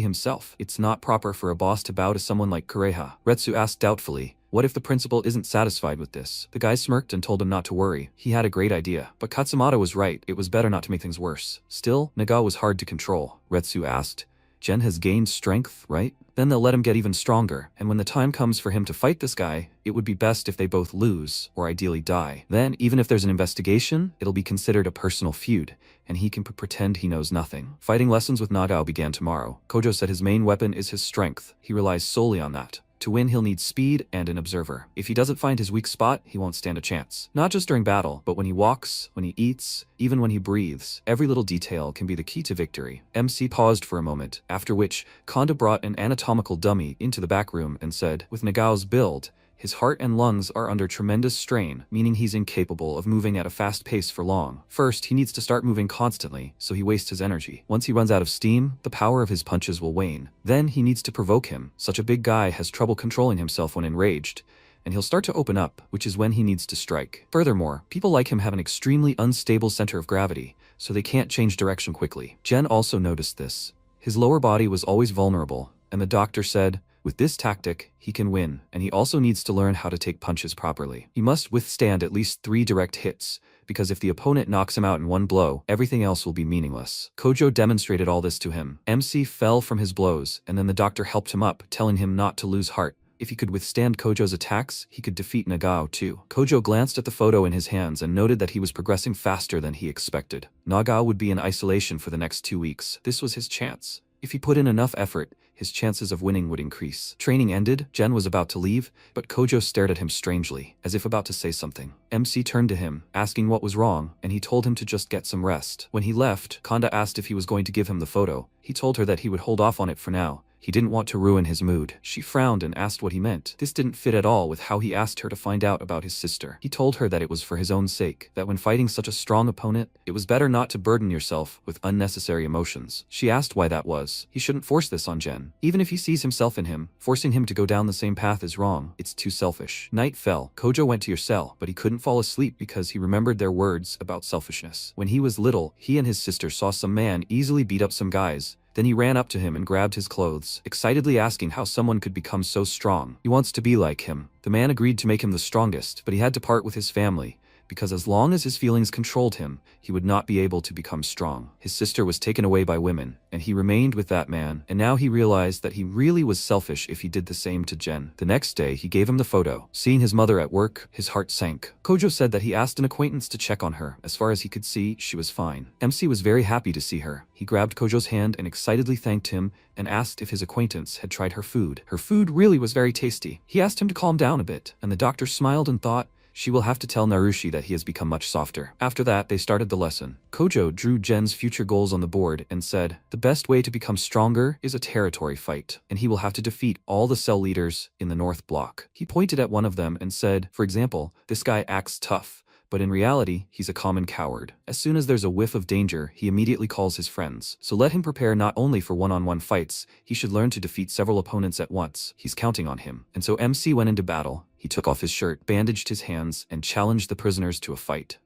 himself. It's not proper for a boss to bow to someone like Kureha. Retsu asked doubtfully, what if the principal isn't satisfied with this? The guy smirked and told him not to worry. He had a great idea. But Katsumata was right. It was better not to make things worse. Still, Nagao was hard to control. Retsu asked, Jen has gained strength, right? Then they'll let him get even stronger, and when the time comes for him to fight this guy, it would be best if they both lose, or ideally die. Then, even if there's an investigation, it'll be considered a personal feud, and he can pretend he knows nothing. Fighting lessons with Nagao began tomorrow. Kojo said his main weapon is his strength. He relies solely on that. To win, he'll need speed and an observer. If he doesn't find his weak spot, he won't stand a chance. Not just during battle, but when he walks, when he eats, even when he breathes. Every little detail can be the key to victory. MC paused for a moment, after which Konda brought an anatomical dummy into the back room and said, with Nagao's build, his heart and lungs are under tremendous strain, meaning he's incapable of moving at a fast pace for long. First, he needs to start moving constantly, so he wastes his energy. Once he runs out of steam, the power of his punches will wane. Then he needs to provoke him. Such a big guy has trouble controlling himself when enraged, and he'll start to open up, which is when he needs to strike. Furthermore, people like him have an extremely unstable center of gravity, so they can't change direction quickly. Jen also noticed this. His lower body was always vulnerable, and the doctor said, with this tactic, he can win, and he also needs to learn how to take punches properly. He must withstand at least 3 direct hits, because if the opponent knocks him out in one blow, everything else will be meaningless. Kojo demonstrated all this to him. MC fell from his blows, and then the doctor helped him up, telling him not to lose heart. If he could withstand Kojo's attacks, he could defeat Nagao too. Kojo glanced at the photo in his hands and noted that he was progressing faster than he expected. Nagao would be in isolation for the next 2 weeks. This was his chance. If he put in enough effort, his chances of winning would increase. Training ended, Jen was about to leave, but Kojo stared at him strangely, as if about to say something. MC turned to him, asking what was wrong, and he told him to just get some rest. When he left, Konda asked if he was going to give him the photo. He told her that he would hold off on it for now. He didn't want to ruin his mood. She frowned and asked what he meant. This didn't fit at all with how he asked her to find out about his sister. He told her that it was for his own sake, that when fighting such a strong opponent, it was better not to burden yourself with unnecessary emotions. She asked why that was. He shouldn't force this on Jen. Even if he sees himself in him, forcing him to go down the same path is wrong. It's too selfish. Night fell. Kojo went to your cell, but he couldn't fall asleep because he remembered their words about selfishness. When he was little, he and his sister saw some man easily beat up some guys. Then he ran up to him and grabbed his clothes, excitedly asking how someone could become so strong. He wants to be like him. The man agreed to make him the strongest, but he had to part with his family, because as long as his feelings controlled him, he would not be able to become strong. His sister was taken away by women, and he remained with that man, and now he realized that he really was selfish if he did the same to Jen. The next day, he gave him the photo. Seeing his mother at work, his heart sank. Kojo said that he asked an acquaintance to check on her. As far as he could see, she was fine. MC was very happy to see her. He grabbed Kojo's hand and excitedly thanked him and asked if his acquaintance had tried her food. Her food really was very tasty. He asked him to calm down a bit, and the doctor smiled and thought, she will have to tell Narushi that he has become much softer. After that, they started the lesson. Kojo drew Jen's future goals on the board and said, the best way to become stronger is a territory fight, and he will have to defeat all the cell leaders in the North Block. He pointed at one of them and said, for example, this guy acts tough, but in reality, he's a common coward. As soon as there's a whiff of danger, he immediately calls his friends. So let him prepare not only for one-on-one fights, he should learn to defeat several opponents at once. He's counting on him. And so MC went into battle. He took off his shirt, bandaged his hands, and challenged the prisoners to a fight.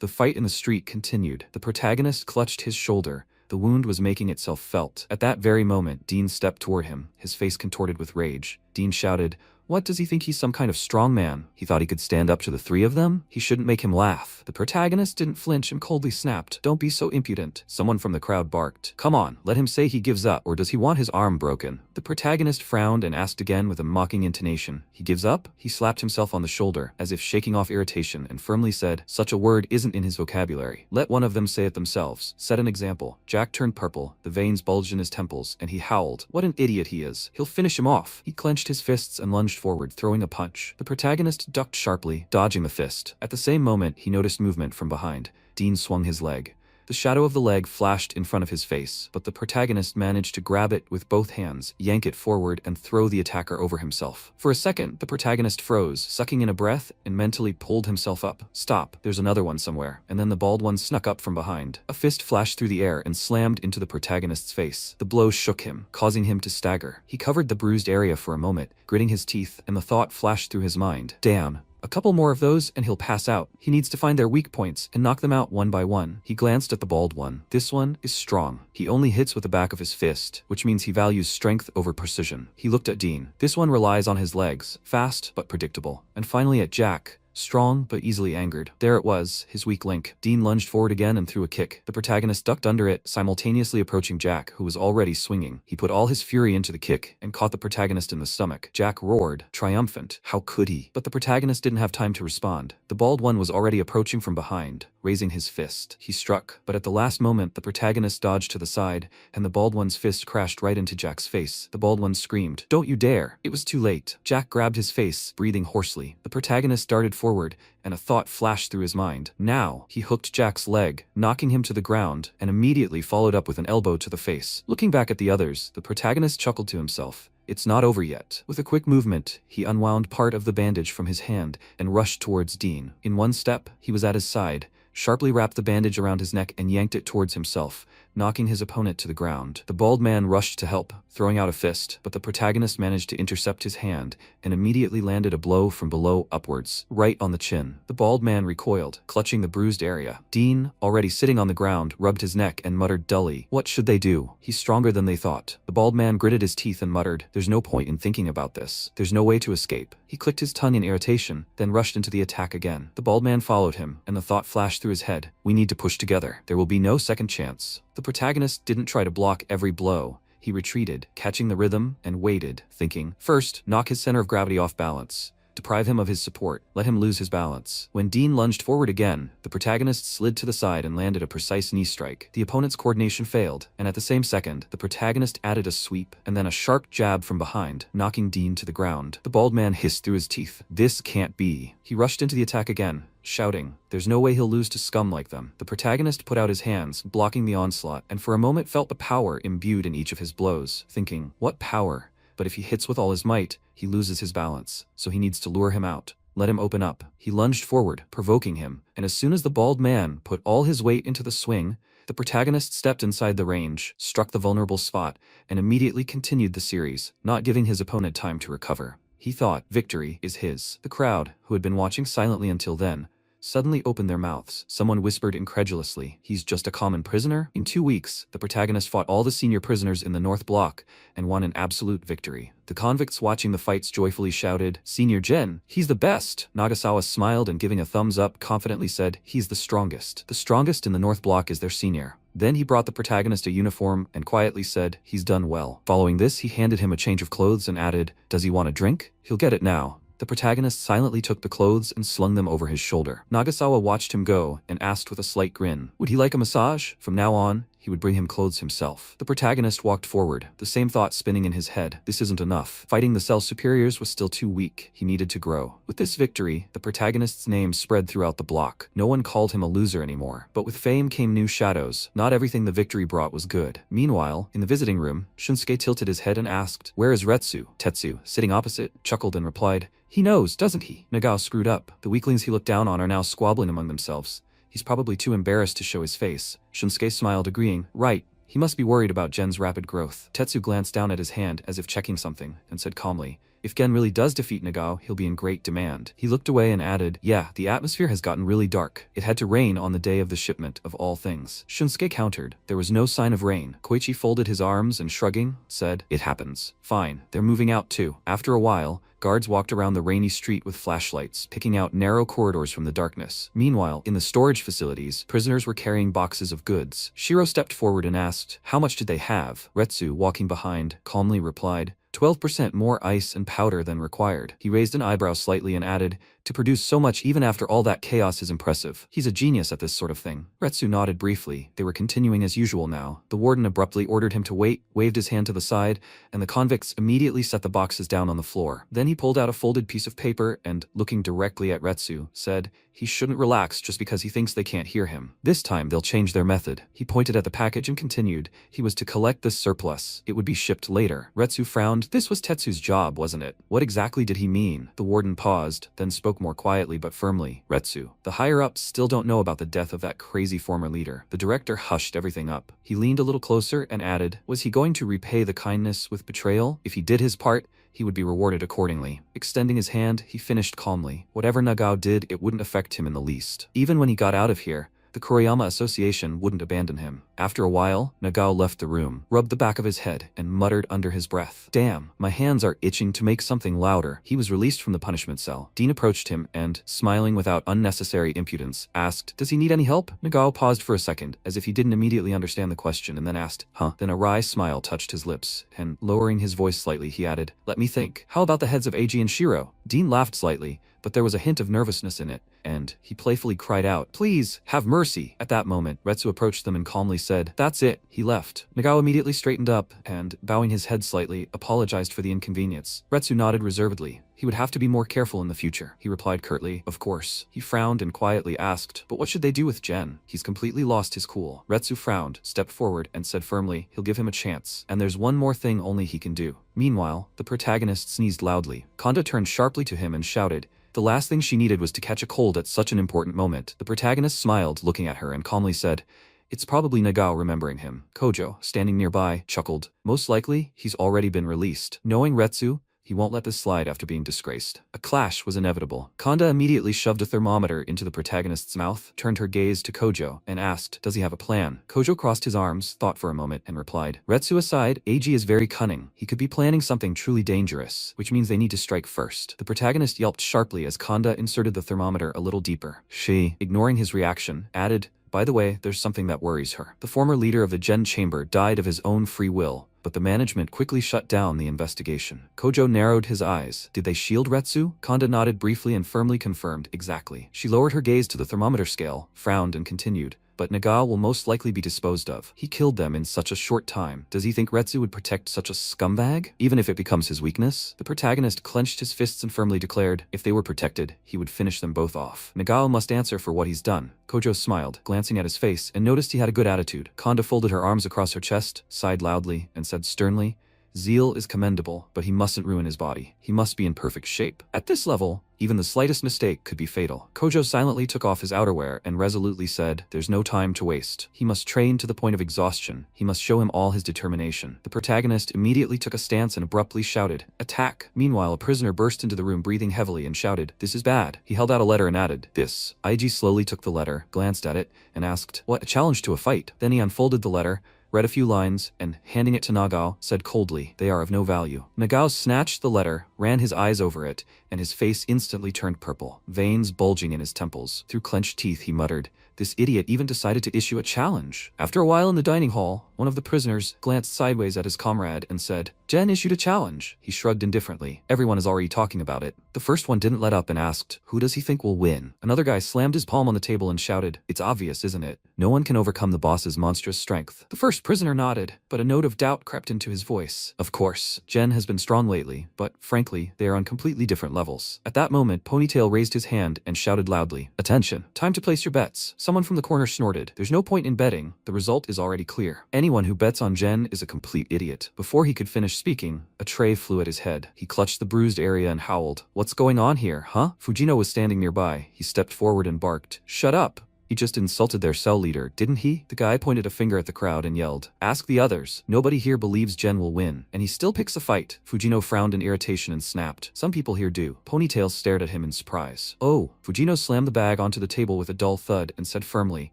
The fight in the street continued. The protagonist clutched his shoulder. The wound was making itself felt. At that very moment, Dean stepped toward him, his face contorted with rage. Dean shouted, what, does he think he's some kind of strong man? He thought he could stand up to the 3 of them? He shouldn't make him laugh. The protagonist didn't flinch and coldly snapped, don't be so impudent. Someone from the crowd barked, come on, let him say he gives up, or does he want his arm broken? The protagonist frowned and asked again with a mocking intonation, he gives up? He slapped himself on the shoulder, as if shaking off irritation, and firmly said, such a word isn't in his vocabulary. Let one of them say it themselves. Set an example. Jack turned purple, the veins bulged in his temples, and he howled, what an idiot he is. He'll finish him off. He clenched his fists and lunged forward, throwing a punch. The protagonist ducked sharply, dodging the fist. At the same moment, he noticed movement from behind. Dean swung his leg. The shadow of the leg flashed in front of his face, but the protagonist managed to grab it with both hands, yank it forward, and throw the attacker over himself. For a second, the protagonist froze, sucking in a breath, and mentally pulled himself up. Stop, there's another one somewhere. And then the bald one snuck up from behind. A fist flashed through the air and slammed into the protagonist's face. The blow shook him, causing him to stagger. He covered the bruised area for a moment, gritting his teeth, and the thought flashed through his mind. Damn. A couple more of those and he'll pass out. He needs to find their weak points and knock them out one by one. He glanced at the bald one. This one is strong. He only hits with the back of his fist, which means he values strength over precision. He looked at Dean. This one relies on his legs, fast but predictable. And finally at Jack, strong but easily angered. There it was, his weak link. Dean lunged forward again and threw a kick. The protagonist ducked under it, simultaneously approaching Jack, who was already swinging. He put all his fury into the kick and caught the protagonist in the stomach. Jack roared, triumphant. How could he? But the protagonist didn't have time to respond. The bald one was already approaching from behind, raising his fist. He struck, but at the last moment the protagonist dodged to the side, and the bald one's fist crashed right into Jack's face. The bald one screamed, "Don't you dare!" It was too late. Jack grabbed his face, breathing hoarsely. The protagonist darted forward, and a thought flashed through his mind. Now, he hooked Jack's leg, knocking him to the ground, and immediately followed up with an elbow to the face. Looking back at the others, the protagonist chuckled to himself. It's not over yet. With a quick movement, he unwound part of the bandage from his hand and rushed towards Dean. In one step, he was at his side, sharply wrapped the bandage around his neck and yanked it towards himself, knocking his opponent to the ground. The bald man rushed to help, throwing out a fist, but the protagonist managed to intercept his hand and immediately landed a blow from below upwards, right on the chin. The bald man recoiled, clutching the bruised area. Dean, already sitting on the ground, rubbed his neck and muttered dully, "What should they do? He's stronger than they thought." The bald man gritted his teeth and muttered, "There's no point in thinking about this. There's no way to escape." He clicked his tongue in irritation, then rushed into the attack again. The bald man followed him, and the thought flashed through his head, "We need to push together. There will be no second chance." The protagonist didn't try to block every blow. He retreated, catching the rhythm, and waited, thinking, first, knock his center of gravity off balance. Deprive him of his support, let him lose his balance. When Dean lunged forward again, the protagonist slid to the side and landed a precise knee strike. The opponent's coordination failed, and at the same second, the protagonist added a sweep and then a sharp jab from behind, knocking Dean to the ground. The bald man hissed through his teeth, "This can't be." He rushed into the attack again, shouting, "There's no way he'll lose to scum like them." The protagonist put out his hands, blocking the onslaught, and for a moment felt the power imbued in each of his blows, thinking, what power? But if he hits with all his might, he loses his balance, so he needs to lure him out. Let him open up. He lunged forward, provoking him, and as soon as the bald man put all his weight into the swing, the protagonist stepped inside the range, struck the vulnerable spot, and immediately continued the series, not giving his opponent time to recover. He thought victory is his. The crowd, who had been watching silently until then, suddenly opened their mouths. Someone whispered incredulously, "He's just a common prisoner?" In 2 weeks, the protagonist fought all the senior prisoners in the North Block and won an absolute victory. The convicts watching the fights joyfully shouted, "Senior Gen, he's the best!" Nagasawa smiled and giving a thumbs up confidently said, "He's the strongest. The strongest in the North Block is their senior." Then he brought the protagonist a uniform and quietly said, "He's done well." Following this, he handed him a change of clothes and added, "Does he want a drink? He'll get it now." The protagonist silently took the clothes and slung them over his shoulder. Nagasawa watched him go and asked with a slight grin, would he like a massage? From now on, he would bring him clothes himself. The protagonist walked forward, the same thought spinning in his head. This isn't enough. Fighting the cell superiors was still too weak. He needed to grow. With this victory, the protagonist's name spread throughout the block. No one called him a loser anymore. But with fame came new shadows. Not everything the victory brought was good. Meanwhile, in the visiting room, Shunsuke tilted his head and asked, "Where is Retsu?" Tetsu, sitting opposite, chuckled and replied, "He knows, doesn't he?" Nagao screwed up. The weaklings he looked down on are now squabbling among themselves. He's probably too embarrassed to show his face. Shunsuke smiled, agreeing, "Right. He must be worried about Gen's rapid growth." Tetsu glanced down at his hand as if checking something, and said calmly, "If Gen really does defeat Nagao, he'll be in great demand." He looked away and added, "Yeah, the atmosphere has gotten really dark. It had to rain on the day of the shipment, of all things." Shunsuke countered. There was no sign of rain. Koichi folded his arms and shrugging, said, "It happens. Fine, they're moving out too." After a while, guards walked around the rainy street with flashlights, picking out narrow corridors from the darkness. Meanwhile, in the storage facilities, prisoners were carrying boxes of goods. Shiro stepped forward and asked, "How much did they have?" Retsu, walking behind, calmly replied, 12% more ice and powder than required. He raised an eyebrow slightly and added, "To produce so much even after all that chaos is impressive. He's a genius at this sort of thing." Retsu nodded briefly. They were continuing as usual now. The warden abruptly ordered him to wait, waved his hand to the side, and the convicts immediately set the boxes down on the floor. Then he pulled out a folded piece of paper and, looking directly at Retsu, said, "He shouldn't relax just because he thinks they can't hear him. This time they'll change their method." He pointed at the package and continued, "He was to collect this surplus. It would be shipped later." Retsu frowned. This was Tetsu's job, wasn't it? What exactly did he mean? The warden paused, then spoke more quietly but firmly. "Retsu, the higher-ups still don't know about the death of that crazy former leader." The director hushed everything up. He leaned a little closer and added, "Was he going to repay the kindness with betrayal? If he did his part, he would be rewarded accordingly." Extending his hand, he finished calmly. Whatever Nagao did, it wouldn't affect him in the least. Even when he got out of here, The Kuriyama Association wouldn't abandon him. After a while, Nagao left the room, rubbed the back of his head, and muttered under his breath, "Damn, my hands are itching to make something louder." He was released from the punishment cell. Dean approached him and, smiling without unnecessary impudence, asked, "Does he need any help?" Nagao paused for a second, as if he didn't immediately understand the question, and then asked, "Huh?" Then a wry smile touched his lips, and, lowering his voice slightly, he added, "Let me think. How about the heads of Eiji and Shiro?" Dean laughed slightly, but there was a hint of nervousness in it, and he playfully cried out, "Please, have mercy." At that moment, Retsu approached them and calmly said, "That's it." He left. Nagao immediately straightened up and, bowing his head slightly, apologized for the inconvenience. Retsu nodded reservedly. He would have to be more careful in the future. He replied curtly, "Of course." He frowned and quietly asked, "But what should they do with Gen? He's completely lost his cool." Retsu frowned, stepped forward, and said firmly, "He'll give him a chance. And there's one more thing only he can do." Meanwhile, the protagonist sneezed loudly. Kanda turned sharply to him and shouted. The last thing she needed was to catch a cold at such an important moment. The protagonist smiled, looking at her, and calmly said, "It's probably Nagao remembering him." Kojo, standing nearby, chuckled. "Most likely, he's already been released. Knowing Retsu, he won't let this slide after being disgraced." A clash was inevitable. Kanda immediately shoved a thermometer into the protagonist's mouth, turned her gaze to Kojo, and asked, "Does he have a plan?" Kojo crossed his arms, thought for a moment, and replied, "Retsu aside, Eiji is very cunning. He could be planning something truly dangerous, which means they need to strike first." The protagonist yelped sharply as Kanda inserted the thermometer a little deeper. She, ignoring his reaction, added, "By the way, there's something that worries her. The former leader of the Gen Chamber died of his own free will, but the management quickly shut down the investigation." Kojo narrowed his eyes. "Did they shield Retsu?" Kanda nodded briefly and firmly confirmed, "Exactly." She lowered her gaze to the thermometer scale, frowned, and continued, "But Nagao will most likely be disposed of. He killed them in such a short time. Does he think Retsu would protect such a scumbag, even if it becomes his weakness?" The protagonist clenched his fists and firmly declared, if they were protected, he would finish them both off. Nagao must answer for what he's done. Kojo smiled, glancing at his face, and noticed he had a good attitude. Kanda folded her arms across her chest, sighed loudly, and said sternly, "Zeal is commendable, but he mustn't ruin his body. He must be in perfect shape. At this level, even the slightest mistake could be fatal." Kojo silently took off his outerwear and resolutely said, "There's no time to waste. He must train to the point of exhaustion. He must show him all his determination." The protagonist immediately took a stance and abruptly shouted, "Attack!" Meanwhile, a prisoner burst into the room breathing heavily and shouted, "This is bad." He held out a letter and added, "This." Eiji slowly took the letter, glanced at it, and asked, "What? A challenge to a fight?" Then he unfolded the letter, read a few lines, and, handing it to Nagao, said coldly, "They are of no value." Nagao snatched the letter, ran his eyes over it, and his face instantly turned purple, veins bulging in his temples. Through clenched teeth he muttered, "This idiot even decided to issue a challenge." After a while in the dining hall, one of the prisoners glanced sideways at his comrade and said, "Gen issued a challenge." He shrugged indifferently. Everyone is already talking about it. The first one didn't let up and asked, "Who does he think will win?" Another guy slammed his palm on the table and shouted, "It's obvious, isn't it? No one can overcome the boss's monstrous strength." The first prisoner nodded, but a note of doubt crept into his voice. Of course, Gen has been strong lately, but, frankly, they are on completely different levels. At that moment, Ponytail raised his hand and shouted loudly, "Attention! Time to place your bets." Someone from the corner snorted, "There's no point in betting. The result is already clear. Anyone who bets on Gen is a complete idiot." Before he could finish speaking, a tray flew at his head. He clutched the bruised area and howled, "What's going on here, huh?" Fujino was standing nearby. He stepped forward and barked, "Shut up! He just insulted their cell leader, didn't he?" The guy pointed a finger at the crowd and yelled, "Ask the others. Nobody here believes Gen will win. And he still picks a fight." Fujino frowned in irritation and snapped, "Some people here do." Ponytail stared at him in surprise. "Oh." Fujino slammed the bag onto the table with a dull thud and said firmly,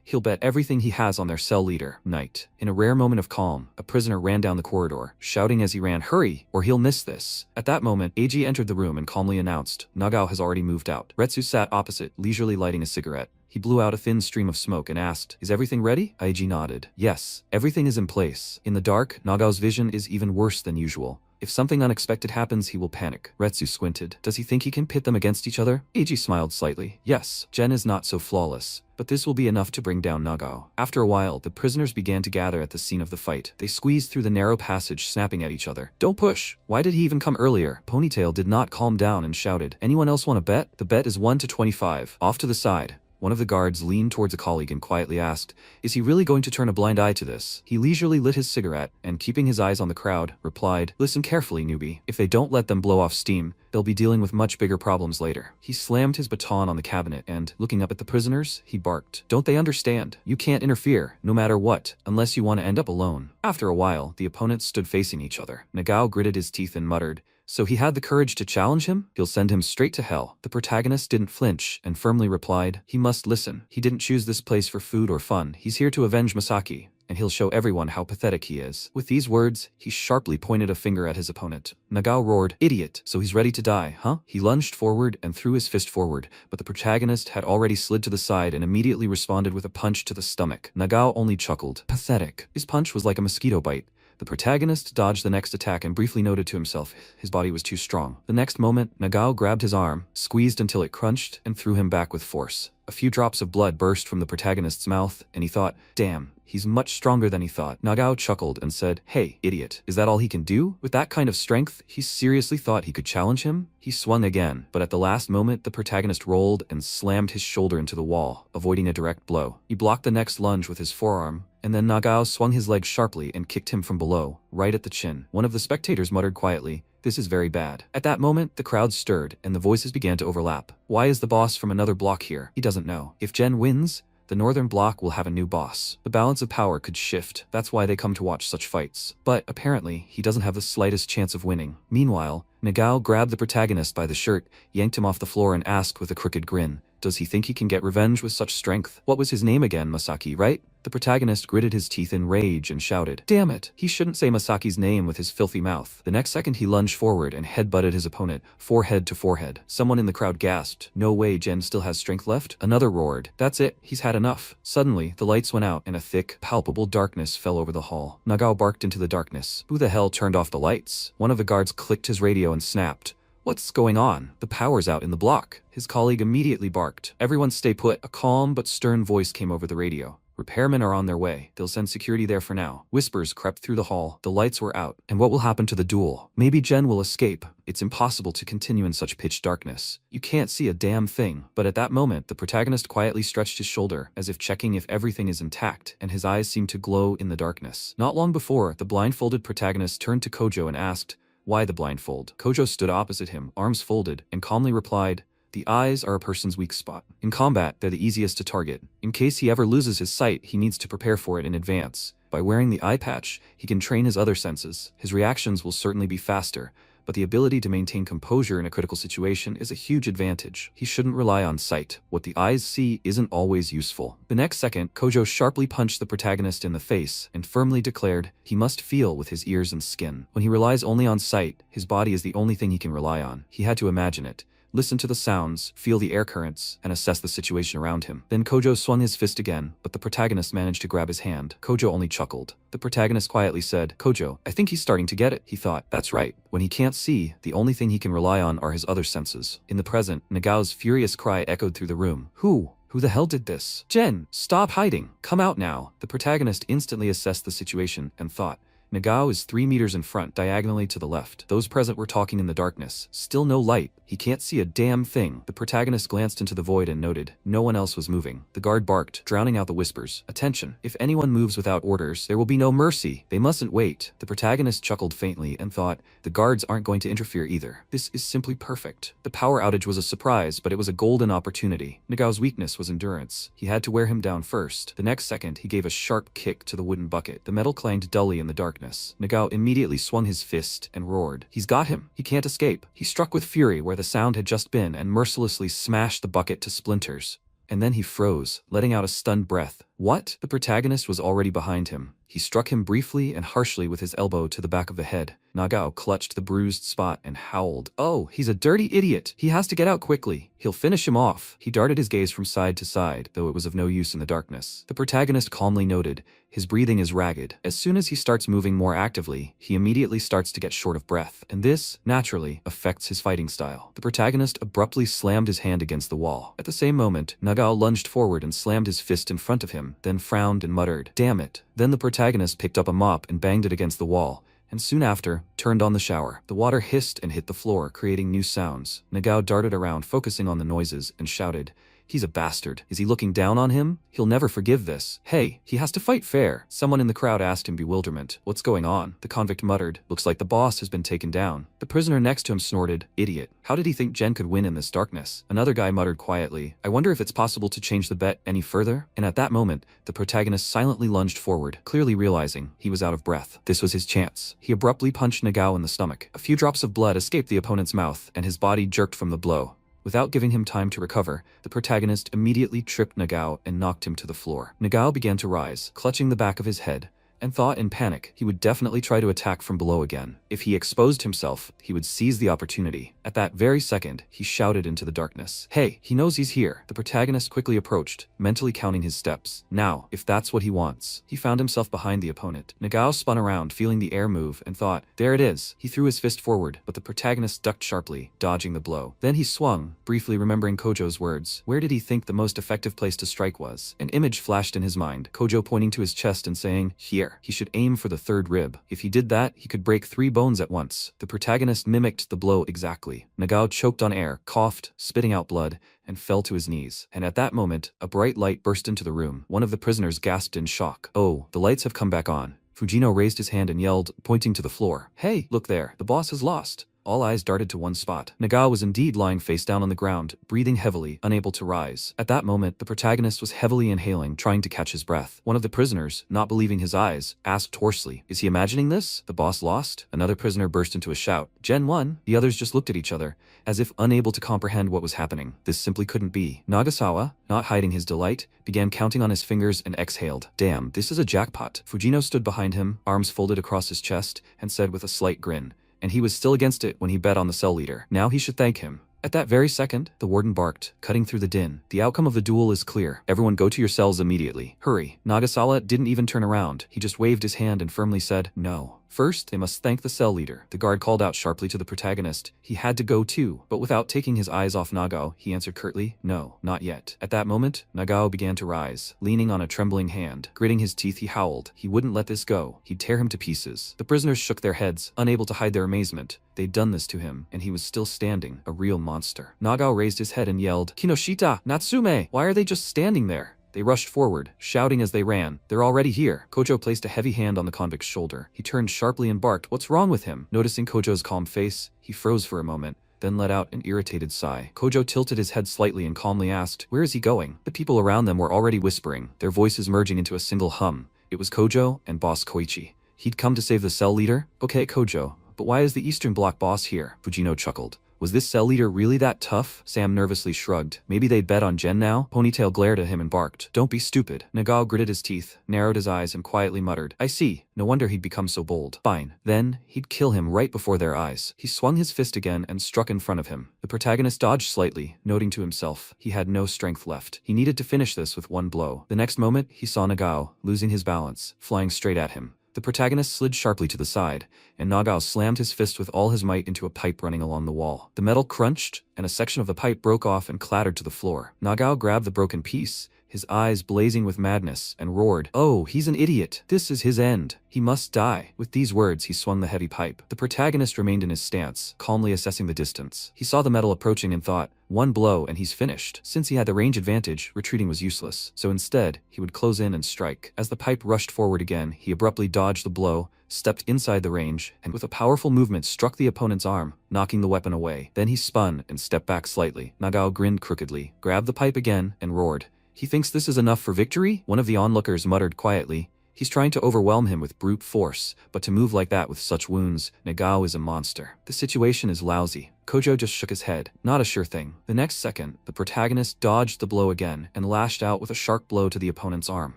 "He'll bet everything he has on their cell leader." Night. In a rare moment of calm, a prisoner ran down the corridor, shouting as he ran, "Hurry, or he'll miss this." At that moment, Eiji entered the room and calmly announced, "Nagao has already moved out." Retsu sat opposite, leisurely lighting a cigarette. He blew out a thin stream of smoke and asked, "Is everything ready?" Eiji nodded. "Yes, everything is in place." In the dark, Nagao's vision is even worse than usual. If something unexpected happens, he will panic. Retsu squinted. Does he think he can pit them against each other? Eiji smiled slightly. Yes, Gen is not so flawless, but this will be enough to bring down Nagao. After a while, the prisoners began to gather at the scene of the fight. They squeezed through the narrow passage, snapping at each other. "Don't push! Why did he even come earlier?" Ponytail did not calm down and shouted, "Anyone else want to bet? The bet is 1 to 25. Off to the side." One of the guards leaned towards a colleague and quietly asked, "Is he really going to turn a blind eye to this?" He leisurely lit his cigarette, and keeping his eyes on the crowd, replied, "Listen carefully, newbie. If they don't let them blow off steam, they'll be dealing with much bigger problems later." He slammed his baton on the cabinet and, looking up at the prisoners, he barked, "Don't they understand? You can't interfere, no matter what, unless you want to end up alone." After a while, the opponents stood facing each other. Nagao gritted his teeth and muttered, So he had the courage to challenge him? He'll send him straight to hell. The protagonist didn't flinch and firmly replied, he must listen. He didn't choose this place for food or fun. He's here to avenge Masaki, and he'll show everyone how pathetic he is. With these words, he sharply pointed a finger at his opponent. Nagao roared, idiot, so he's ready to die, huh? He lunged forward and threw his fist forward, but the protagonist had already slid to the side and immediately responded with a punch to the stomach. Nagao only chuckled. Pathetic. His punch was like a mosquito bite. The protagonist dodged the next attack and briefly noted to himself his body was too strong. The next moment, Nagao grabbed his arm, squeezed until it crunched, and threw him back with force. A few drops of blood burst from the protagonist's mouth, and he thought, damn, he's much stronger than he thought. Nagao chuckled and said, hey, idiot, is that all he can do? With that kind of strength, he seriously thought he could challenge him? He swung again, but at the last moment, the protagonist rolled and slammed his shoulder into the wall, avoiding a direct blow. He blocked the next lunge with his forearm, and then Nagao swung his leg sharply and kicked him from below, right at the chin. One of the spectators muttered quietly, this is very bad. At that moment, the crowd stirred, and the voices began to overlap. Why is the boss from another block here? He doesn't know. If Jen wins, the northern block will have a new boss. The balance of power could shift. That's why they come to watch such fights. But apparently, he doesn't have the slightest chance of winning. Meanwhile, Nagao grabbed the protagonist by the shirt, yanked him off the floor and asked with a crooked grin, does he think he can get revenge with such strength? What was his name again, Masaki, right? The protagonist gritted his teeth in rage and shouted, damn it, he shouldn't say Masaki's name with his filthy mouth. The next second he lunged forward and headbutted his opponent, forehead to forehead. Someone in the crowd gasped, no way Jen still has strength left? Another roared, that's it, he's had enough. Suddenly, the lights went out and a thick, palpable darkness fell over the hall. Nagao barked into the darkness. Who the hell turned off the lights? One of the guards clicked his radio and snapped, what's going on? The power's out in the block. His colleague immediately barked. Everyone stay put. A calm but stern voice came over the radio. Repairmen are on their way. They'll send security there for now. Whispers crept through the hall. The lights were out. And what will happen to the duel? Maybe Jen will escape. It's impossible to continue in such pitch darkness. You can't see a damn thing. But at that moment, the protagonist quietly stretched his shoulder, as if checking if everything is intact, and his eyes seemed to glow in the darkness. Not long before, the blindfolded protagonist turned to Kojo and asked, why the blindfold? Kojo stood opposite him, arms folded, and calmly replied, the eyes are a person's weak spot. In combat, they're the easiest to target. In case he ever loses his sight, he needs to prepare for it in advance. By wearing the eye patch, he can train his other senses. His reactions will certainly be faster, but the ability to maintain composure in a critical situation is a huge advantage. He shouldn't rely on sight. What the eyes see isn't always useful. The next second, Kojo sharply punched the protagonist in the face and firmly declared he must feel with his ears and skin. When he relies only on sight, his body is the only thing he can rely on. He had to imagine it. Listen to the sounds, feel the air currents, and assess the situation around him. Then Kojo swung his fist again, but the protagonist managed to grab his hand. Kojo only chuckled. The protagonist quietly said, Kojo, I think he's starting to get it. He thought, that's right. When he can't see, the only thing he can rely on are his other senses. In the present, Nagao's furious cry echoed through the room. Who the hell did this? Jen, stop hiding. Come out now. The protagonist instantly assessed the situation and thought, Nagao is 3 meters in front, diagonally to the left. Those present were talking in the darkness. Still no light. He can't see a damn thing. The protagonist glanced into the void and noted no one else was moving. The guard barked, drowning out the whispers. Attention. If anyone moves without orders, there will be no mercy. They mustn't wait. The protagonist chuckled faintly and thought, the guards aren't going to interfere either. This is simply perfect. The power outage was a surprise, but it was a golden opportunity. Nagao's weakness was endurance. He had to wear him down first. The next second, he gave a sharp kick to the wooden bucket. The metal clanged dully in the darkness. Nagao immediately swung his fist and roared. He's got him. He can't escape. He struck with fury where the sound had just been and mercilessly smashed the bucket to splinters. And then he froze, letting out a stunned breath. What? The protagonist was already behind him. He struck him briefly and harshly with his elbow to the back of the head. Nagao clutched the bruised spot and howled. Oh, he's a dirty idiot. He has to get out quickly. He'll finish him off. He darted his gaze from side to side, though it was of no use in the darkness. The protagonist calmly noted, his breathing is ragged. As soon as he starts moving more actively, he immediately starts to get short of breath, and this, naturally, affects his fighting style. The protagonist abruptly slammed his hand against the wall. At the same moment, Nagao lunged forward and slammed his fist in front of him, then frowned and muttered, damn it. Then the protagonist picked up a mop and banged it against the wall, and soon after, turned on the shower. The water hissed and hit the floor, creating new sounds. Nagao darted around, focusing on the noises, and shouted, He's a bastard. Is he looking down on him? He'll never forgive this. Hey, he has to fight fair. Someone in the crowd asked in bewilderment. What's going on? The convict muttered. Looks like the boss has been taken down. The prisoner next to him snorted. Idiot. How did he think Jen could win in this darkness? Another guy muttered quietly. I wonder if it's possible to change the bet any further? And at that moment, the protagonist silently lunged forward, clearly realizing he was out of breath. This was his chance. He abruptly punched Nagao in the stomach. A few drops of blood escaped the opponent's mouth, and his body jerked from the blow. Without giving him time to recover, the protagonist immediately tripped Nagao and knocked him to the floor. Nagao began to rise, clutching the back of his head, and thought in panic he would definitely try to attack from below again. If he exposed himself, he would seize the opportunity. At that very second, he shouted into the darkness. Hey, he knows he's here. The protagonist quickly approached, mentally counting his steps. Now, if that's what he wants. He found himself behind the opponent. Nagao spun around, feeling the air move, and thought, there it is. He threw his fist forward, but the protagonist ducked sharply, dodging the blow. Then he swung, briefly remembering Kojo's words. Where did he think the most effective place to strike was? An image flashed in his mind, Kojo pointing to his chest and saying, here. He should aim for the third rib. If he did that, he could break 3 bones at once. The protagonist mimicked the blow exactly. Nagao choked on air, coughed, spitting out blood, and fell to his knees. And at that moment, a bright light burst into the room. One of the prisoners gasped in shock. Oh, the lights have come back on. Fujino raised his hand and yelled, pointing to the floor. Hey, look there. The boss has lost. All eyes darted to one spot. Nagao was indeed lying face down on the ground, breathing heavily, unable to rise. At that moment, the protagonist was heavily inhaling, trying to catch his breath. One of the prisoners, not believing his eyes, asked hoarsely, is he imagining this? The boss lost? Another prisoner burst into a shout. Gen won. The others just looked at each other, as if unable to comprehend what was happening. This simply couldn't be. Nagasawa, not hiding his delight, began counting on his fingers and exhaled. Damn, this is a jackpot. Fujino stood behind him, arms folded across his chest, and said with a slight grin, and he was still against it when he bet on the cell leader. Now he should thank him. At that very second, the warden barked, cutting through the din. The outcome of the duel is clear. Everyone go to your cells immediately. Hurry. Nagasawa didn't even turn around. He just waved his hand and firmly said, no. First, they must thank the cell leader. The guard called out sharply to the protagonist. He had to go too, but without taking his eyes off Nagao, he answered curtly, no, not yet. At that moment, Nagao began to rise, leaning on a trembling hand. Gritting his teeth, he howled. He wouldn't let this go. He'd tear him to pieces. The prisoners shook their heads, unable to hide their amazement. They'd done this to him, and he was still standing, a real monster. Nagao raised his head and yelled, Kinoshita, Natsume, why are they just standing there? They rushed forward, shouting as they ran, they're already here. Kojo placed a heavy hand on the convict's shoulder. He turned sharply and barked, what's wrong with him? Noticing Kojo's calm face, he froze for a moment, then let out an irritated sigh. Kojo tilted his head slightly and calmly asked, where is he going? The people around them were already whispering, their voices merging into a single hum. It was Kojo and Boss Koichi. He'd come to save the cell leader? Okay, Kojo, but why is the Eastern Bloc boss here? Fujino chuckled. Was this cell leader really that tough? Sam nervously shrugged. Maybe they'd bet on Jen now? Ponytail glared at him and barked. Don't be stupid. Nagao gritted his teeth, narrowed his eyes, and quietly muttered. I see. No wonder he'd become so bold. Fine. Then, he'd kill him right before their eyes. He swung his fist again and struck in front of him. The protagonist dodged slightly, noting to himself he had no strength left. He needed to finish this with one blow. The next moment, he saw Nagao, losing his balance, flying straight at him. The protagonist slid sharply to the side, and Nagao slammed his fist with all his might into a pipe running along the wall. The metal crunched, and a section of the pipe broke off and clattered to the floor. Nagao grabbed the broken piece, his eyes blazing with madness, and roared, oh, he's an idiot. This is his end. He must die. With these words, he swung the heavy pipe. The protagonist remained in his stance, calmly assessing the distance. He saw the metal approaching and thought, one blow and he's finished. Since he had the range advantage, retreating was useless. So instead, he would close in and strike. As the pipe rushed forward again, he abruptly dodged the blow, stepped inside the range, and with a powerful movement struck the opponent's arm, knocking the weapon away. Then he spun and stepped back slightly. Nagao grinned crookedly, grabbed the pipe again, and roared. He thinks this is enough for victory? One of the onlookers muttered quietly. He's trying to overwhelm him with brute force, but to move like that with such wounds, Nagao is a monster. The situation is lousy. Kojo just shook his head. Not a sure thing. The next second, the protagonist dodged the blow again and lashed out with a sharp blow to the opponent's arm.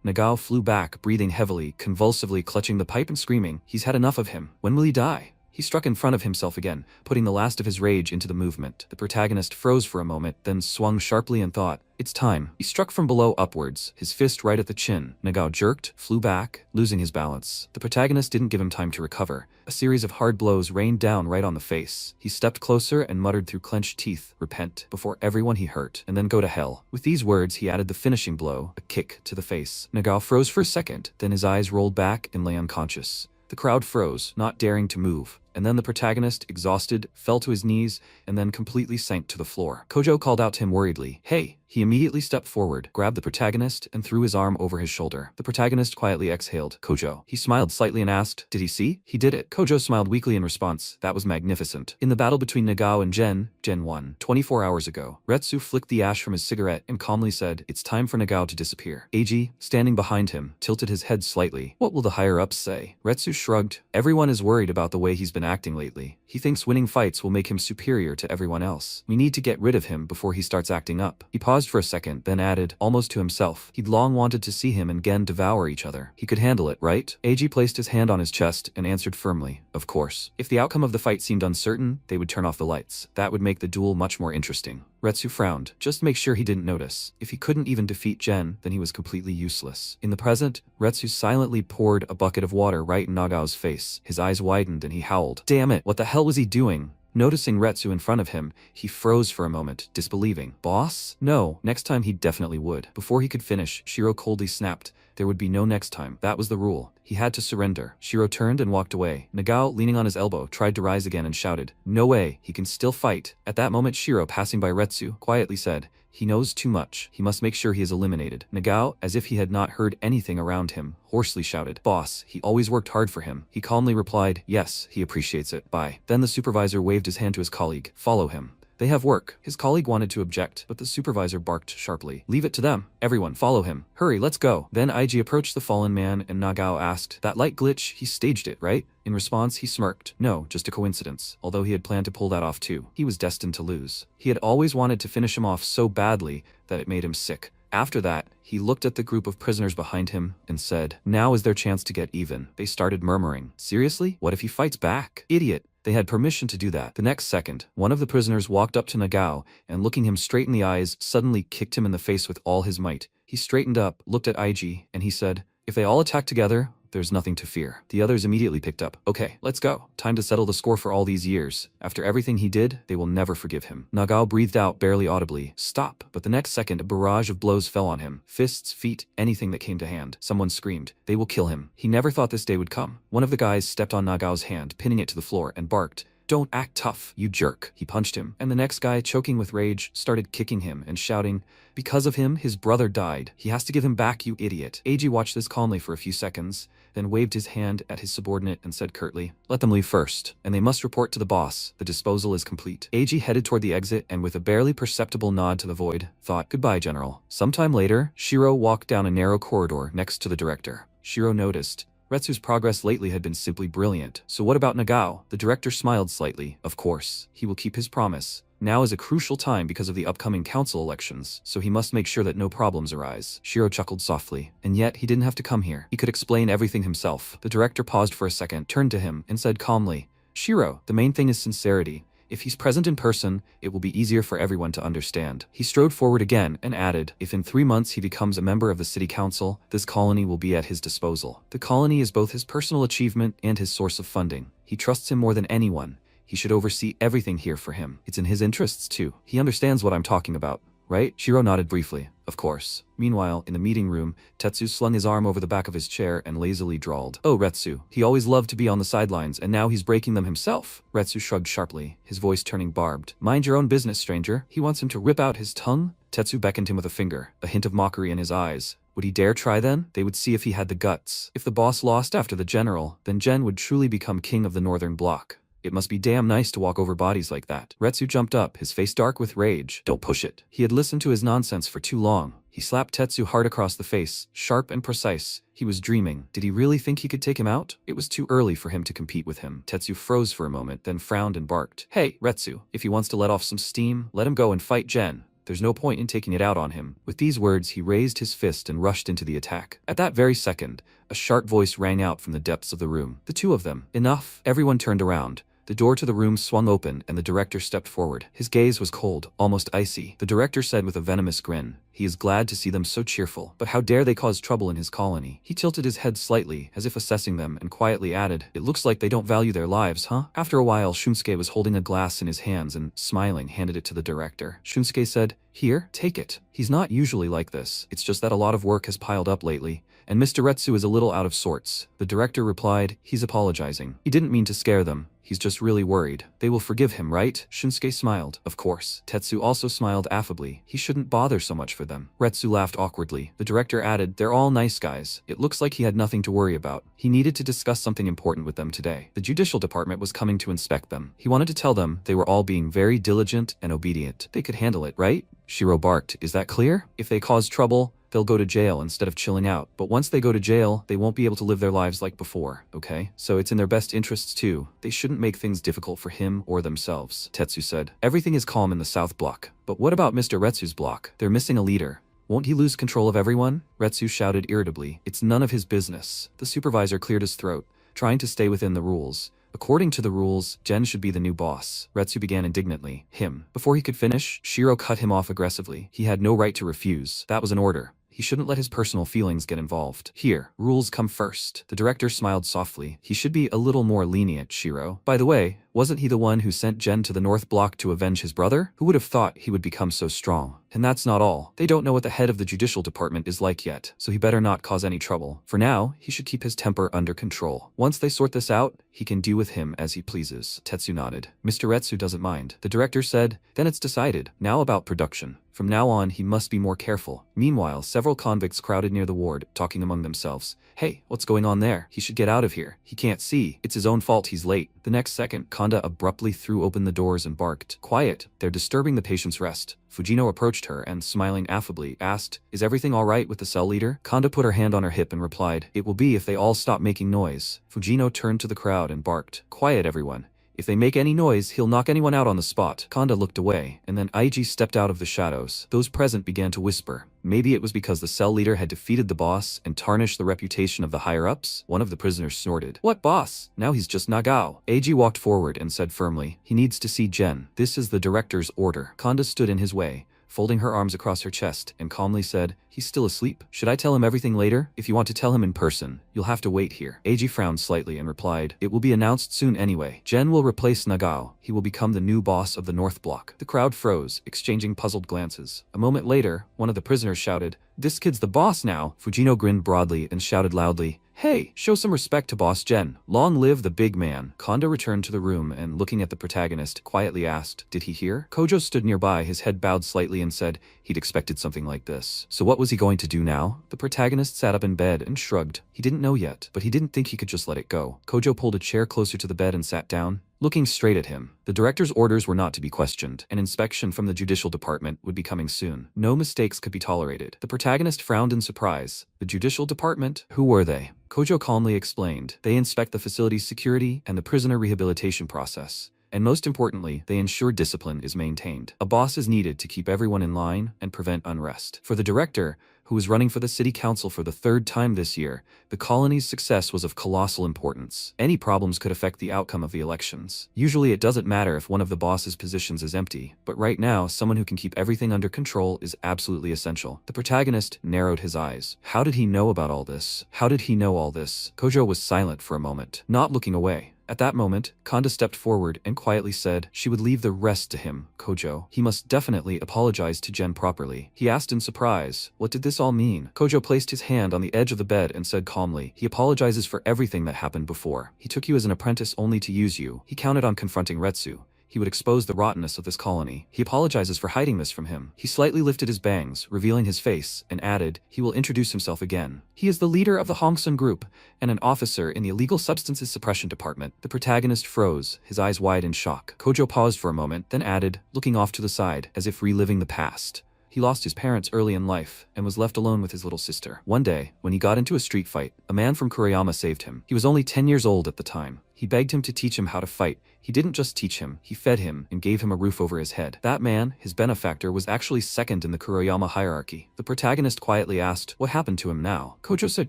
Nagao flew back, breathing heavily, convulsively clutching the pipe and screaming, he's had enough of him. When will he die? He struck in front of himself again, putting the last of his rage into the movement. The protagonist froze for a moment, then swung sharply and thought, it's time. He struck from below upwards, his fist right at the chin. Nagao jerked, flew back, losing his balance. The protagonist didn't give him time to recover. A series of hard blows rained down right on the face. He stepped closer and muttered through clenched teeth, repent, before everyone he hurt, and then go to hell. With these words, he added the finishing blow, a kick to the face. Nagao froze for a second, then his eyes rolled back and lay unconscious. The crowd froze, not daring to move, and then the protagonist, exhausted, fell to his knees and then completely sank to the floor. Kojo called out to him worriedly, hey, He immediately stepped forward, grabbed the protagonist, and threw his arm over his shoulder. The protagonist quietly exhaled. Kojo. He smiled slightly and asked, "Did he see?" "He did it." Kojo smiled weakly in response. "That was magnificent." In the battle between Nagao and Gen won. 24 hours ago, Retsu flicked the ash from his cigarette and calmly said, "It's time for Nagao to disappear." Eiji, standing behind him, tilted his head slightly. "What will the higher-ups say?" Retsu shrugged. "Everyone is worried about the way he's been acting lately. He thinks winning fights will make him superior to everyone else. We need to get rid of him before he starts acting up." He paused for a second, then added, almost to himself, he'd long wanted to see him and Gen devour each other. He could handle it, right? Eiji placed his hand on his chest and answered firmly, "Of course." If the outcome of the fight seemed uncertain, they would turn off the lights. That would make the duel much more interesting. Retsu frowned, just to make sure he didn't notice. If he couldn't even defeat Gen, then he was completely useless. In the present, Retsu silently poured a bucket of water right in Nagao's face. His eyes widened and he howled. Damn it, what the hell was he doing? Noticing Retsu in front of him, he froze for a moment, disbelieving. Boss? No, next time he definitely would. Before he could finish, Shiro coldly snapped. There would be no next time. That was the rule. He had to surrender. Shiro turned and walked away. Nagao, leaning on his elbow, tried to rise again and shouted, "No way, he can still fight." At that moment, Shiro, passing by Retsu, quietly said, "He knows too much. He must make sure he is eliminated." Nagao, as if he had not heard anything around him, hoarsely shouted, "Boss, he always worked hard for him." He calmly replied, "Yes, he appreciates it. Bye." Then the supervisor waved his hand to his colleague. "Follow him. They have work." His colleague wanted to object, but the supervisor barked sharply. "Leave it to them. Everyone, follow him. Hurry, let's go." Then Eiji approached the fallen man and Nagao asked, "That light glitch, he staged it, right?" In response, he smirked. No, just a coincidence, although he had planned to pull that off too. He was destined to lose. He had always wanted to finish him off so badly that it made him sick. After that, he looked at the group of prisoners behind him and said, "Now is their chance to get even." They started murmuring, "Seriously? What if he fights back? Idiot." They had permission to do that. The next second, one of the prisoners walked up to Nagao and, looking him straight in the eyes, suddenly kicked him in the face with all his might. He straightened up, looked at Eiji, and he said, "If they all attack together, there's nothing to fear." The others immediately picked up. "Okay, let's go. Time to settle the score for all these years. After everything he did, they will never forgive him." Nagao breathed out barely audibly, "Stop." But the next second, a barrage of blows fell on him. Fists, feet, anything that came to hand. Someone screamed, "They will kill him." He never thought this day would come. One of the guys stepped on Nagao's hand, pinning it to the floor, and barked, "Don't act tough, you jerk." He punched him, and the next guy, choking with rage, started kicking him and shouting, "Because of him, his brother died. He has to give him back, you idiot." Eiji watched this calmly for a few seconds, then waved his hand at his subordinate and said curtly, "Let them leave first, and they must report to the boss. The disposal is complete." Eiji headed toward the exit and, with a barely perceptible nod to the void, thought, "Goodbye, General." Sometime later, Shiro walked down a narrow corridor next to the director. Shiro noticed Retsu's progress lately had been simply brilliant. So what about Nagao? The director smiled slightly. Of course, he will keep his promise. Now is a crucial time because of the upcoming council elections, so he must make sure that no problems arise. Shiro chuckled softly. And yet, he didn't have to come here. He could explain everything himself. The director paused for a second, turned to him, and said calmly, "Shiro, the main thing is sincerity. If he's present in person, it will be easier for everyone to understand." He strode forward again and added, "If in 3 months he becomes a member of the city council, this colony will be at his disposal. The colony is both his personal achievement and his source of funding. He trusts him more than anyone. He should oversee everything here for him. It's in his interests too. He understands what I'm talking about, right?" Shiro nodded briefly. "Of course." Meanwhile, in the meeting room, Tetsu slung his arm over the back of his chair and lazily drawled, "Oh, Retsu. He always loved to be on the sidelines, and now he's breaking them himself." Retsu shrugged sharply, his voice turning barbed. "Mind your own business, stranger." He wants him to rip out his tongue? Tetsu beckoned him with a finger, a hint of mockery in his eyes. Would he dare try then? They would see if he had the guts. If the boss lost after the general, then Gen would truly become king of the northern bloc. It must be damn nice to walk over bodies like that. Retsu jumped up, his face dark with rage. "Don't push it." He had listened to his nonsense for too long. He slapped Tetsu hard across the face, sharp and precise. He was dreaming. Did he really think he could take him out? It was too early for him to compete with him. Tetsu froze for a moment, then frowned and barked. "Hey, Retsu, if he wants to let off some steam, let him go and fight Gen. There's no point in taking it out on him." With these words, he raised his fist and rushed into the attack. At that very second, a sharp voice rang out from the depths of the room. "The two of them. Enough." Everyone turned around. The door to the room swung open and the director stepped forward. His gaze was cold, almost icy. The director said with a venomous grin, "He is glad to see them so cheerful, but how dare they cause trouble in his colony?" He tilted his head slightly, as if assessing them, and quietly added, "It looks like they don't value their lives, huh?" After a while, Shunsuke was holding a glass in his hands and, smiling, handed it to the director. Shunsuke said, "Here, take it. He's not usually like this. It's just that a lot of work has piled up lately, and Mr. Retsu is a little out of sorts. The director replied, he's apologizing. He didn't mean to scare them. He's just really worried. They will forgive him, right? Shinsuke smiled. Of course. Tetsu also smiled affably. He shouldn't bother so much for them. Retsu laughed awkwardly. The director added, they're all nice guys. It looks like he had nothing to worry about. He needed to discuss something important with them today. The judicial department was coming to inspect them. He wanted to tell them they were all being very diligent and obedient. They could handle it, right? Shiro barked. Is that clear? If they cause trouble, they'll go to jail instead of chilling out. But once they go to jail, they won't be able to live their lives like before, okay? So it's in their best interests too. They shouldn't make things difficult for him or themselves, Tetsu said. Everything is calm in the South Block. But what about Mr. Retsu's block? They're missing a leader. Won't he lose control of everyone? Retsu shouted irritably. It's none of his business. The supervisor cleared his throat, trying to stay within the rules. According to the rules, Jen should be the new boss. Retsu began indignantly. Him. Before he could finish, Shiro cut him off aggressively. He had no right to refuse. That was an order. He shouldn't let his personal feelings get involved. Here, rules come first. The director smiled softly. He should be a little more lenient, Shiro. By the way, wasn't he the one who sent Jen to the North Block to avenge his brother? Who would have thought he would become so strong? And that's not all. They don't know what the head of the judicial department is like yet, so he better not cause any trouble. For now, he should keep his temper under control. Once they sort this out, he can do with him as he pleases. Tetsu nodded. Mr. Retsu doesn't mind. The director said, then it's decided. Now about production. From now on, he must be more careful. Meanwhile, several convicts crowded near the ward, talking among themselves. Hey, what's going on there? He should get out of here. He can't see. It's his own fault he's late. The next second, Kanda abruptly threw open the doors and barked. Quiet. They're disturbing the patient's rest. Fujino approached her and, smiling affably, asked, is everything all right with the cell leader? Kanda put her hand on her hip and replied, it will be if they all stop making noise. Fujino turned to the crowd and barked, quiet everyone. If they make any noise, he'll knock anyone out on the spot. Kanda looked away, and then Aiji stepped out of the shadows. Those present began to whisper. Maybe it was because the cell leader had defeated the boss and tarnished the reputation of the higher-ups? One of the prisoners snorted. What boss? Now he's just Nagao. Aiji walked forward and said firmly, he needs to see Jen. This is the director's order. Kanda stood in his way, folding her arms across her chest, and calmly said, he's still asleep. Should I tell him everything later? If you want to tell him in person, you'll have to wait here. Eiji frowned slightly and replied, it will be announced soon anyway. Jen will replace Nagao. He will become the new boss of the North Block. The crowd froze, exchanging puzzled glances. A moment later, one of the prisoners shouted, this kid's the boss now. Fujino grinned broadly and shouted loudly, hey, show some respect to Boss Jen. Long live the big man. Kanda returned to the room and, looking at the protagonist, quietly asked, did he hear? Kojo stood nearby, his head bowed slightly, and said he'd expected something like this. So what was he going to do now? The protagonist sat up in bed and shrugged. He didn't know yet, but he didn't think he could just let it go. Kojo pulled a chair closer to the bed and sat down, looking straight at him. The director's orders were not to be questioned. An inspection from the judicial department would be coming soon. No mistakes could be tolerated. The protagonist frowned in surprise. The judicial department? Who were they? Kojo calmly explained. They inspect the facility's security and the prisoner rehabilitation process. And most importantly, they ensure discipline is maintained. A boss is needed to keep everyone in line and prevent unrest. For the director, who was running for the city council for the third time this year, the colony's success was of colossal importance. Any problems could affect the outcome of the elections. Usually it doesn't matter if one of the boss's positions is empty, but right now, someone who can keep everything under control is absolutely essential. The protagonist narrowed his eyes. How did he know about all this? How did he know all this? Kojo was silent for a moment, not looking away. At that moment, Kanda stepped forward and quietly said she would leave the rest to him, Kojo. He must definitely apologize to Jen properly. He asked in surprise, what did this all mean? Kojo placed his hand on the edge of the bed and said calmly, he apologizes for everything that happened before. He took you as an apprentice only to use you. He counted on confronting Retsu. He would expose the rottenness of this colony. He apologizes for hiding this from him. He slightly lifted his bangs, revealing his face, and added, he will introduce himself again. He is the leader of the Hongsun group, and an officer in the Illegal Substances Suppression Department. The protagonist froze, his eyes wide in shock. Kojo paused for a moment, then added, looking off to the side, as if reliving the past. He lost his parents early in life, and was left alone with his little sister. One day, when he got into a street fight, a man from Kurayama saved him. He was only 10 years old at the time. He begged him to teach him how to fight. He didn't just teach him, he fed him and gave him a roof over his head. That man, his benefactor, was actually second in the Kuroyama hierarchy. The protagonist quietly asked, what happened to him now? Kojo said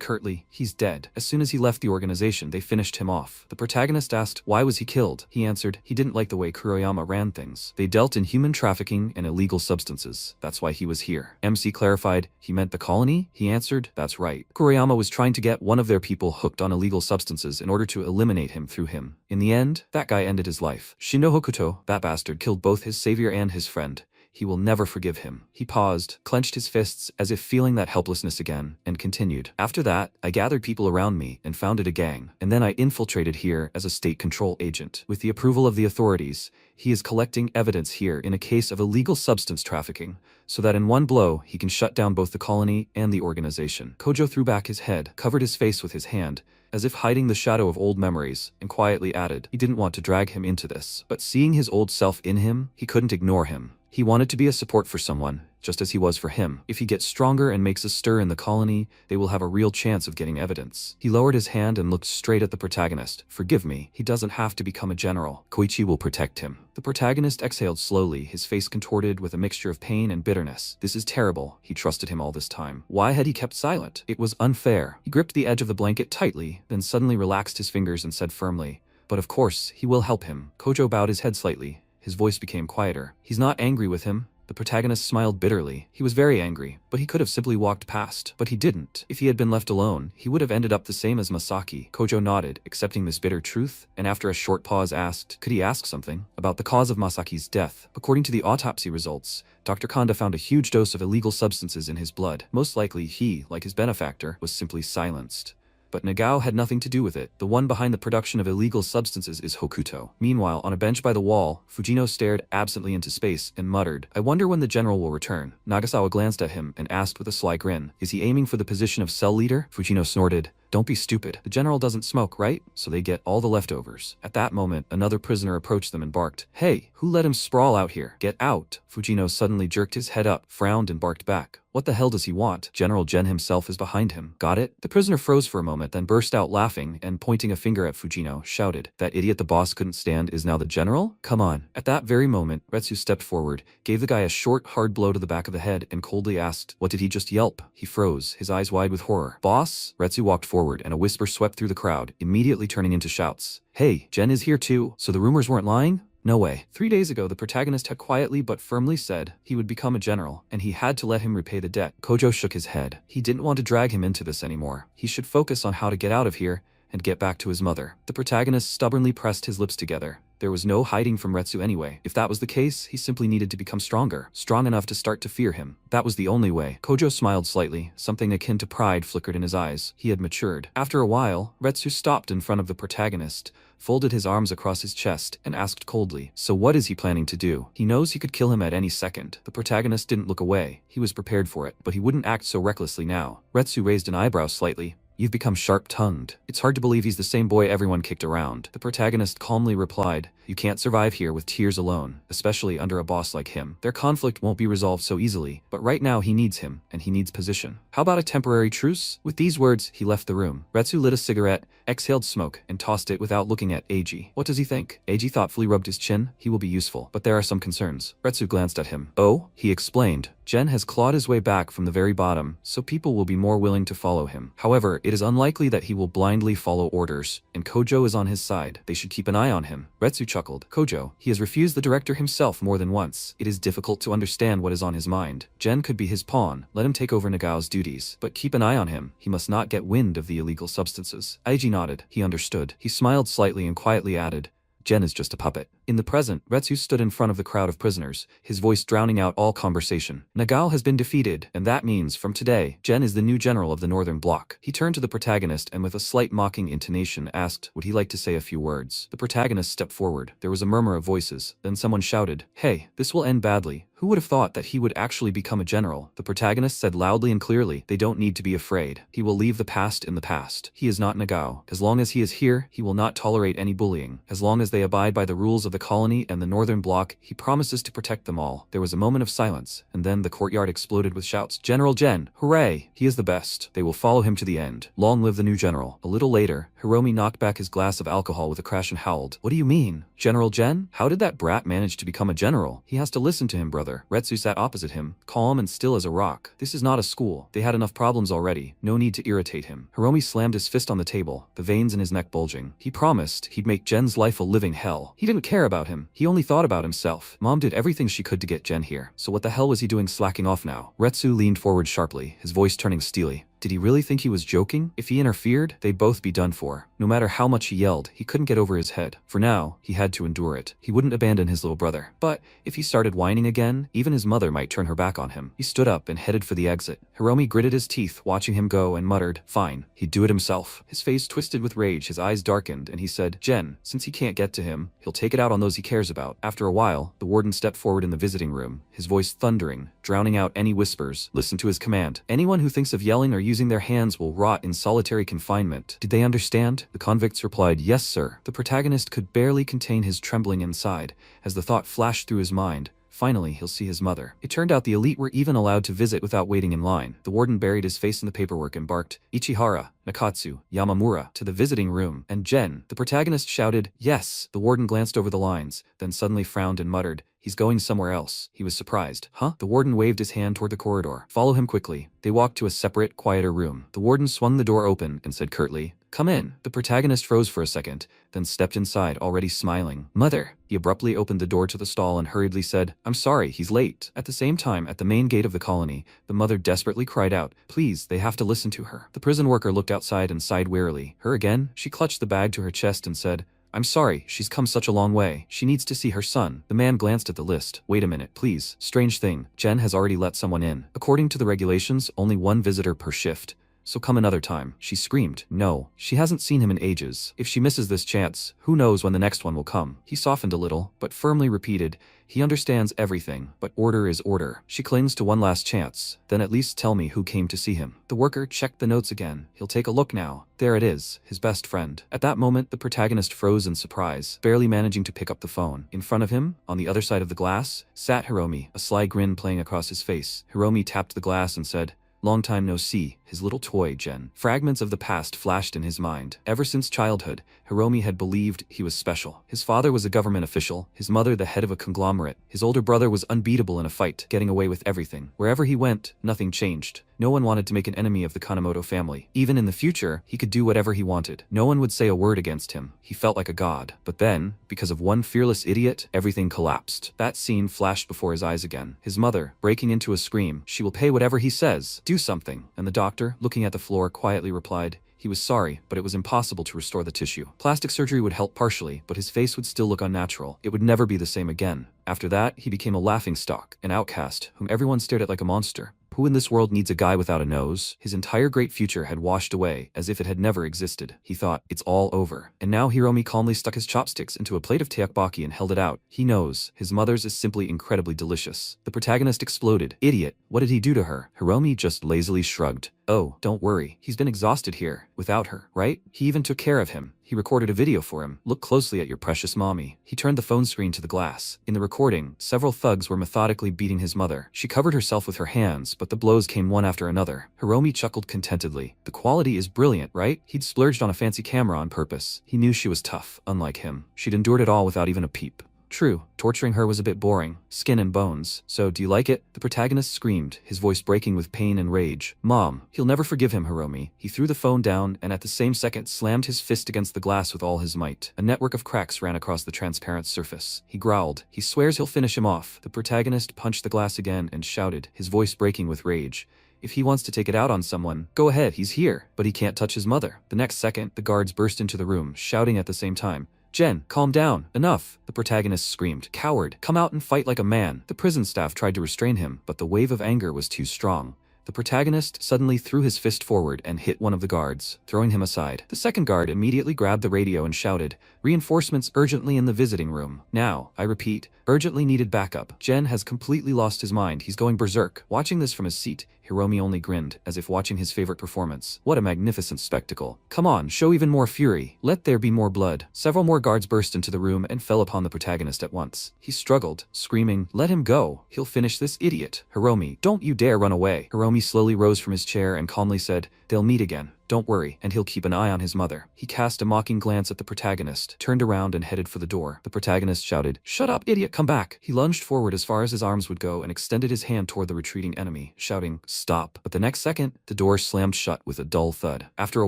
curtly, he's dead. As soon as he left the organization, they finished him off. The protagonist asked, why was he killed? He answered, he didn't like the way Kuroyama ran things. They dealt in human trafficking and illegal substances. That's why he was here. MC clarified, he meant the colony? He answered, that's right. Kuroyama was trying to get one of their people hooked on illegal substances in order to eliminate him through him. In the end, that guy ended his life. Shino Hokuto, that bastard, killed both his savior and his friend. he will never forgive him. He paused, clenched his fists as if feeling that helplessness again, and continued. After that, I gathered people around me and founded a gang, and then I infiltrated here as a state control agent. With the approval of the authorities, he is collecting evidence here in a case of illegal substance trafficking, so that in one blow he can shut down both the colony and the organization. Kojo threw back his head, covered his face with his hand, as if hiding the shadow of old memories, and quietly added, he didn't want to drag him into this, but seeing his old self in him, he couldn't ignore him. He wanted to be a support for someone, just as he was for him. If he gets stronger and makes a stir in the colony, they will have a real chance of getting evidence. He lowered his hand and looked straight at the protagonist. Forgive me, he doesn't have to become a general. Koichi will protect him. The protagonist exhaled slowly, his face contorted with a mixture of pain and bitterness. This is terrible. He trusted him all this time. Why had he kept silent? It was unfair. He gripped the edge of the blanket tightly, then suddenly relaxed his fingers and said firmly, but of course, he will help him. Kojo bowed his head slightly. His voice became quieter. He's not angry with him. The protagonist smiled bitterly. He was very angry, but he could have simply walked past. But he didn't. If he had been left alone, he would have ended up the same as Masaki. Kojo nodded, accepting this bitter truth, and after a short pause asked, could he ask something? About the cause of Masaki's death. According to the autopsy results, Dr. Kanda found a huge dose of illegal substances in his blood. Most likely he, like his benefactor, was simply silenced. But Nagao had nothing to do with it. The one behind the production of illegal substances is Hokuto. Meanwhile, on a bench by the wall, Fujino stared absently into space and muttered, I wonder when the general will return. Nagasawa glanced at him and asked with a sly grin, is he aiming for the position of cell leader? Fujino snorted. Don't be stupid. The general doesn't smoke, right? So they get all the leftovers. At that moment, another prisoner approached them and barked, hey, who let him sprawl out here? Get out. Fujino suddenly jerked his head up, frowned and barked back. What the hell does he want? General Gen himself is behind him. Got it? The prisoner froze for a moment, then burst out laughing and pointing a finger at Fujino, shouted, that idiot the boss couldn't stand is now the general? Come on. At that very moment, Retsu stepped forward, gave the guy a short, hard blow to the back of the head and coldly asked, what did he just yelp? He froze, his eyes wide with horror. Boss? Retsu walked forward and a whisper swept through the crowd, immediately turning into shouts. Hey, Gen is here too, so the rumors weren't lying? No way. 3 days ago, the protagonist had quietly but firmly said he would become a general, and he had to let him repay the debt. Kojo shook his head. He didn't want to drag him into this anymore. He should focus on how to get out of here and get back to his mother. The protagonist stubbornly pressed his lips together. There was no hiding from Retsu anyway. If that was the case, he simply needed to become stronger, strong enough to start to fear him. That was the only way. Kojo smiled slightly. Something akin to pride flickered in his eyes. He had matured. After a while, Retsu stopped in front of the protagonist, folded his arms across his chest, and asked coldly, so what is he planning to do? He knows he could kill him at any second. The protagonist didn't look away. He was prepared for it, but he wouldn't act so recklessly now. Retsu raised an eyebrow slightly. You've become sharp-tongued. It's hard to believe he's the same boy everyone kicked around. The protagonist calmly replied, you can't survive here with tears alone, especially under a boss like him. Their conflict won't be resolved so easily, but right now he needs him, and he needs position. How about a temporary truce? With these words, he left the room. Retsu lit a cigarette, exhaled smoke, and tossed it without looking at Eiji. What does he think? Eiji thoughtfully rubbed his chin. He will be useful, but there are some concerns. Retsu glanced at him. Oh, he explained. Gen has clawed his way back from the very bottom, so people will be more willing to follow him. However, it is unlikely that he will blindly follow orders, and Kojo is on his side. They should keep an eye on him. Retsu chuckled. Kojo, he has refused the director himself more than once. It is difficult to understand what is on his mind. Gen could be his pawn. Let him take over Nagao's duties, but keep an eye on him. He must not get wind of the illegal substances. Eiji nodded. He understood. He smiled slightly and quietly added, Gen is just a puppet. In the present, Retsu stood in front of the crowd of prisoners, his voice drowning out all conversation. Nagao has been defeated, and that means, from today, Gen is the new general of the Northern Bloc. He turned to the protagonist and with a slight mocking intonation asked, would he like to say a few words? The protagonist stepped forward. There was a murmur of voices. Then someone shouted, hey, this will end badly. Who would have thought that he would actually become a general? The protagonist said loudly and clearly, they don't need to be afraid. He will leave the past in the past. He is not Nagao. As long as he is here, he will not tolerate any bullying. As long as they abide by the rules of the colony and the Northern Bloc, he promises to protect them all. There was a moment of silence, and then the courtyard exploded with shouts. General Gen, hooray! He is the best. They will follow him to the end. Long live the new general. A little later, Hiromi knocked back his glass of alcohol with a crash and howled. What do you mean? General Gen? How did that brat manage to become a general? He has to listen to him, brother. Retsu sat opposite him, calm and still as a rock. This is not a school. They had enough problems already. No need to irritate him. Hiromi slammed his fist on the table, the veins in his neck bulging. He promised he'd make Gen's life a living hell. He didn't care about him. He only thought about himself. Mom did everything she could to get Gen here. So what the hell was he doing slacking off now? Retsu leaned forward sharply, his voice turning steely. Did he really think he was joking? If he interfered, they'd both be done for. No matter how much he yelled, he couldn't get over his head. For now, he had to endure it. He wouldn't abandon his little brother. But if he started whining again, even his mother might turn her back on him. He stood up and headed for the exit. Hiromi gritted his teeth, watching him go, and muttered, "Fine, he'd do it himself." His face twisted with rage, his eyes darkened, and he said, "Jen, since he can't get to him, he'll take it out on those he cares about." After a while, the warden stepped forward in the visiting room, his voice thundering, drowning out any whispers. "Listen to his command. Anyone who thinks of yelling or using their hands will rot in solitary confinement." Did they understand? The convicts replied, "Yes, sir." The protagonist could barely contain his trembling inside, as the thought flashed through his mind. Finally, he'll see his mother. It turned out the elite were even allowed to visit without waiting in line. The warden buried his face in the paperwork and barked, "Ichihara, Nakatsu, Yamamura," to the visiting room, and Jen. The protagonist shouted, "Yes." The warden glanced over the lines, then suddenly frowned and muttered, "He's going somewhere else." He was surprised. "Huh?" The warden waved his hand toward the corridor. "Follow him quickly." They walked to a separate, quieter room. The warden swung the door open and said curtly, "Come in." The protagonist froze for a second, then stepped inside, already smiling. "Mother." He abruptly opened the door to the stall and hurriedly said, "I'm sorry, he's late." At the same time, at the main gate of the colony, the mother desperately cried out, "Please, they have to listen to her." The prison worker looked outside and sighed wearily. "Her again?" She clutched the bag to her chest and said, "I'm sorry, she's come such a long way. She needs to see her son." The man glanced at the list. "Wait a minute, please. Strange thing, Jen has already let someone in. According to the regulations, only one visitor per shift. So come another time." She screamed. No, she hasn't seen him in ages. If she misses this chance, who knows when the next one will come. He softened a little, but firmly repeated, "He understands everything, but order is order. She clings to one last chance. Then at least tell me who came to see him." The worker checked the notes again. "He'll take a look now. There it is, his best friend." At that moment, the protagonist froze in surprise, barely managing to pick up the phone. In front of him, on the other side of the glass, sat Hiromi, a sly grin playing across his face. Hiromi tapped the glass and said, "Long time no see, his little toy, Jen." Fragments of the past flashed in his mind. Ever since childhood, Hiromi had believed he was special. His father was a government official, his mother the head of a conglomerate. His older brother was unbeatable in a fight, getting away with everything. Wherever he went, nothing changed. No one wanted to make an enemy of the Kanemoto family. Even in the future, he could do whatever he wanted. No one would say a word against him. He felt like a god. But then, because of one fearless idiot, everything collapsed. That scene flashed before his eyes again. His mother, breaking into a scream, "She will pay whatever he says. Do something." And the doctor, looking at the floor, quietly replied, he was sorry, but it was impossible to restore the tissue. Plastic surgery would help partially, but his face would still look unnatural. It would never be the same again. After that, he became a laughingstock, an outcast, whom everyone stared at like a monster. Who in this world needs a guy without a nose? His entire great future had washed away, as if it had never existed. He thought, it's all over. And now Hiromi calmly stuck his chopsticks into a plate of teokbokki and held it out. He knows, his mother's is simply incredibly delicious. The protagonist exploded. Idiot, what did he do to her? Hiromi just lazily shrugged. Oh, don't worry, he's been exhausted here, without her, right? He even took care of him. He recorded a video for him. Look closely at your precious mommy. He turned the phone screen to the glass. In the recording, several thugs were methodically beating his mother. She covered herself with her hands, but the blows came one after another. Hiromi chuckled contentedly. The quality is brilliant, right? He'd splurged on a fancy camera on purpose. He knew she was tough, unlike him. She'd endured it all without even a peep. True, torturing her was a bit boring. Skin and bones. So, do you like it? The protagonist screamed, his voice breaking with pain and rage. Mom, he'll never forgive him, Hiromi. He threw the phone down and at the same second slammed his fist against the glass with all his might. A network of cracks ran across the transparent surface. He growled. He swears he'll finish him off. The protagonist punched the glass again and shouted, his voice breaking with rage. If he wants to take it out on someone, go ahead, he's here. But he can't touch his mother. The next second, the guards burst into the room, shouting at the same time. Jen, calm down. Enough. The protagonist screamed. Coward, come out and fight like a man. The prison staff tried to restrain him, but the wave of anger was too strong. The protagonist suddenly threw his fist forward and hit one of the guards, throwing him aside. The second guard immediately grabbed the radio and shouted, reinforcements urgently in the visiting room. Now, I repeat, urgently needed backup. Jen has completely lost his mind. He's going berserk. Watching this from his seat, Hiromi only grinned, as if watching his favorite performance. What a magnificent spectacle. Come on, show even more fury. Let there be more blood. Several more guards burst into the room and fell upon the protagonist at once. He struggled, screaming, let him go. He'll finish this idiot. Hiromi, don't you dare run away. Hiromi slowly rose from his chair and calmly said, they'll meet again. Don't worry, and he'll keep an eye on his mother. He cast a mocking glance at the protagonist, turned around and headed for the door. The protagonist shouted, shut up, idiot, come back. He lunged forward as far as his arms would go and extended his hand toward the retreating enemy, shouting, stop. But the next second, the door slammed shut with a dull thud. After a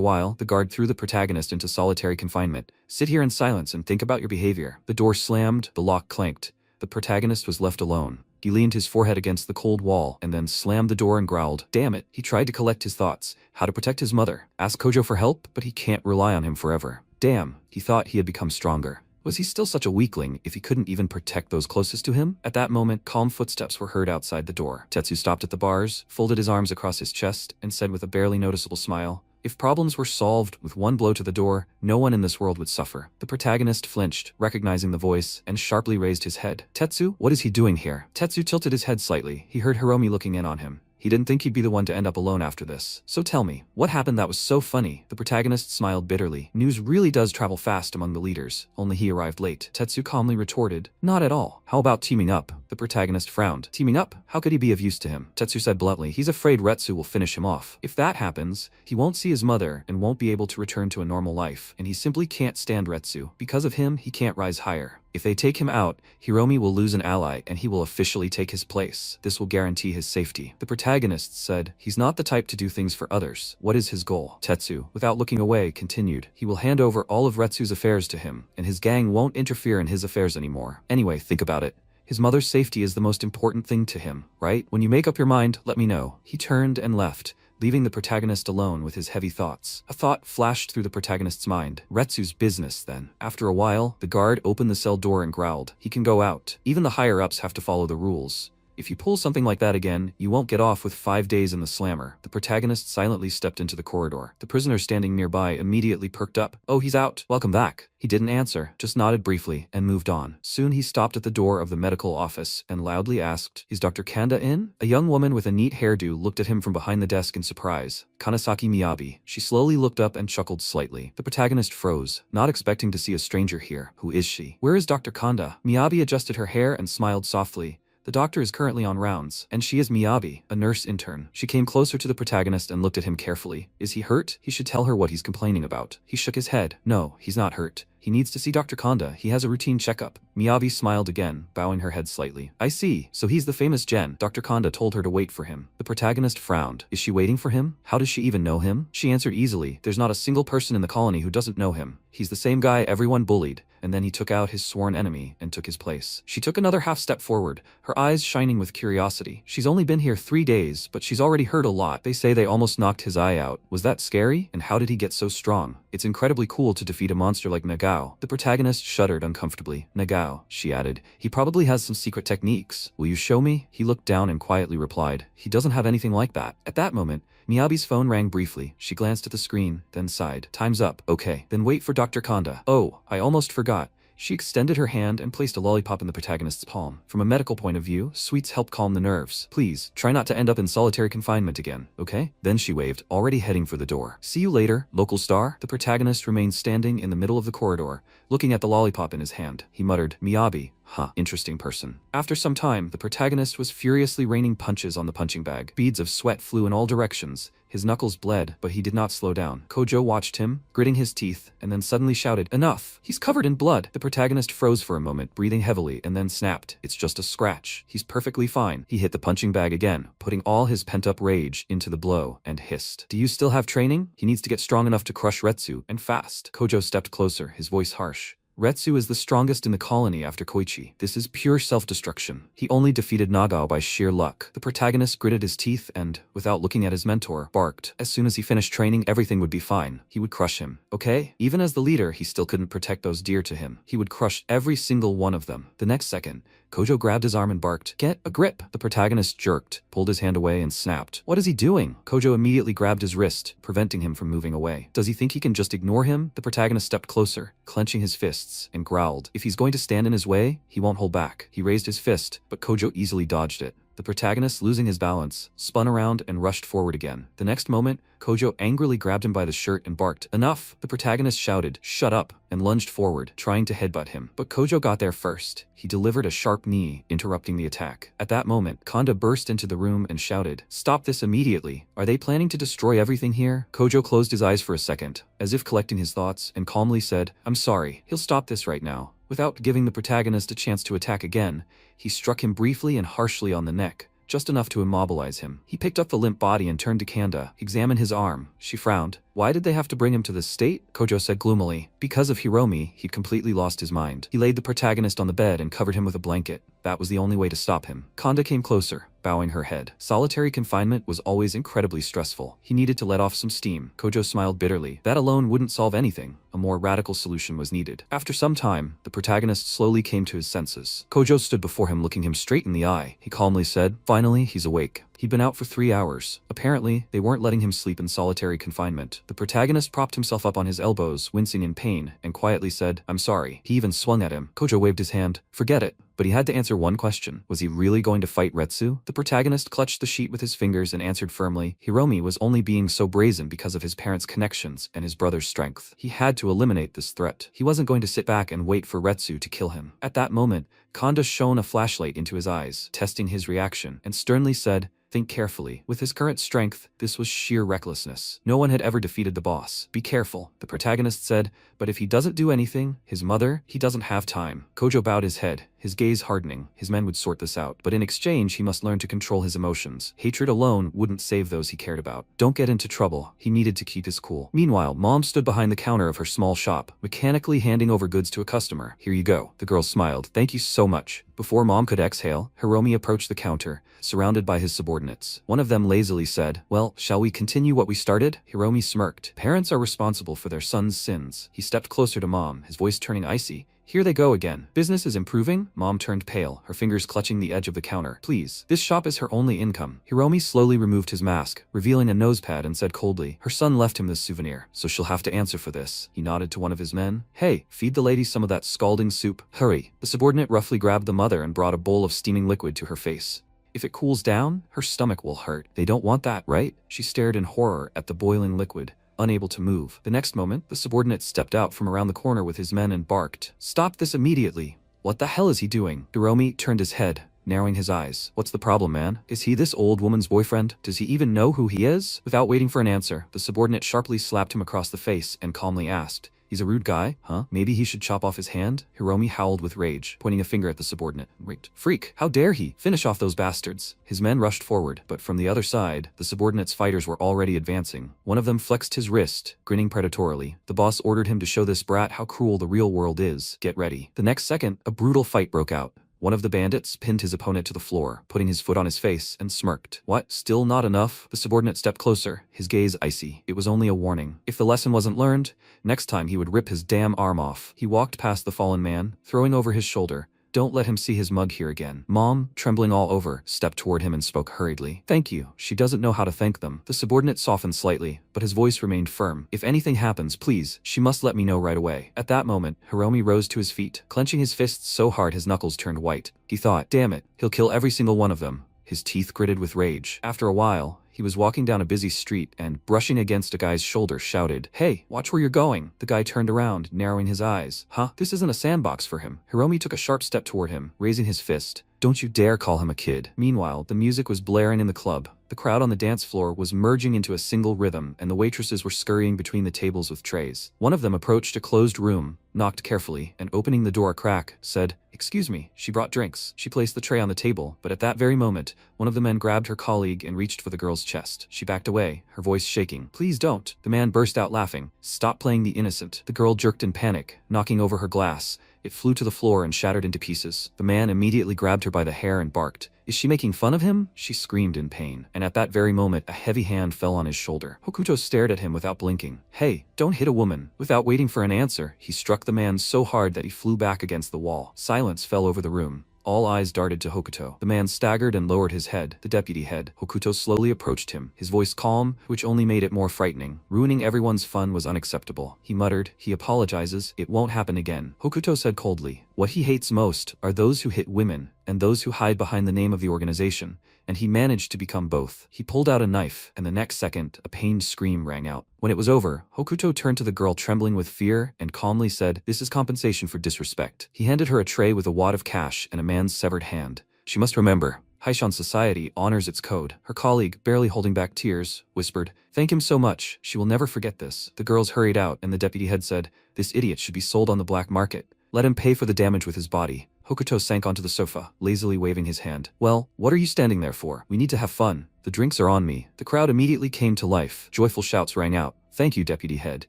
while, the guard threw the protagonist into solitary confinement. Sit here in silence and think about your behavior. The door slammed, the lock clanked. The protagonist was left alone. He leaned his forehead against the cold wall and then slammed the door and growled. Damn it. He tried to collect his thoughts. How to protect his mother. Ask Kojo for help, but he can't rely on him forever. Damn. He thought he had become stronger. Was he still such a weakling if he couldn't even protect those closest to him? At that moment, calm footsteps were heard outside the door. Tetsu stopped at the bars, folded his arms across his chest, and said with a barely noticeable smile, "If problems were solved with one blow to the door, no one in this world would suffer." The protagonist flinched, recognizing the voice, and sharply raised his head. "Tetsu, what is he doing here?" Tetsu tilted his head slightly. He heard Hiromi looking in on him. He didn't think he'd be the one to end up alone after this. "So tell me, what happened that was so funny?" The protagonist smiled bitterly. "News really does travel fast among the leaders, only he arrived late." Tetsu calmly retorted, "Not at all. How about teaming up?" The protagonist frowned. "Teaming up? How could he be of use to him?" Tetsu said bluntly, "He's afraid Retsu will finish him off. If that happens, he won't see his mother and won't be able to return to a normal life, and he simply can't stand Retsu. Because of him, he can't rise higher. If they take him out, Hiromi will lose an ally and he will officially take his place. This will guarantee his safety." The protagonist said, "He's not the type to do things for others. What is his goal?" Tetsu, without looking away, continued, "He will hand over all of Retsu's affairs to him, and his gang won't interfere in his affairs anymore. Anyway, think about it. His mother's safety is the most important thing to him, right? When you make up your mind, let me know." He turned and left, leaving the protagonist alone with his heavy thoughts. A thought flashed through the protagonist's mind. Retsu's business, then. After a while, the guard opened the cell door and growled, "He can go out. Even the higher-ups have to follow the rules. If you pull something like that again, you won't get off with 5 days in the slammer." The protagonist silently stepped into the corridor. The prisoner standing nearby immediately perked up. "Oh, he's out. Welcome back." He didn't answer, just nodded briefly, and moved on. Soon he stopped at the door of the medical office and loudly asked, "Is Dr. Kanda in?" A young woman with a neat hairdo looked at him from behind the desk in surprise. "Kanasaki Miyabi." She slowly looked up and chuckled slightly. The protagonist froze, not expecting to see a stranger here. Who is she? Where is Dr. Kanda? Miyabi adjusted her hair and smiled softly. "The doctor is currently on rounds, and she is Miyabi, a nurse intern." She came closer to the protagonist and looked at him carefully. "Is he hurt? He should tell her what he's complaining about." He shook his head. "No, he's not hurt. He needs to see Dr. Kanda. He has a routine checkup." Miyabi smiled again, bowing her head slightly. "I see. So he's the famous Gen." Dr. Kanda told her to wait for him. The protagonist frowned. Is she waiting for him? How does she even know him? She answered easily. "There's not a single person in the colony who doesn't know him. He's the same guy everyone bullied." And then he took out his sworn enemy and took his place. She took another half step forward, her eyes shining with curiosity. "She's only been here 3 days, but she's already heard a lot. They say they almost knocked his eye out. Was that scary? And how did he get so strong? It's incredibly cool to defeat a monster like Nagao." The protagonist shuddered uncomfortably. "Nagao," she added. "He probably has some secret techniques. Will you show me?" He looked down and quietly replied, "He doesn't have anything like that." At that moment, Miyabi's phone rang briefly. She glanced at the screen, then sighed. "Time's up." "Okay, then wait for Dr. Kanda." "Oh, I almost forgot." She extended her hand and placed a lollipop in the protagonist's palm. From a medical point of view, sweets help calm the nerves. "Please, try not to end up in solitary confinement again, okay?" Then she waved, already heading for the door. "See you later, local star." The protagonist remained standing in the middle of the corridor, looking at the lollipop in his hand. He muttered, "Miyabi. Huh, interesting person." After some time, the protagonist was furiously raining punches on the punching bag. Beads of sweat flew in all directions. His knuckles bled, but he did not slow down. Kojo watched him, gritting his teeth, and then suddenly shouted, "Enough! He's covered in blood!" The protagonist froze for a moment, breathing heavily, and then snapped, "It's just a scratch. He's perfectly fine." He hit the punching bag again, putting all his pent-up rage into the blow, and hissed, "Do you still have training? He needs to get strong enough to crush Retsu, and fast." Kojo stepped closer, his voice harsh. "Retsu is the strongest in the colony after Koichi. This is pure self-destruction. He only defeated Nagao by sheer luck." The protagonist gritted his teeth and, without looking at his mentor, barked. As soon as he finished training, everything would be fine. He would crush him. Okay? Even as the leader, he still couldn't protect those dear to him. He would crush every single one of them. The next second, Kojo grabbed his arm and barked, "Get a grip!" The protagonist jerked, pulled his hand away and snapped. "What is he doing?" Kojo immediately grabbed his wrist, preventing him from moving away. Does he think he can just ignore him? The protagonist stepped closer, clenching his fists, and growled. If he's going to stand in his way, he won't hold back. He raised his fist, but Kojo easily dodged it. The protagonist, losing his balance, spun around and rushed forward again. The next moment, Kojo angrily grabbed him by the shirt and barked, "Enough!" The protagonist shouted, "Shut up!" and lunged forward, trying to headbutt him. But Kojo got there first. He delivered a sharp knee, interrupting the attack. At that moment, Kanda burst into the room and shouted, "Stop this immediately! Are they planning to destroy everything here?" Kojo closed his eyes for a second, as if collecting his thoughts, and calmly said, "I'm sorry. He'll stop this right now." Without giving the protagonist a chance to attack again, he struck him briefly and harshly on the neck, just enough to immobilize him. He picked up the limp body and turned to Kanda, examined his arm. She frowned. Why did they have to bring him to this state? Kojo said gloomily. Because of Hiromi, he'd completely lost his mind. He laid the protagonist on the bed and covered him with a blanket. That was the only way to stop him. Kanda came closer, bowing her head. Solitary confinement was always incredibly stressful. He needed to let off some steam. Kojo smiled bitterly. That alone wouldn't solve anything. A more radical solution was needed. After some time, the protagonist slowly came to his senses. Kojo stood before him, looking him straight in the eye. He calmly said, "Finally, he's awake." He'd been out for 3 hours. Apparently, they weren't letting him sleep in solitary confinement. The protagonist propped himself up on his elbows, wincing in pain, and quietly said, "I'm sorry." He even swung at him. Kojo waved his hand. Forget it. But he had to answer one question. Was he really going to fight Retsu? The protagonist clutched the sheet with his fingers and answered firmly. Hiromi was only being so brazen because of his parents' connections and his brother's strength. He had to eliminate this threat. He wasn't going to sit back and wait for Retsu to kill him. At that moment, Kanda shone a flashlight into his eyes, testing his reaction, and sternly said, "Think carefully. With his current strength, this was sheer recklessness. No one had ever defeated the boss. Be careful," the protagonist said, "but if he doesn't do anything, his mother, he doesn't have time." Kojo bowed his head, his gaze hardening. His men would sort this out, but in exchange he must learn to control his emotions. Hatred alone wouldn't save those he cared about. Don't get into trouble. He needed to keep his cool. Meanwhile, Mom stood behind the counter of her small shop, mechanically handing over goods to a customer. "Here you go." The girl smiled. "Thank you so much." Before Mom could exhale, Hiromi approached the counter, surrounded by his subordinates. One of them lazily said, "Well, shall we continue what we started?" Hiromi smirked. Parents are responsible for their sons' sins. He stepped closer to Mom, his voice turning icy. "Here they go again. Business is improving?" Mom turned pale, her fingers clutching the edge of the counter. "Please. This shop is her only income." Hiromi slowly removed his mask, revealing a nosepad, and said coldly, "Her son left him this souvenir, so she'll have to answer for this." He nodded to one of his men. "Hey, feed the lady some of that scalding soup. Hurry." The subordinate roughly grabbed the mother and brought a bowl of steaming liquid to her face. "If it cools down, her stomach will hurt. They don't want that, right?" She stared in horror at the boiling liquid, unable to move. The next moment, the subordinate stepped out from around the corner with his men and barked, "Stop this immediately." "What the hell is he doing?" Hiromi turned his head, narrowing his eyes. "What's the problem, man? Is he this old woman's boyfriend? Does he even know who he is?" Without waiting for an answer, the subordinate sharply slapped him across the face and calmly asked, "He's a rude guy, huh? Maybe he should chop off his hand?" Hiromi howled with rage, pointing a finger at the subordinate. "Wait, freak! How dare he? Finish off those bastards!" His men rushed forward, but from the other side, the subordinate's fighters were already advancing. One of them flexed his wrist, grinning predatorily. The boss ordered him to show this brat how cruel the real world is. Get ready. The next second, a brutal fight broke out. One of the bandits pinned his opponent to the floor, putting his foot on his face, and smirked. "What? Still not enough?" The subordinate stepped closer, his gaze icy. It was only a warning. If the lesson wasn't learned, next time he would rip his damn arm off. He walked past the fallen man, throwing over his shoulder, "Don't let him see his mug here again." Mom, trembling all over, stepped toward him and spoke hurriedly. "Thank you." She doesn't know how to thank them. The subordinate softened slightly, but his voice remained firm. "If anything happens, please, she must let me know right away." At that moment, Hiromi rose to his feet, clenching his fists so hard his knuckles turned white. He thought, "Damn it, he'll kill every single one of them." His teeth gritted with rage. After a while, he was walking down a busy street and, brushing against a guy's shoulder, shouted, "Hey, watch where you're going." The guy turned around, narrowing his eyes. Huh? This isn't a sandbox for him. Hiromi took a sharp step toward him, raising his fist. "Don't you dare call him a kid." Meanwhile, the music was blaring in the club. The crowd on the dance floor was merging into a single rhythm, and the waitresses were scurrying between the tables with trays. One of them approached a closed room, knocked carefully, and opening the door a crack, said, "Excuse me." She brought drinks. She placed the tray on the table, but at that very moment, one of the men grabbed her colleague and reached for the girl's chest. She backed away, her voice shaking. "Please don't." The man burst out laughing. "Stop playing the innocent." The girl jerked in panic, knocking over her glass. It flew to the floor and shattered into pieces. The man immediately grabbed her by the hair and barked. "Is she making fun of him?" She screamed in pain. And at that very moment, a heavy hand fell on his shoulder. Hokuto stared at him without blinking. "Hey, don't hit a woman." Without waiting for an answer, he struck the man so hard that he flew back against the wall. Silence fell over the room. All eyes darted to Hokuto. The man staggered and lowered his head, the deputy head. Hokuto slowly approached him, his voice calm, which only made it more frightening. Ruining everyone's fun was unacceptable. He muttered, "He apologizes, it won't happen again." Hokuto said coldly, "What he hates most are those who hit women, and those who hide behind the name of the organization." And he managed to become both. He pulled out a knife, and the next second, a pained scream rang out. When it was over, Hokuto turned to the girl trembling with fear and calmly said, "This is compensation for disrespect." He handed her a tray with a wad of cash and a man's severed hand. "She must remember, Haishan society honors its code." Her colleague, barely holding back tears, whispered, "Thank him so much. She will never forget this." The girls hurried out, and the deputy head said, "This idiot should be sold on the black market. Let him pay for the damage with his body." Hokuto sank onto the sofa, lazily waving his hand. Well, what are you standing there for? We need to have fun. The drinks are on me. The crowd immediately came to life. Joyful shouts rang out. Thank you, Deputy Head.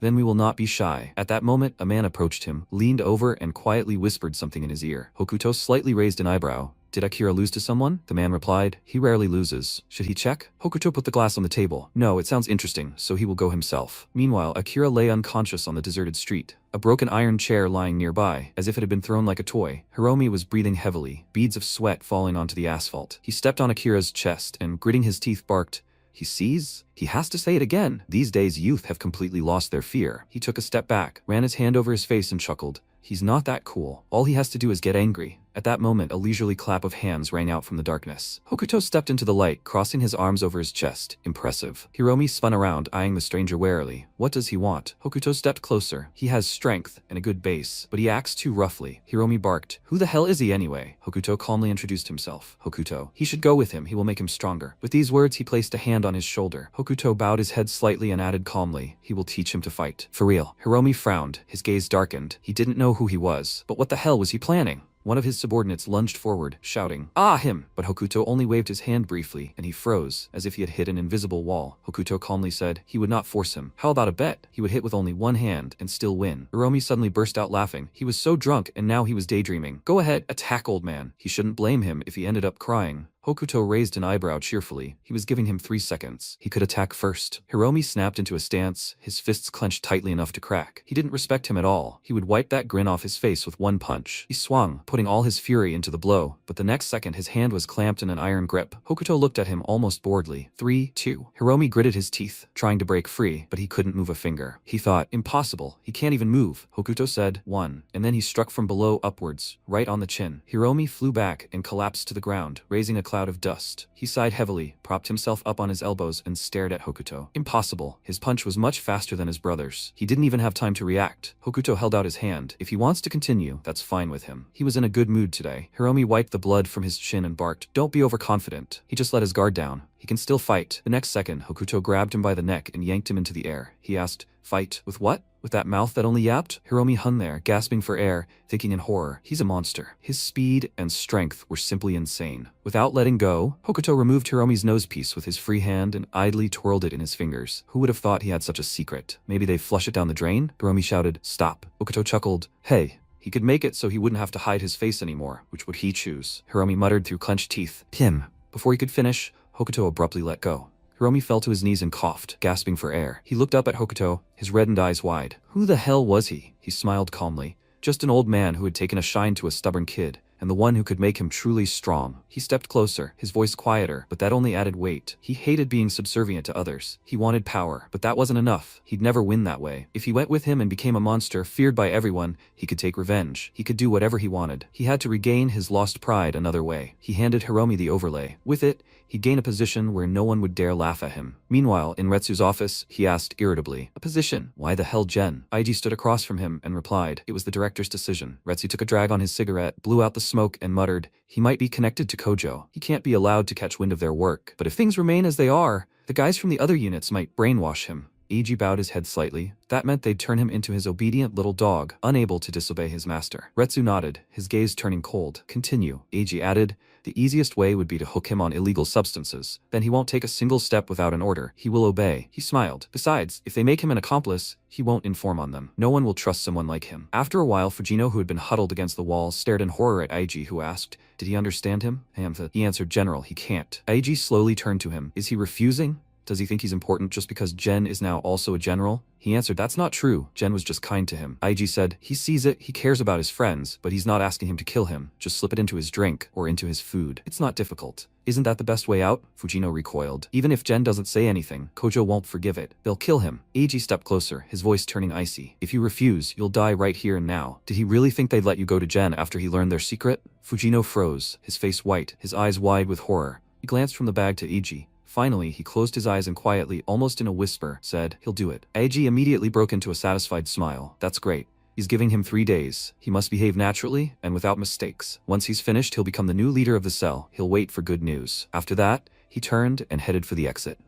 Then we will not be shy. At that moment, a man approached him, leaned over, and quietly whispered something in his ear. Hokuto slightly raised an eyebrow. Did Akira lose to someone? The man replied. He rarely loses. Should he check? Hokuto put the glass on the table. No, it sounds interesting, so he will go himself. Meanwhile, Akira lay unconscious on the deserted street. A broken iron chair lying nearby, as if it had been thrown like a toy. Hiromi was breathing heavily, beads of sweat falling onto the asphalt. He stepped on Akira's chest and, gritting his teeth, barked. He sees? He has to say it again. These days youth have completely lost their fear. He took a step back, ran his hand over his face and chuckled. He's not that cool. All he has to do is get angry. At that moment, a leisurely clap of hands rang out from the darkness. Hokuto stepped into the light, crossing his arms over his chest. Impressive. Hiromi spun around, eyeing the stranger warily. What does he want? Hokuto stepped closer. He has strength and a good base, but he acts too roughly. Hiromi barked. Who the hell is he anyway? Hokuto calmly introduced himself. Hokuto. He should go with him. He will make him stronger. With these words, he placed a hand on his shoulder. Hokuto bowed his head slightly and added calmly. He will teach him to fight. For real. Hiromi frowned. His gaze darkened. He didn't know who he was. But what the hell was he planning? One of his subordinates lunged forward, shouting, "Ah, him!" But Hokuto only waved his hand briefly, and he froze, as if he had hit an invisible wall. Hokuto calmly said he would not force him. How about a bet? He would hit with only one hand and still win. Hiromi suddenly burst out laughing. He was so drunk, and now he was daydreaming. Go ahead, attack, old man. He shouldn't blame him if he ended up crying. Hokuto raised an eyebrow cheerfully. He was giving him 3 seconds. He could attack first. Hiromi snapped into a stance, his fists clenched tightly enough to crack. He didn't respect him at all. He would wipe that grin off his face with one punch. He swung, putting all his fury into the blow, but the next second his hand was clamped in an iron grip. Hokuto looked at him almost boredly. 3, 2. Hiromi gritted his teeth, trying to break free, but he couldn't move a finger. He thought, impossible. He can't even move. Hokuto said, 1, and then he struck from below upwards, right on the chin. Hiromi flew back and collapsed to the ground, raising a cloud of dust. He sighed heavily, propped himself up on his elbows, and stared at Hokuto. Impossible. His punch was much faster than his brother's. He didn't even have time to react. Hokuto held out his hand. If he wants to continue, that's fine with him. He was in a good mood today. Hiromi wiped the blood from his chin and barked, "Don't be overconfident." He just let his guard down. He can still fight. The next second, Hokuto grabbed him by the neck and yanked him into the air. He asked, "Fight? With what? With that mouth that only yapped?" Hiromi hung there, gasping for air, thinking in horror. He's a monster. His speed and strength were simply insane. Without letting go, Hokuto removed Hiromi's nosepiece with his free hand and idly twirled it in his fingers. Who would have thought he had such a secret? Maybe they flush it down the drain? Hiromi shouted, "Stop." Hokuto chuckled, "Hey." He could make it so he wouldn't have to hide his face anymore. Which would he choose? Hiromi muttered through clenched teeth, "Pim." Before he could finish, Hokuto abruptly let go. Hiromi fell to his knees and coughed, gasping for air. He looked up at Hokuto, his reddened eyes wide. Who the hell was he? He smiled calmly. Just an old man who had taken a shine to a stubborn kid, and the one who could make him truly strong. He stepped closer, his voice quieter, but that only added weight. He hated being subservient to others. He wanted power, but that wasn't enough. He'd never win that way. If he went with him and became a monster, feared by everyone, he could take revenge. He could do whatever he wanted. He had to regain his lost pride another way. He handed Hiromi the overlay. With it, he'd gain a position where no one would dare laugh at him. Meanwhile, in Retsu's office, he asked irritably, "A position? Why the hell Jen?" Ig stood across from him and replied, "It was the director's decision." Retsu took a drag on his cigarette, blew out the smoke, and muttered, "He might be connected to Kojo. He can't be allowed to catch wind of their work. But if things remain as they are, the guys from the other units might brainwash him." Eiji bowed his head slightly. That meant they'd turn him into his obedient little dog, unable to disobey his master. Retsu nodded, his gaze turning cold. "Continue," Eiji added. "The easiest way would be to hook him on illegal substances. Then he won't take a single step without an order. He will obey." He smiled. "Besides, if they make him an accomplice, he won't inform on them. No one will trust someone like him." After a while, Fujino, who had been huddled against the wall, stared in horror at Eiji, who asked, "Did he understand him?" He answered, "General, he can't." Eiji slowly turned to him. "Is he refusing? Does he think he's important just because Jen is now also a general?" He answered, "That's not true. Jen was just kind to him." Eiji said, "He sees it, he cares about his friends, but he's not asking him to kill him. Just slip it into his drink, or into his food. It's not difficult." "Isn't that the best way out?" Fujino recoiled. "Even if Jen doesn't say anything, Kojo won't forgive it. They'll kill him." Eiji stepped closer, his voice turning icy. "If you refuse, you'll die right here and now." Did he really think they'd let you go to Jen after he learned their secret? Fujino froze, his face white, his eyes wide with horror. He glanced from the bag to Eiji. Finally, he closed his eyes and quietly, almost in a whisper, said, "He'll do it." Eiji immediately broke into a satisfied smile. "That's great. He's giving him 3 days. He must behave naturally and without mistakes. Once he's finished, he'll become the new leader of the cell. He'll wait for good news." After that, he turned and headed for the exit.